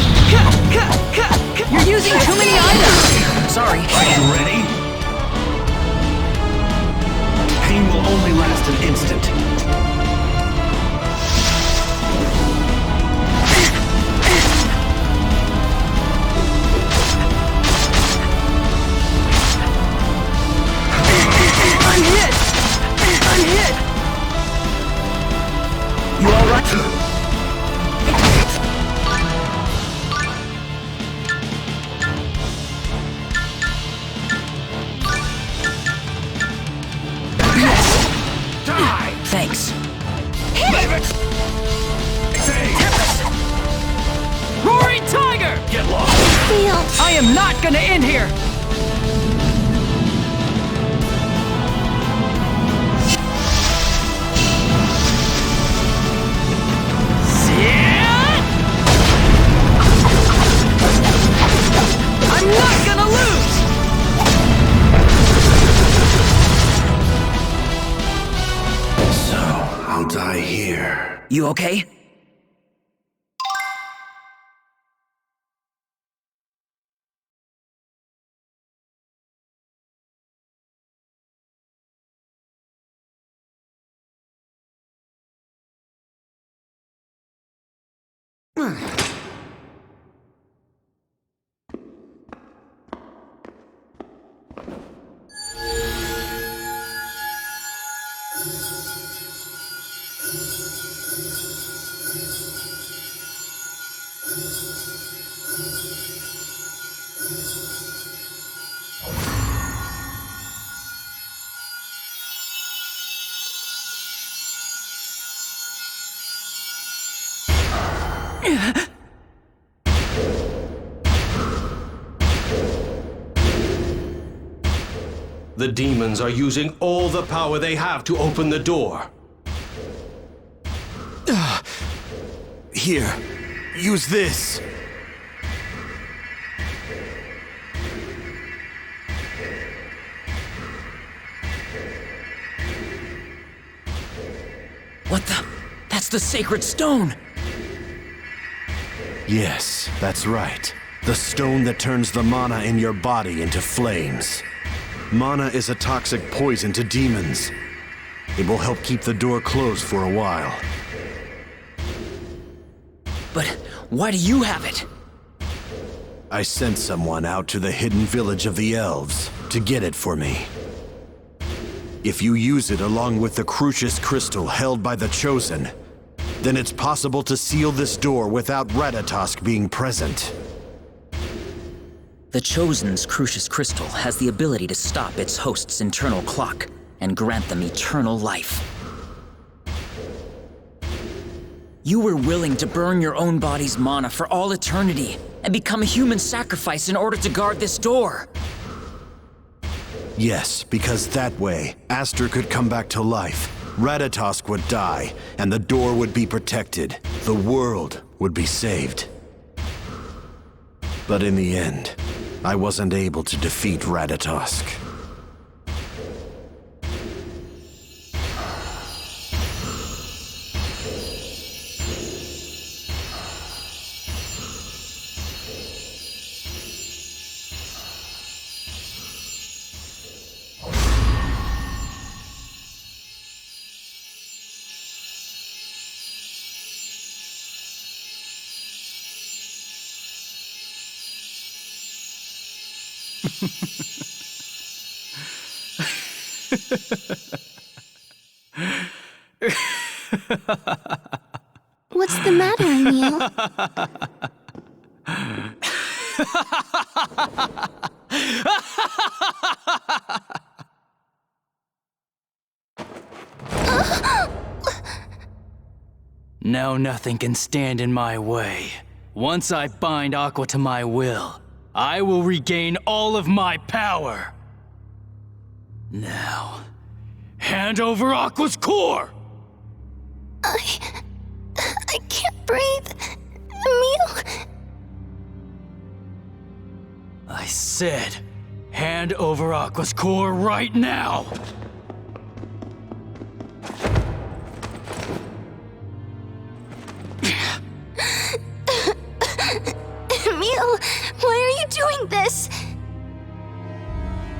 You're using too many items. Sorry! Are you ready? Pain will only last an instant. am not gonna end here! I'm not gonna lose! So, I'll die here. You okay? The demons are using all the power they have to open the door. Here, use this. What the? That's the sacred stone! Yes, that's right. The stone that turns the mana in your body into flames. Mana is a toxic poison to demons. It will help keep the door closed for a while. But why do you have it? I sent someone out to the hidden village of the elves to get it for me. If you use it along with the Crucius crystal held by the Chosen, then it's possible to seal this door without Ratatosk being present. The Chosen's Crucius crystal has the ability to stop its host's internal clock and grant them eternal life. You were willing to burn your own body's mana for all eternity and become a human sacrifice in order to guard this door. Yes, because that way, Aster could come back to life, Ratatosk would die, and the door would be protected. The world would be saved. But in the end, I wasn't able to defeat Ratatosk. What's the matter, Emil? Now nothing can stand in my way. Once I bind Aqua to my will, I will regain all of my power. Now, hand over Aqua's core! I can't breathe. Emil. I said, hand over Aqua's core right now! Emil, why are you doing this?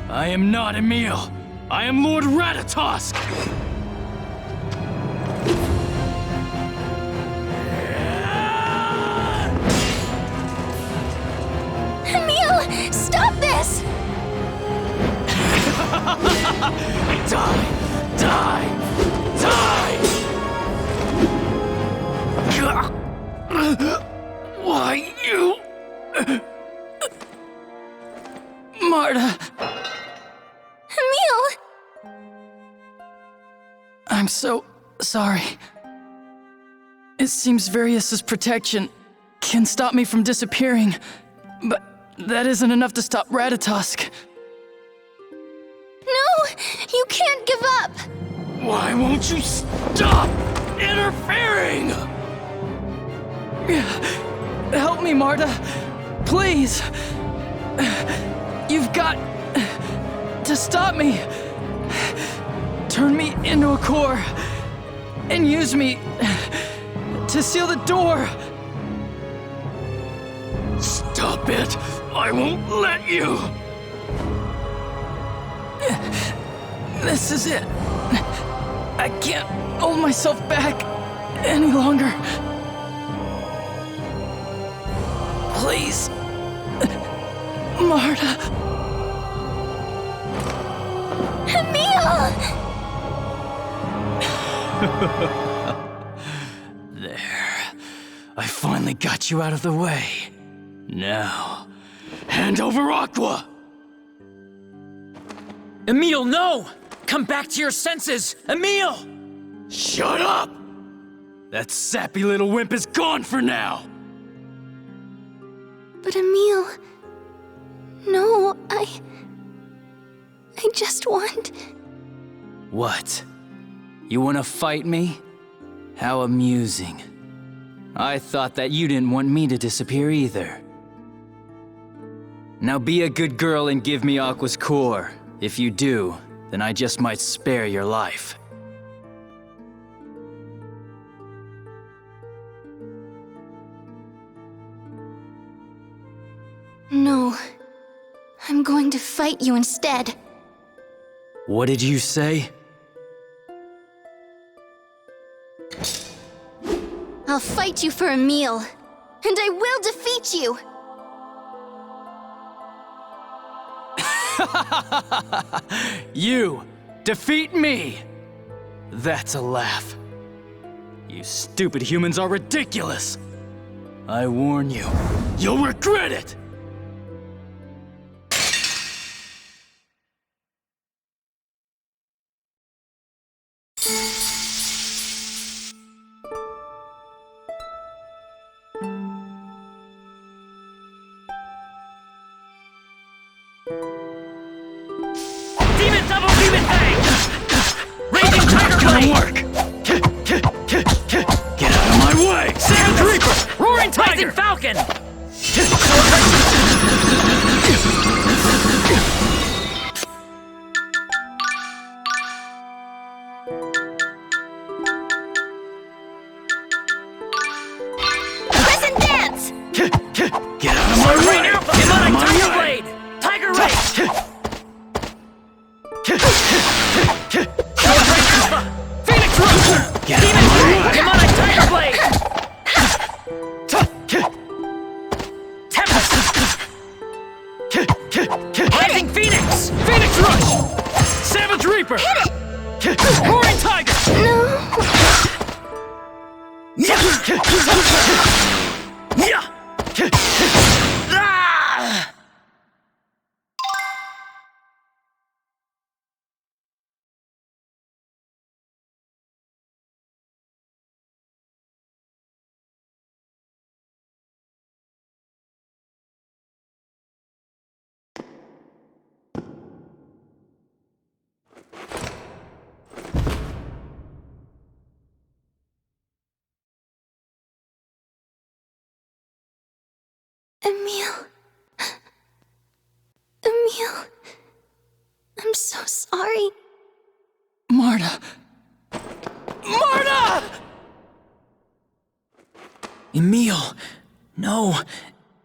I am not Emil. I am Lord Ratatosk! Emil, stop this! Die! Die! Die! Why you... Marta... Emil! I'm so sorry. It seems Various' protection can stop me from disappearing, but that isn't enough to stop Ratatosk. No! You can't give up! Why won't you stop interfering? Help me, Marta. Please. You've got to stop me. Turn me into a core and use me to seal the door. Stop it! I won't let you! This is it. I can't hold myself back any longer. Please. Marta. Emil! There. I finally got you out of the way. Now, hand over Aqua! Emil, no! Come back to your senses! Emil! Shut up! That sappy little wimp is gone for now! But Emil... No, I just want... What? You wanna fight me? How amusing. I thought that you didn't want me to disappear either. Now be a good girl and give me Aqua's core. If you do, then I just might spare your life. No. I'm going to fight you instead. What did you say? I'll fight you for Emil. And I will defeat you! You defeat me! That's a laugh. You stupid humans are ridiculous! I warn you, you'll regret it! Falcon! Press and dance! Get out of my way! Get out of my way! Tiger Race! Phoenix Rush! Get out of my way! Come on, Tiger Blade! Rising Phoenix! Phoenix Rush! Savage Reaper! Hit it! Roaring Tiger! Ah! Emil. Emil. I'm so sorry. Marta. Marta! Emil, no.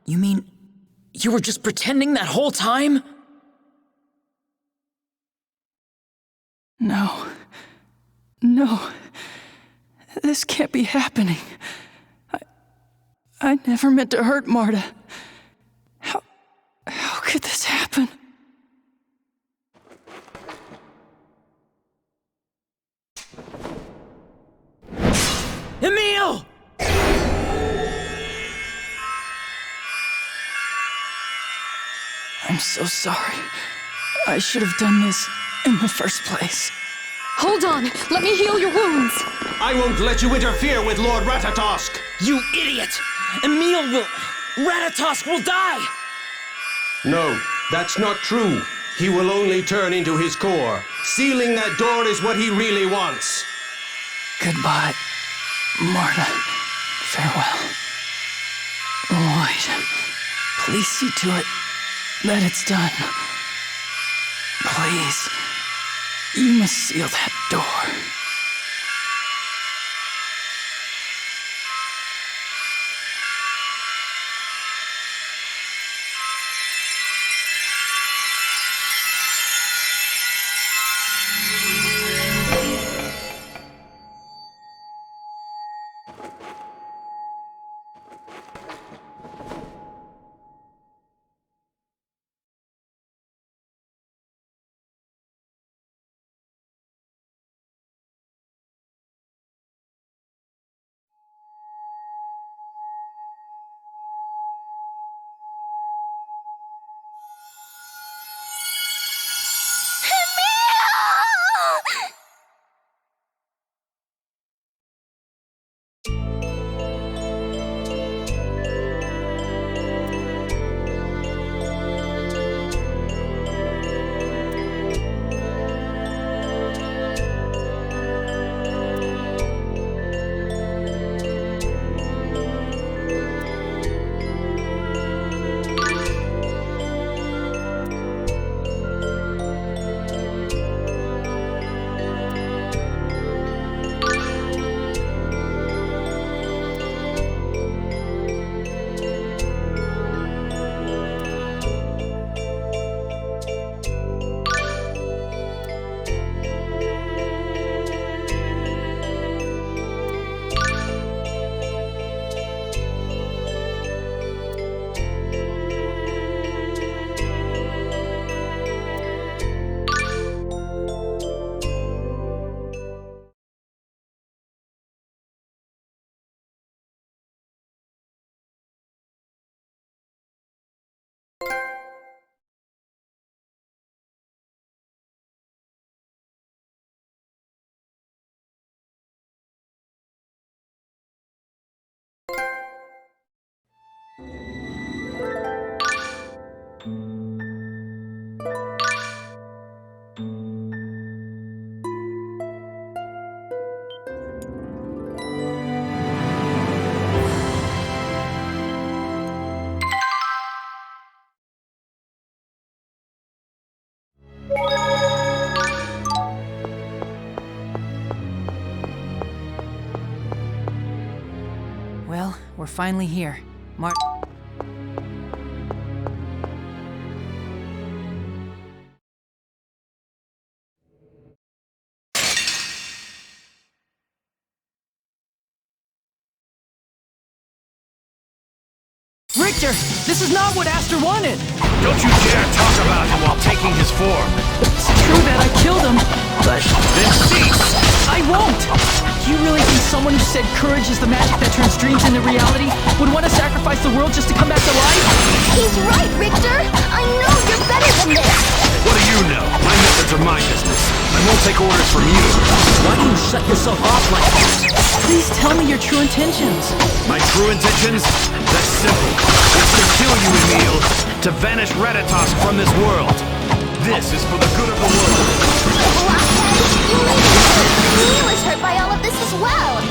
You mean, you were just pretending that whole time? No. No. This can't be happening. I never meant to hurt Marta. How could this happen? Emil! I'm so sorry. I should have done this in the first place. Hold on! Let me heal your wounds! I won't let you interfere with Lord Ratatosk! You idiot! Emil will... Ratatosk will die! No, that's not true. He will only turn into his core. Sealing that door is what he really wants. Goodbye, Marta. Farewell. Lloyd, please see to it that it's done. Please, you must seal that door. Well, we're finally here. Richter, this is not what Aster wanted! Don't you dare talk about him while taking his form! It's true that I killed him, but... Then cease! I won't! Do you really think someone who said courage is the magic that turns dreams into reality would want to sacrifice the world just to come back to life? He's right, Richter! I know you're better than this! What do you know? My methods are my business. I won't take orders from you. Why do you shut yourself off like this? Please tell me your true intentions. My true intentions? That's simple. It's to kill you, Emil. To banish Ratatosk from this world. This is for the good of the world. Blockhead, you made it worse. Emil is hurt by all of this as well.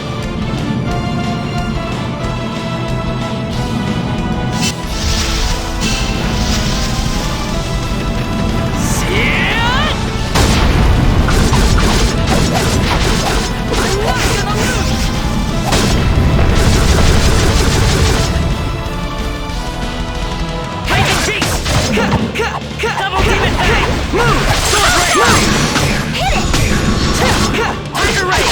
Double demon head! Move! Sword ray! Move! Hit it! Tiger ray!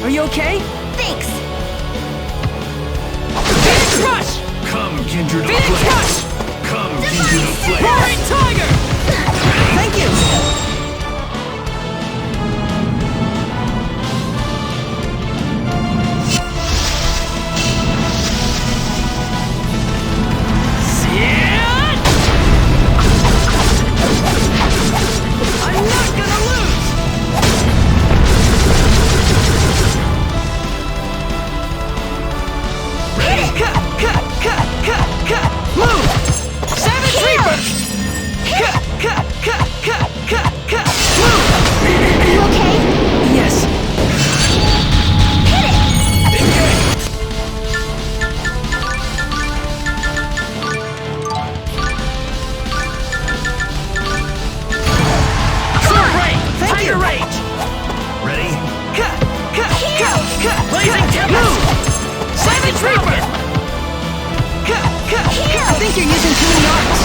Are you okay? Thanks. Phoenix Rush! Come, kindred of Phoenix flame. Rush! Come, kindred of flame. Roaring Tiger! Thank you! I'm not gonna lose! Ready? Move! Savage Reaper! Move! You okay? Yes. Sword Ray! Tiger Rage! Ready? Blazing Tempest! Savage Reaper! I think you're using too many arms.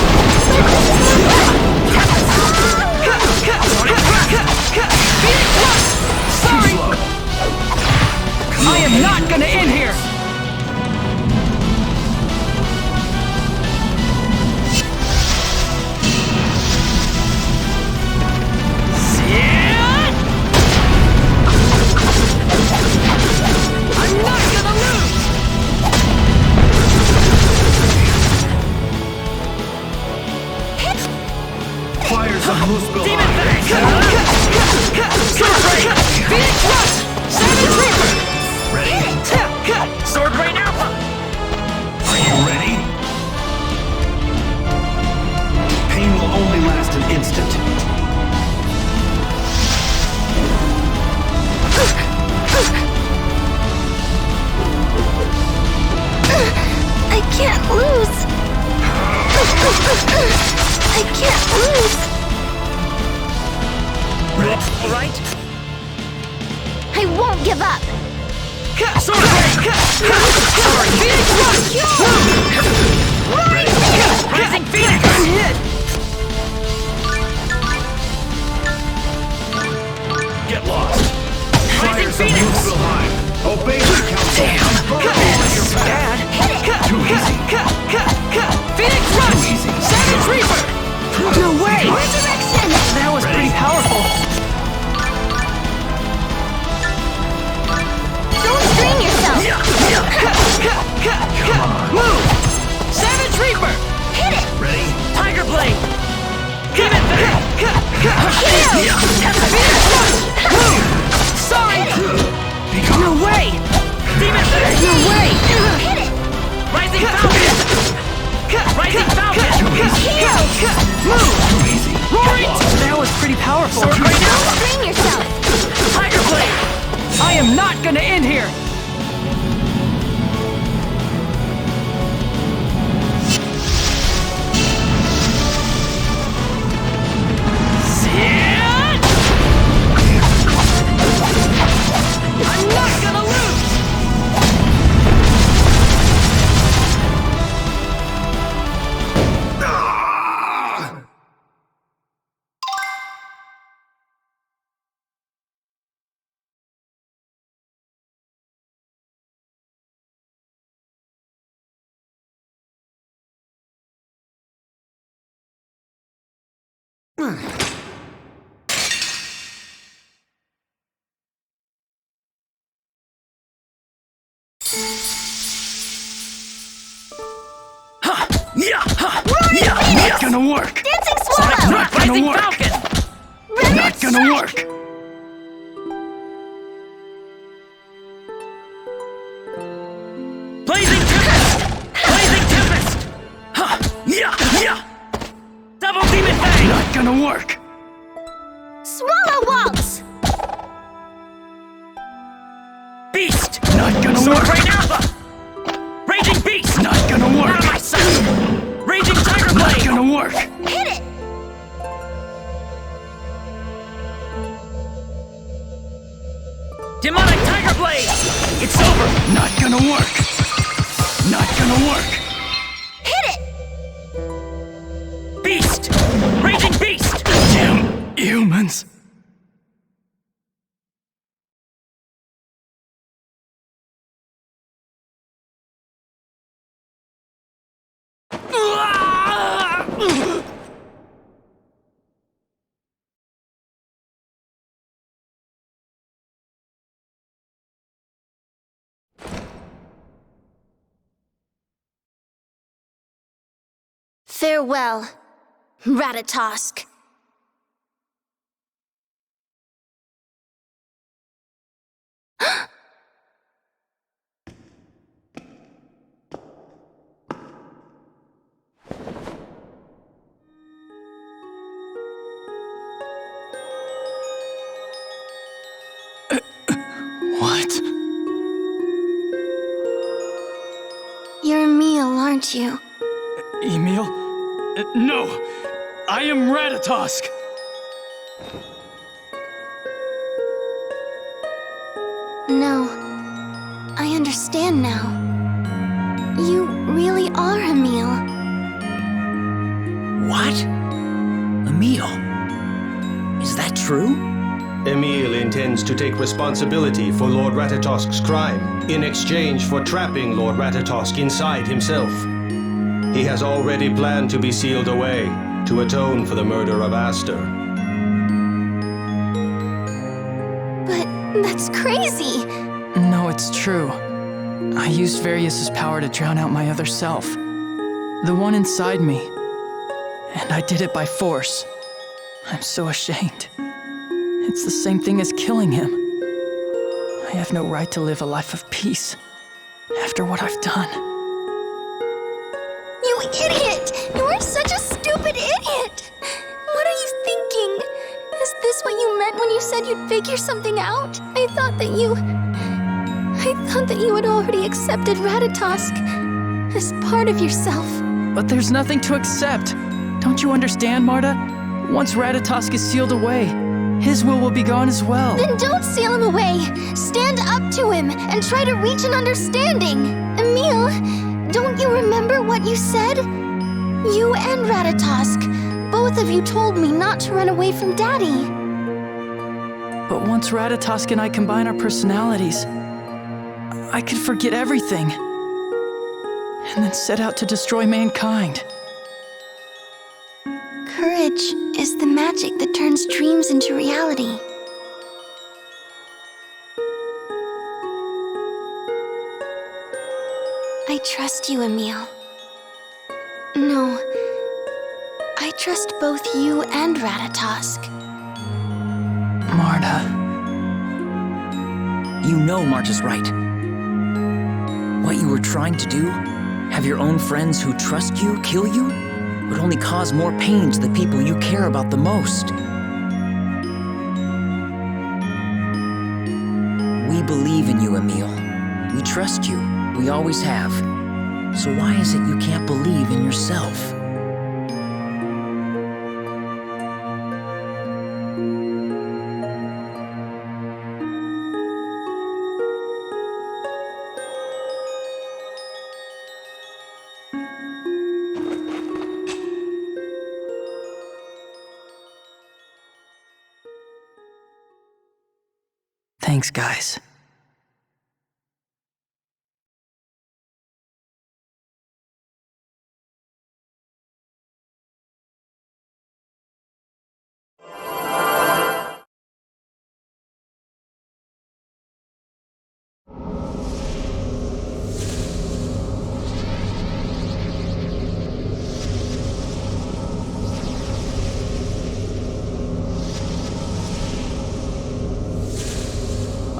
Phoenix Rush! Sorry! I am not gonna end here! I'm not gonna lose! Fires of Muspelheim. Demon Fang! Sword Ray! Phoenix Rush! Savage Reaper! Ready? Sword Ray Alpha! Are you ready? Pain will only last an instant. I can't lose. I can't lose. All right? I won't give up. Sword Ray! Sorry, Phoenix Rush! Rising Phoenix! I'm hit! Get lost. Rising Fires of Phoenix! Muspelheim. Obey the council. That's bad. Too easy. Phoenix Rush! Savage Reaper! No way! Resurrection! That was pretty powerful. Don't strain yourself. Move! Savage Reaper! Hit it. Ready? Tiger Blade! Demon Fang! Phoenix Rush! Move! Sorry! No way! Demon Fang! No way! Hit it. Rising Falcon! Rising Falcon! Move! Too easy. Roaring! That was pretty powerful. Don't strain yourself. Tiger Blade! I am not gonna end here! I'm not gonna lose! Not gonna work! Dancing Swallow. Not gonna work! Falcon. Not gonna work! Blazing Tempest! Blazing Tempest! Double Demon Fang! Not gonna work! Swallow Waltz. Beast! Not gonna work! Rain Alpha! Raging Beast! Not gonna work! Out of my sight! Raging Tiger Blade! Not gonna work! Hit it. Demonic Tiger Blade! It's over! Not gonna work! Not gonna work! Hit it. Beast! Raging Beast! Damn humans! Farewell, Ratatosk. What? You're Emil, aren't you? Emil? No! I am Ratatosk! No. I understand now. You really are Emil. What? Emil? Is that true? Emil intends to take responsibility for Lord Ratatosk's crime in exchange for trapping Lord Ratatosk inside himself. He has already planned to be sealed away to atone for the murder of Aster. But that's crazy! No, it's true. I used Varius's power to drown out my other self. The one inside me. And I did it by force. I'm so ashamed. It's the same thing as killing him. I have no right to live a life of peace after what I've done. You idiot! You are such a stupid idiot! What are you thinking? Is this what you meant when you said you'd figure something out? I thought that you had already accepted Ratatosk as part of yourself. But there's nothing to accept. Don't you understand, Marta? Once Ratatosk is sealed away, his will be gone as well. Then don't seal him away. Stand up to him and try to reach an understanding. Emil, don't you remember what you said? You and Ratatosk, both of you told me not to run away from Daddy. But once Ratatosk and I combine our personalities, I could forget everything. And then set out to destroy mankind. Courage is the magic that turns dreams into reality. I trust you, Emil. No, I trust both you and Ratatosk. Marta. You know Marta's right. What you were trying to do, have your own friends who trust you kill you, would only cause more pain to the people you care about the most. We believe in you, Emil. We trust you. We always have. So why is it you can't believe in yourself? Thanks, guys.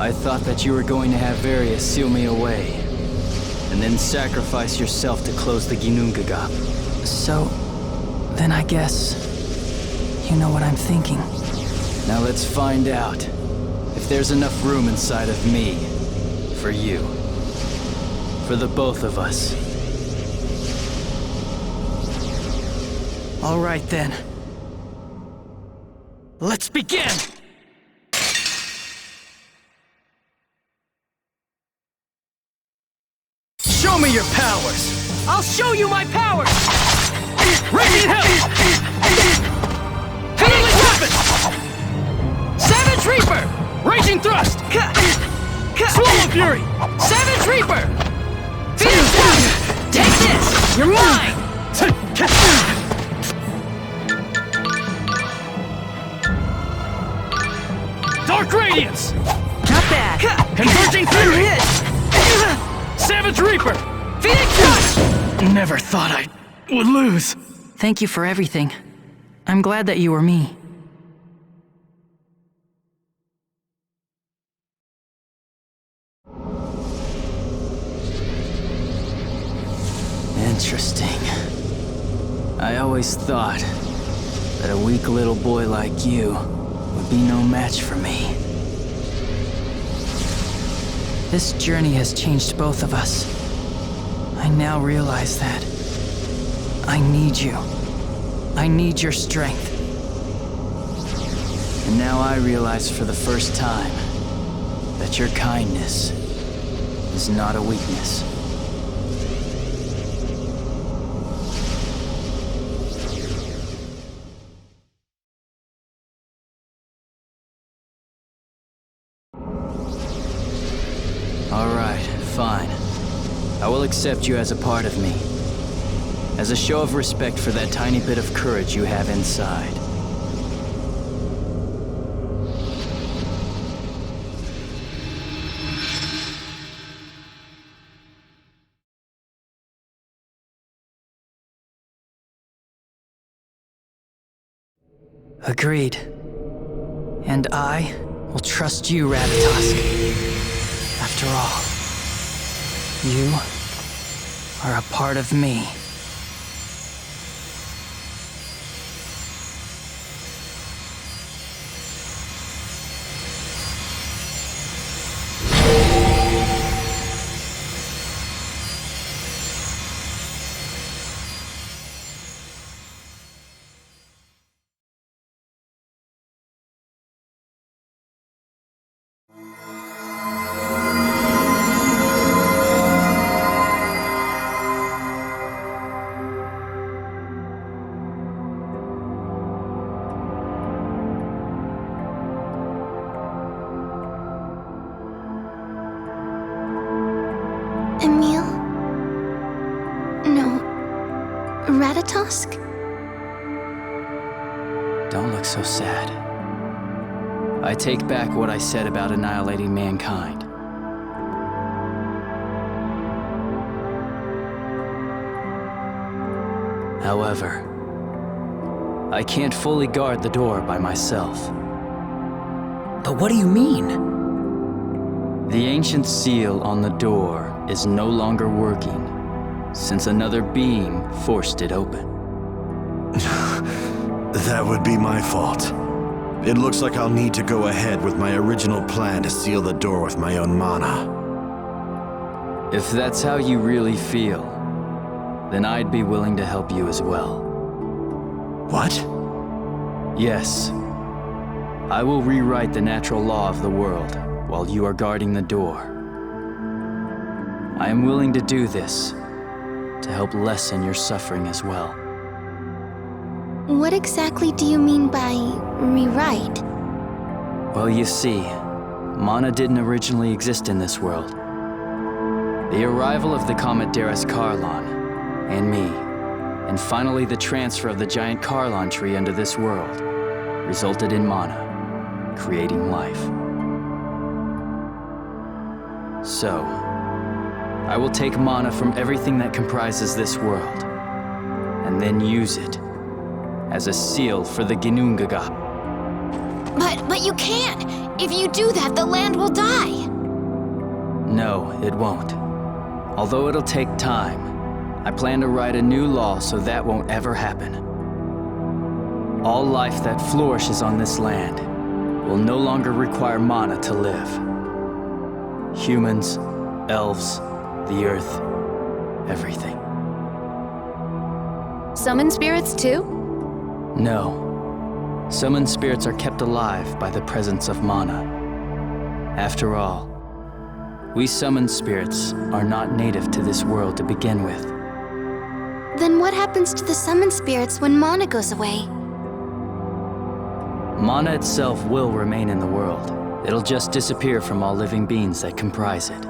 I thought that you were going to have Varius seal me away, and then sacrifice yourself to close the Ginnungagap. So, then I guess you know what I'm thinking. Now let's find out if there's enough room inside of me for you. For the both of us. All right then. Let's begin! Show me your powers! I'll show you my powers! Raging Hell! Heavenly Weapon! Savage Reaper! Raging Thrust! Swallow Fury! Savage Reaper! Phoenix Down! Take this! You're mine! Dark Radiance! Not bad. Converging Fury! Savage Reaper! Phoenix Rush! Never thought I would lose. Thank you for everything. I'm glad that you were me. Interesting. I always thought that a weak little boy like you would be no match for me. This journey has changed both of us. I now realize that I need you. I need your strength. And now I realize for the first time that your kindness is not a weakness. All right, fine. I will accept you as a part of me, as a show of respect for that tiny bit of courage you have inside. Agreed. And I will trust you, Ratatosk. After all, you are a part of me. Emil? No. Ratatosk? Don't look so sad. I take back what I said about annihilating mankind. However, I can't fully guard the door by myself. But what do you mean? The ancient seal on the door is no longer working, since another being forced it open. That would be my fault. It looks like I'll need to go ahead with my original plan to seal the door with my own mana. If that's how you really feel, then I'd be willing to help you as well. What? Yes. I will rewrite the natural law of the world while you are guarding the door. I am willing to do this to help lessen your suffering as well. What exactly do you mean by rewrite? Well, you see, mana didn't originally exist in this world. The arrival of the comet Darius Carlon, and me, and finally the transfer of the giant Carlon tree into this world, resulted in mana, creating life. So, I will take mana from everything that comprises this world, and then use it as a seal for the Ginnungagap. But you can't! If you do that, the land will die! No, it won't. Although it'll take time, I plan to write a new law so that won't ever happen. All life that flourishes on this land will no longer require mana to live. Humans, elves, the earth, everything. Summon spirits too? No. Summoned spirits are kept alive by the presence of mana. After all, we summoned spirits are not native to this world to begin with. Then what happens to the summoned spirits when mana goes away? Mana itself will remain in the world. It'll just disappear from all living beings that comprise it.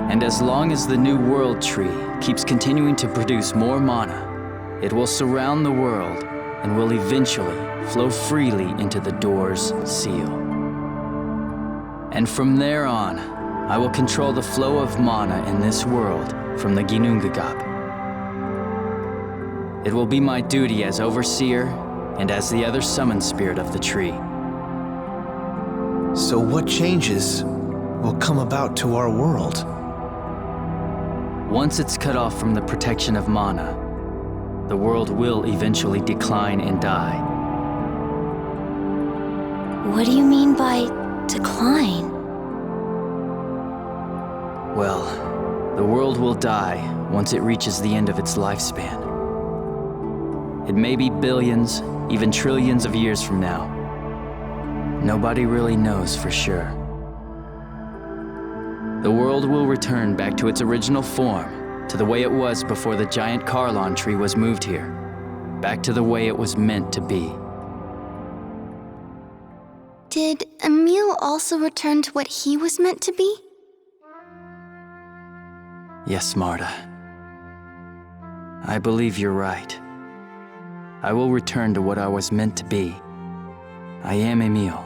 And as long as the New World Tree keeps continuing to produce more mana, it will surround the world and will eventually flow freely into the door's seal. And from there on, I will control the flow of mana in this world from the Ginnungagap. It will be my duty as overseer and as the other summoned spirit of the tree. So what changes will come about to our world? Once it's cut off from the protection of mana, the world will eventually decline and die. What do you mean by decline? Well, the world will die once it reaches the end of its lifespan. It may be billions, even trillions of years from now. Nobody really knows for sure. The world will return back to its original form, to the way it was before the giant Carlon tree was moved here. Back to the way it was meant to be. Did Emil also return to what he was meant to be? Yes, Marta. I believe you're right. I will return to what I was meant to be. I am Emil,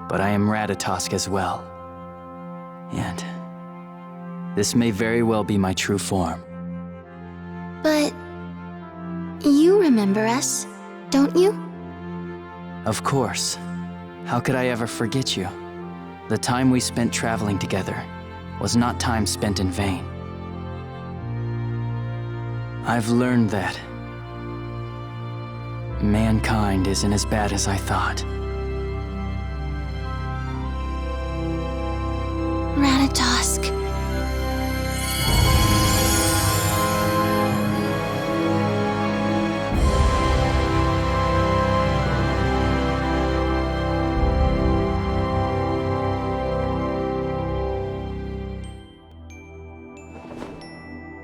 but I am Ratatosk as well. And this may very well be my true form. But you remember us, don't you? Of course. How could I ever forget you? The time we spent traveling together was not time spent in vain. I've learned that mankind isn't as bad as I thought. Ratatosk.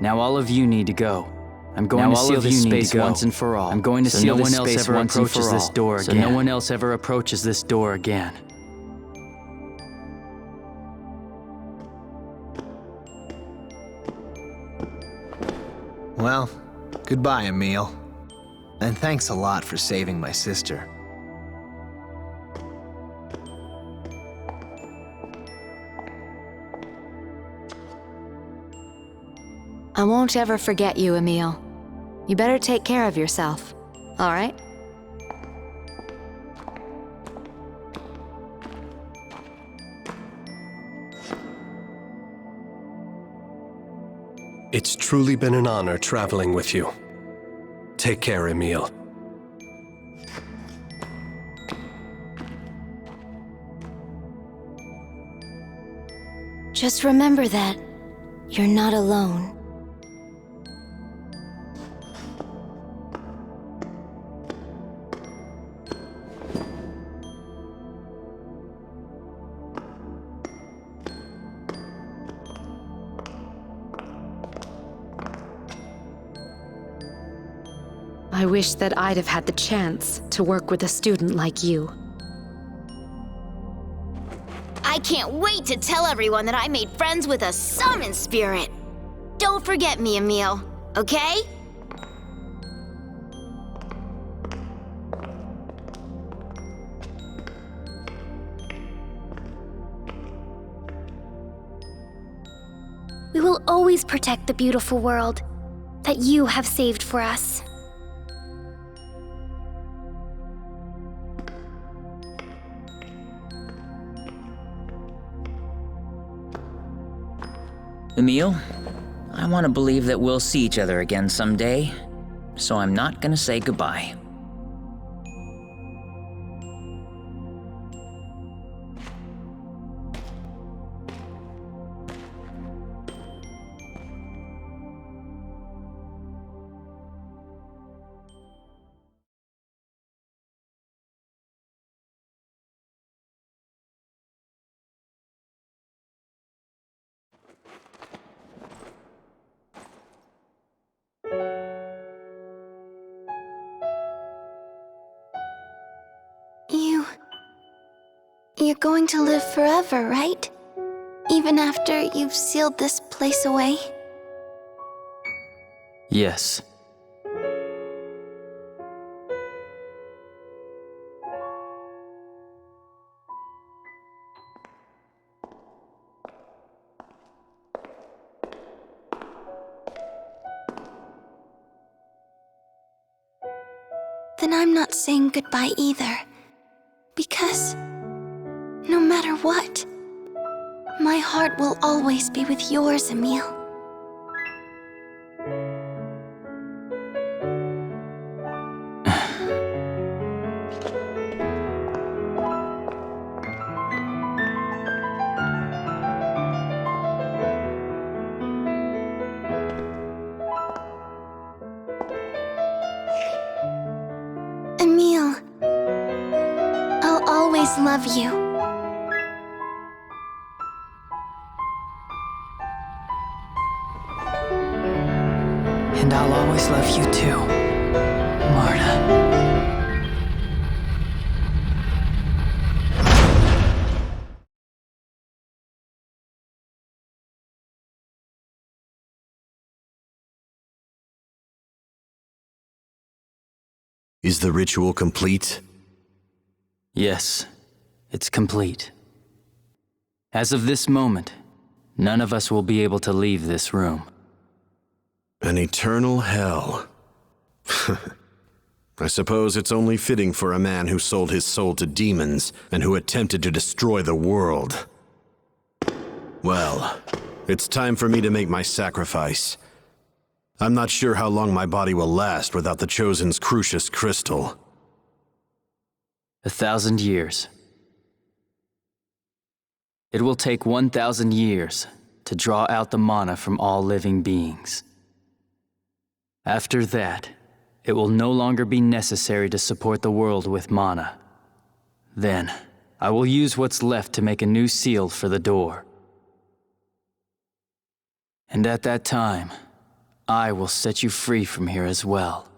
Now all of you need to go. I'm going to seal this space once and for all. I'm going to seal this space once and for all. So no one else ever approaches this door again. Well, goodbye, Emil. And thanks a lot for saving my sister. I won't ever forget you, Emil. You better take care of yourself, all right? It's truly been an honor traveling with you. Take care, Emil. Just remember that you're not alone. I wish that I'd have had the chance to work with a student like you. I can't wait to tell everyone that I made friends with a summon spirit. Don't forget me, Emil, okay? We will always protect the beautiful world that you have saved for us. Emil, I want to believe that we'll see each other again someday, so I'm not gonna say goodbye. You're going to live forever, right? Even after you've sealed this place away? Yes. then I'm not saying goodbye either. Because no matter what, my heart will always be with yours, Emile. Emile, I'll always love you. And I'll always love you too, Marta. Is the ritual complete? Yes, it's complete. As of this moment, none of us will be able to leave this room. An eternal hell. I suppose it's only fitting for a man who sold his soul to demons and who attempted to destroy the world. Well, it's time for me to make my sacrifice. I'm not sure how long my body will last without the Chosen's Crucius Crystal. 1,000 years. It will take 1,000 years to draw out the mana from all living beings. After that, it will no longer be necessary to support the world with mana. Then, I will use what's left to make a new seal for the door. And at that time, I will set you free from here as well.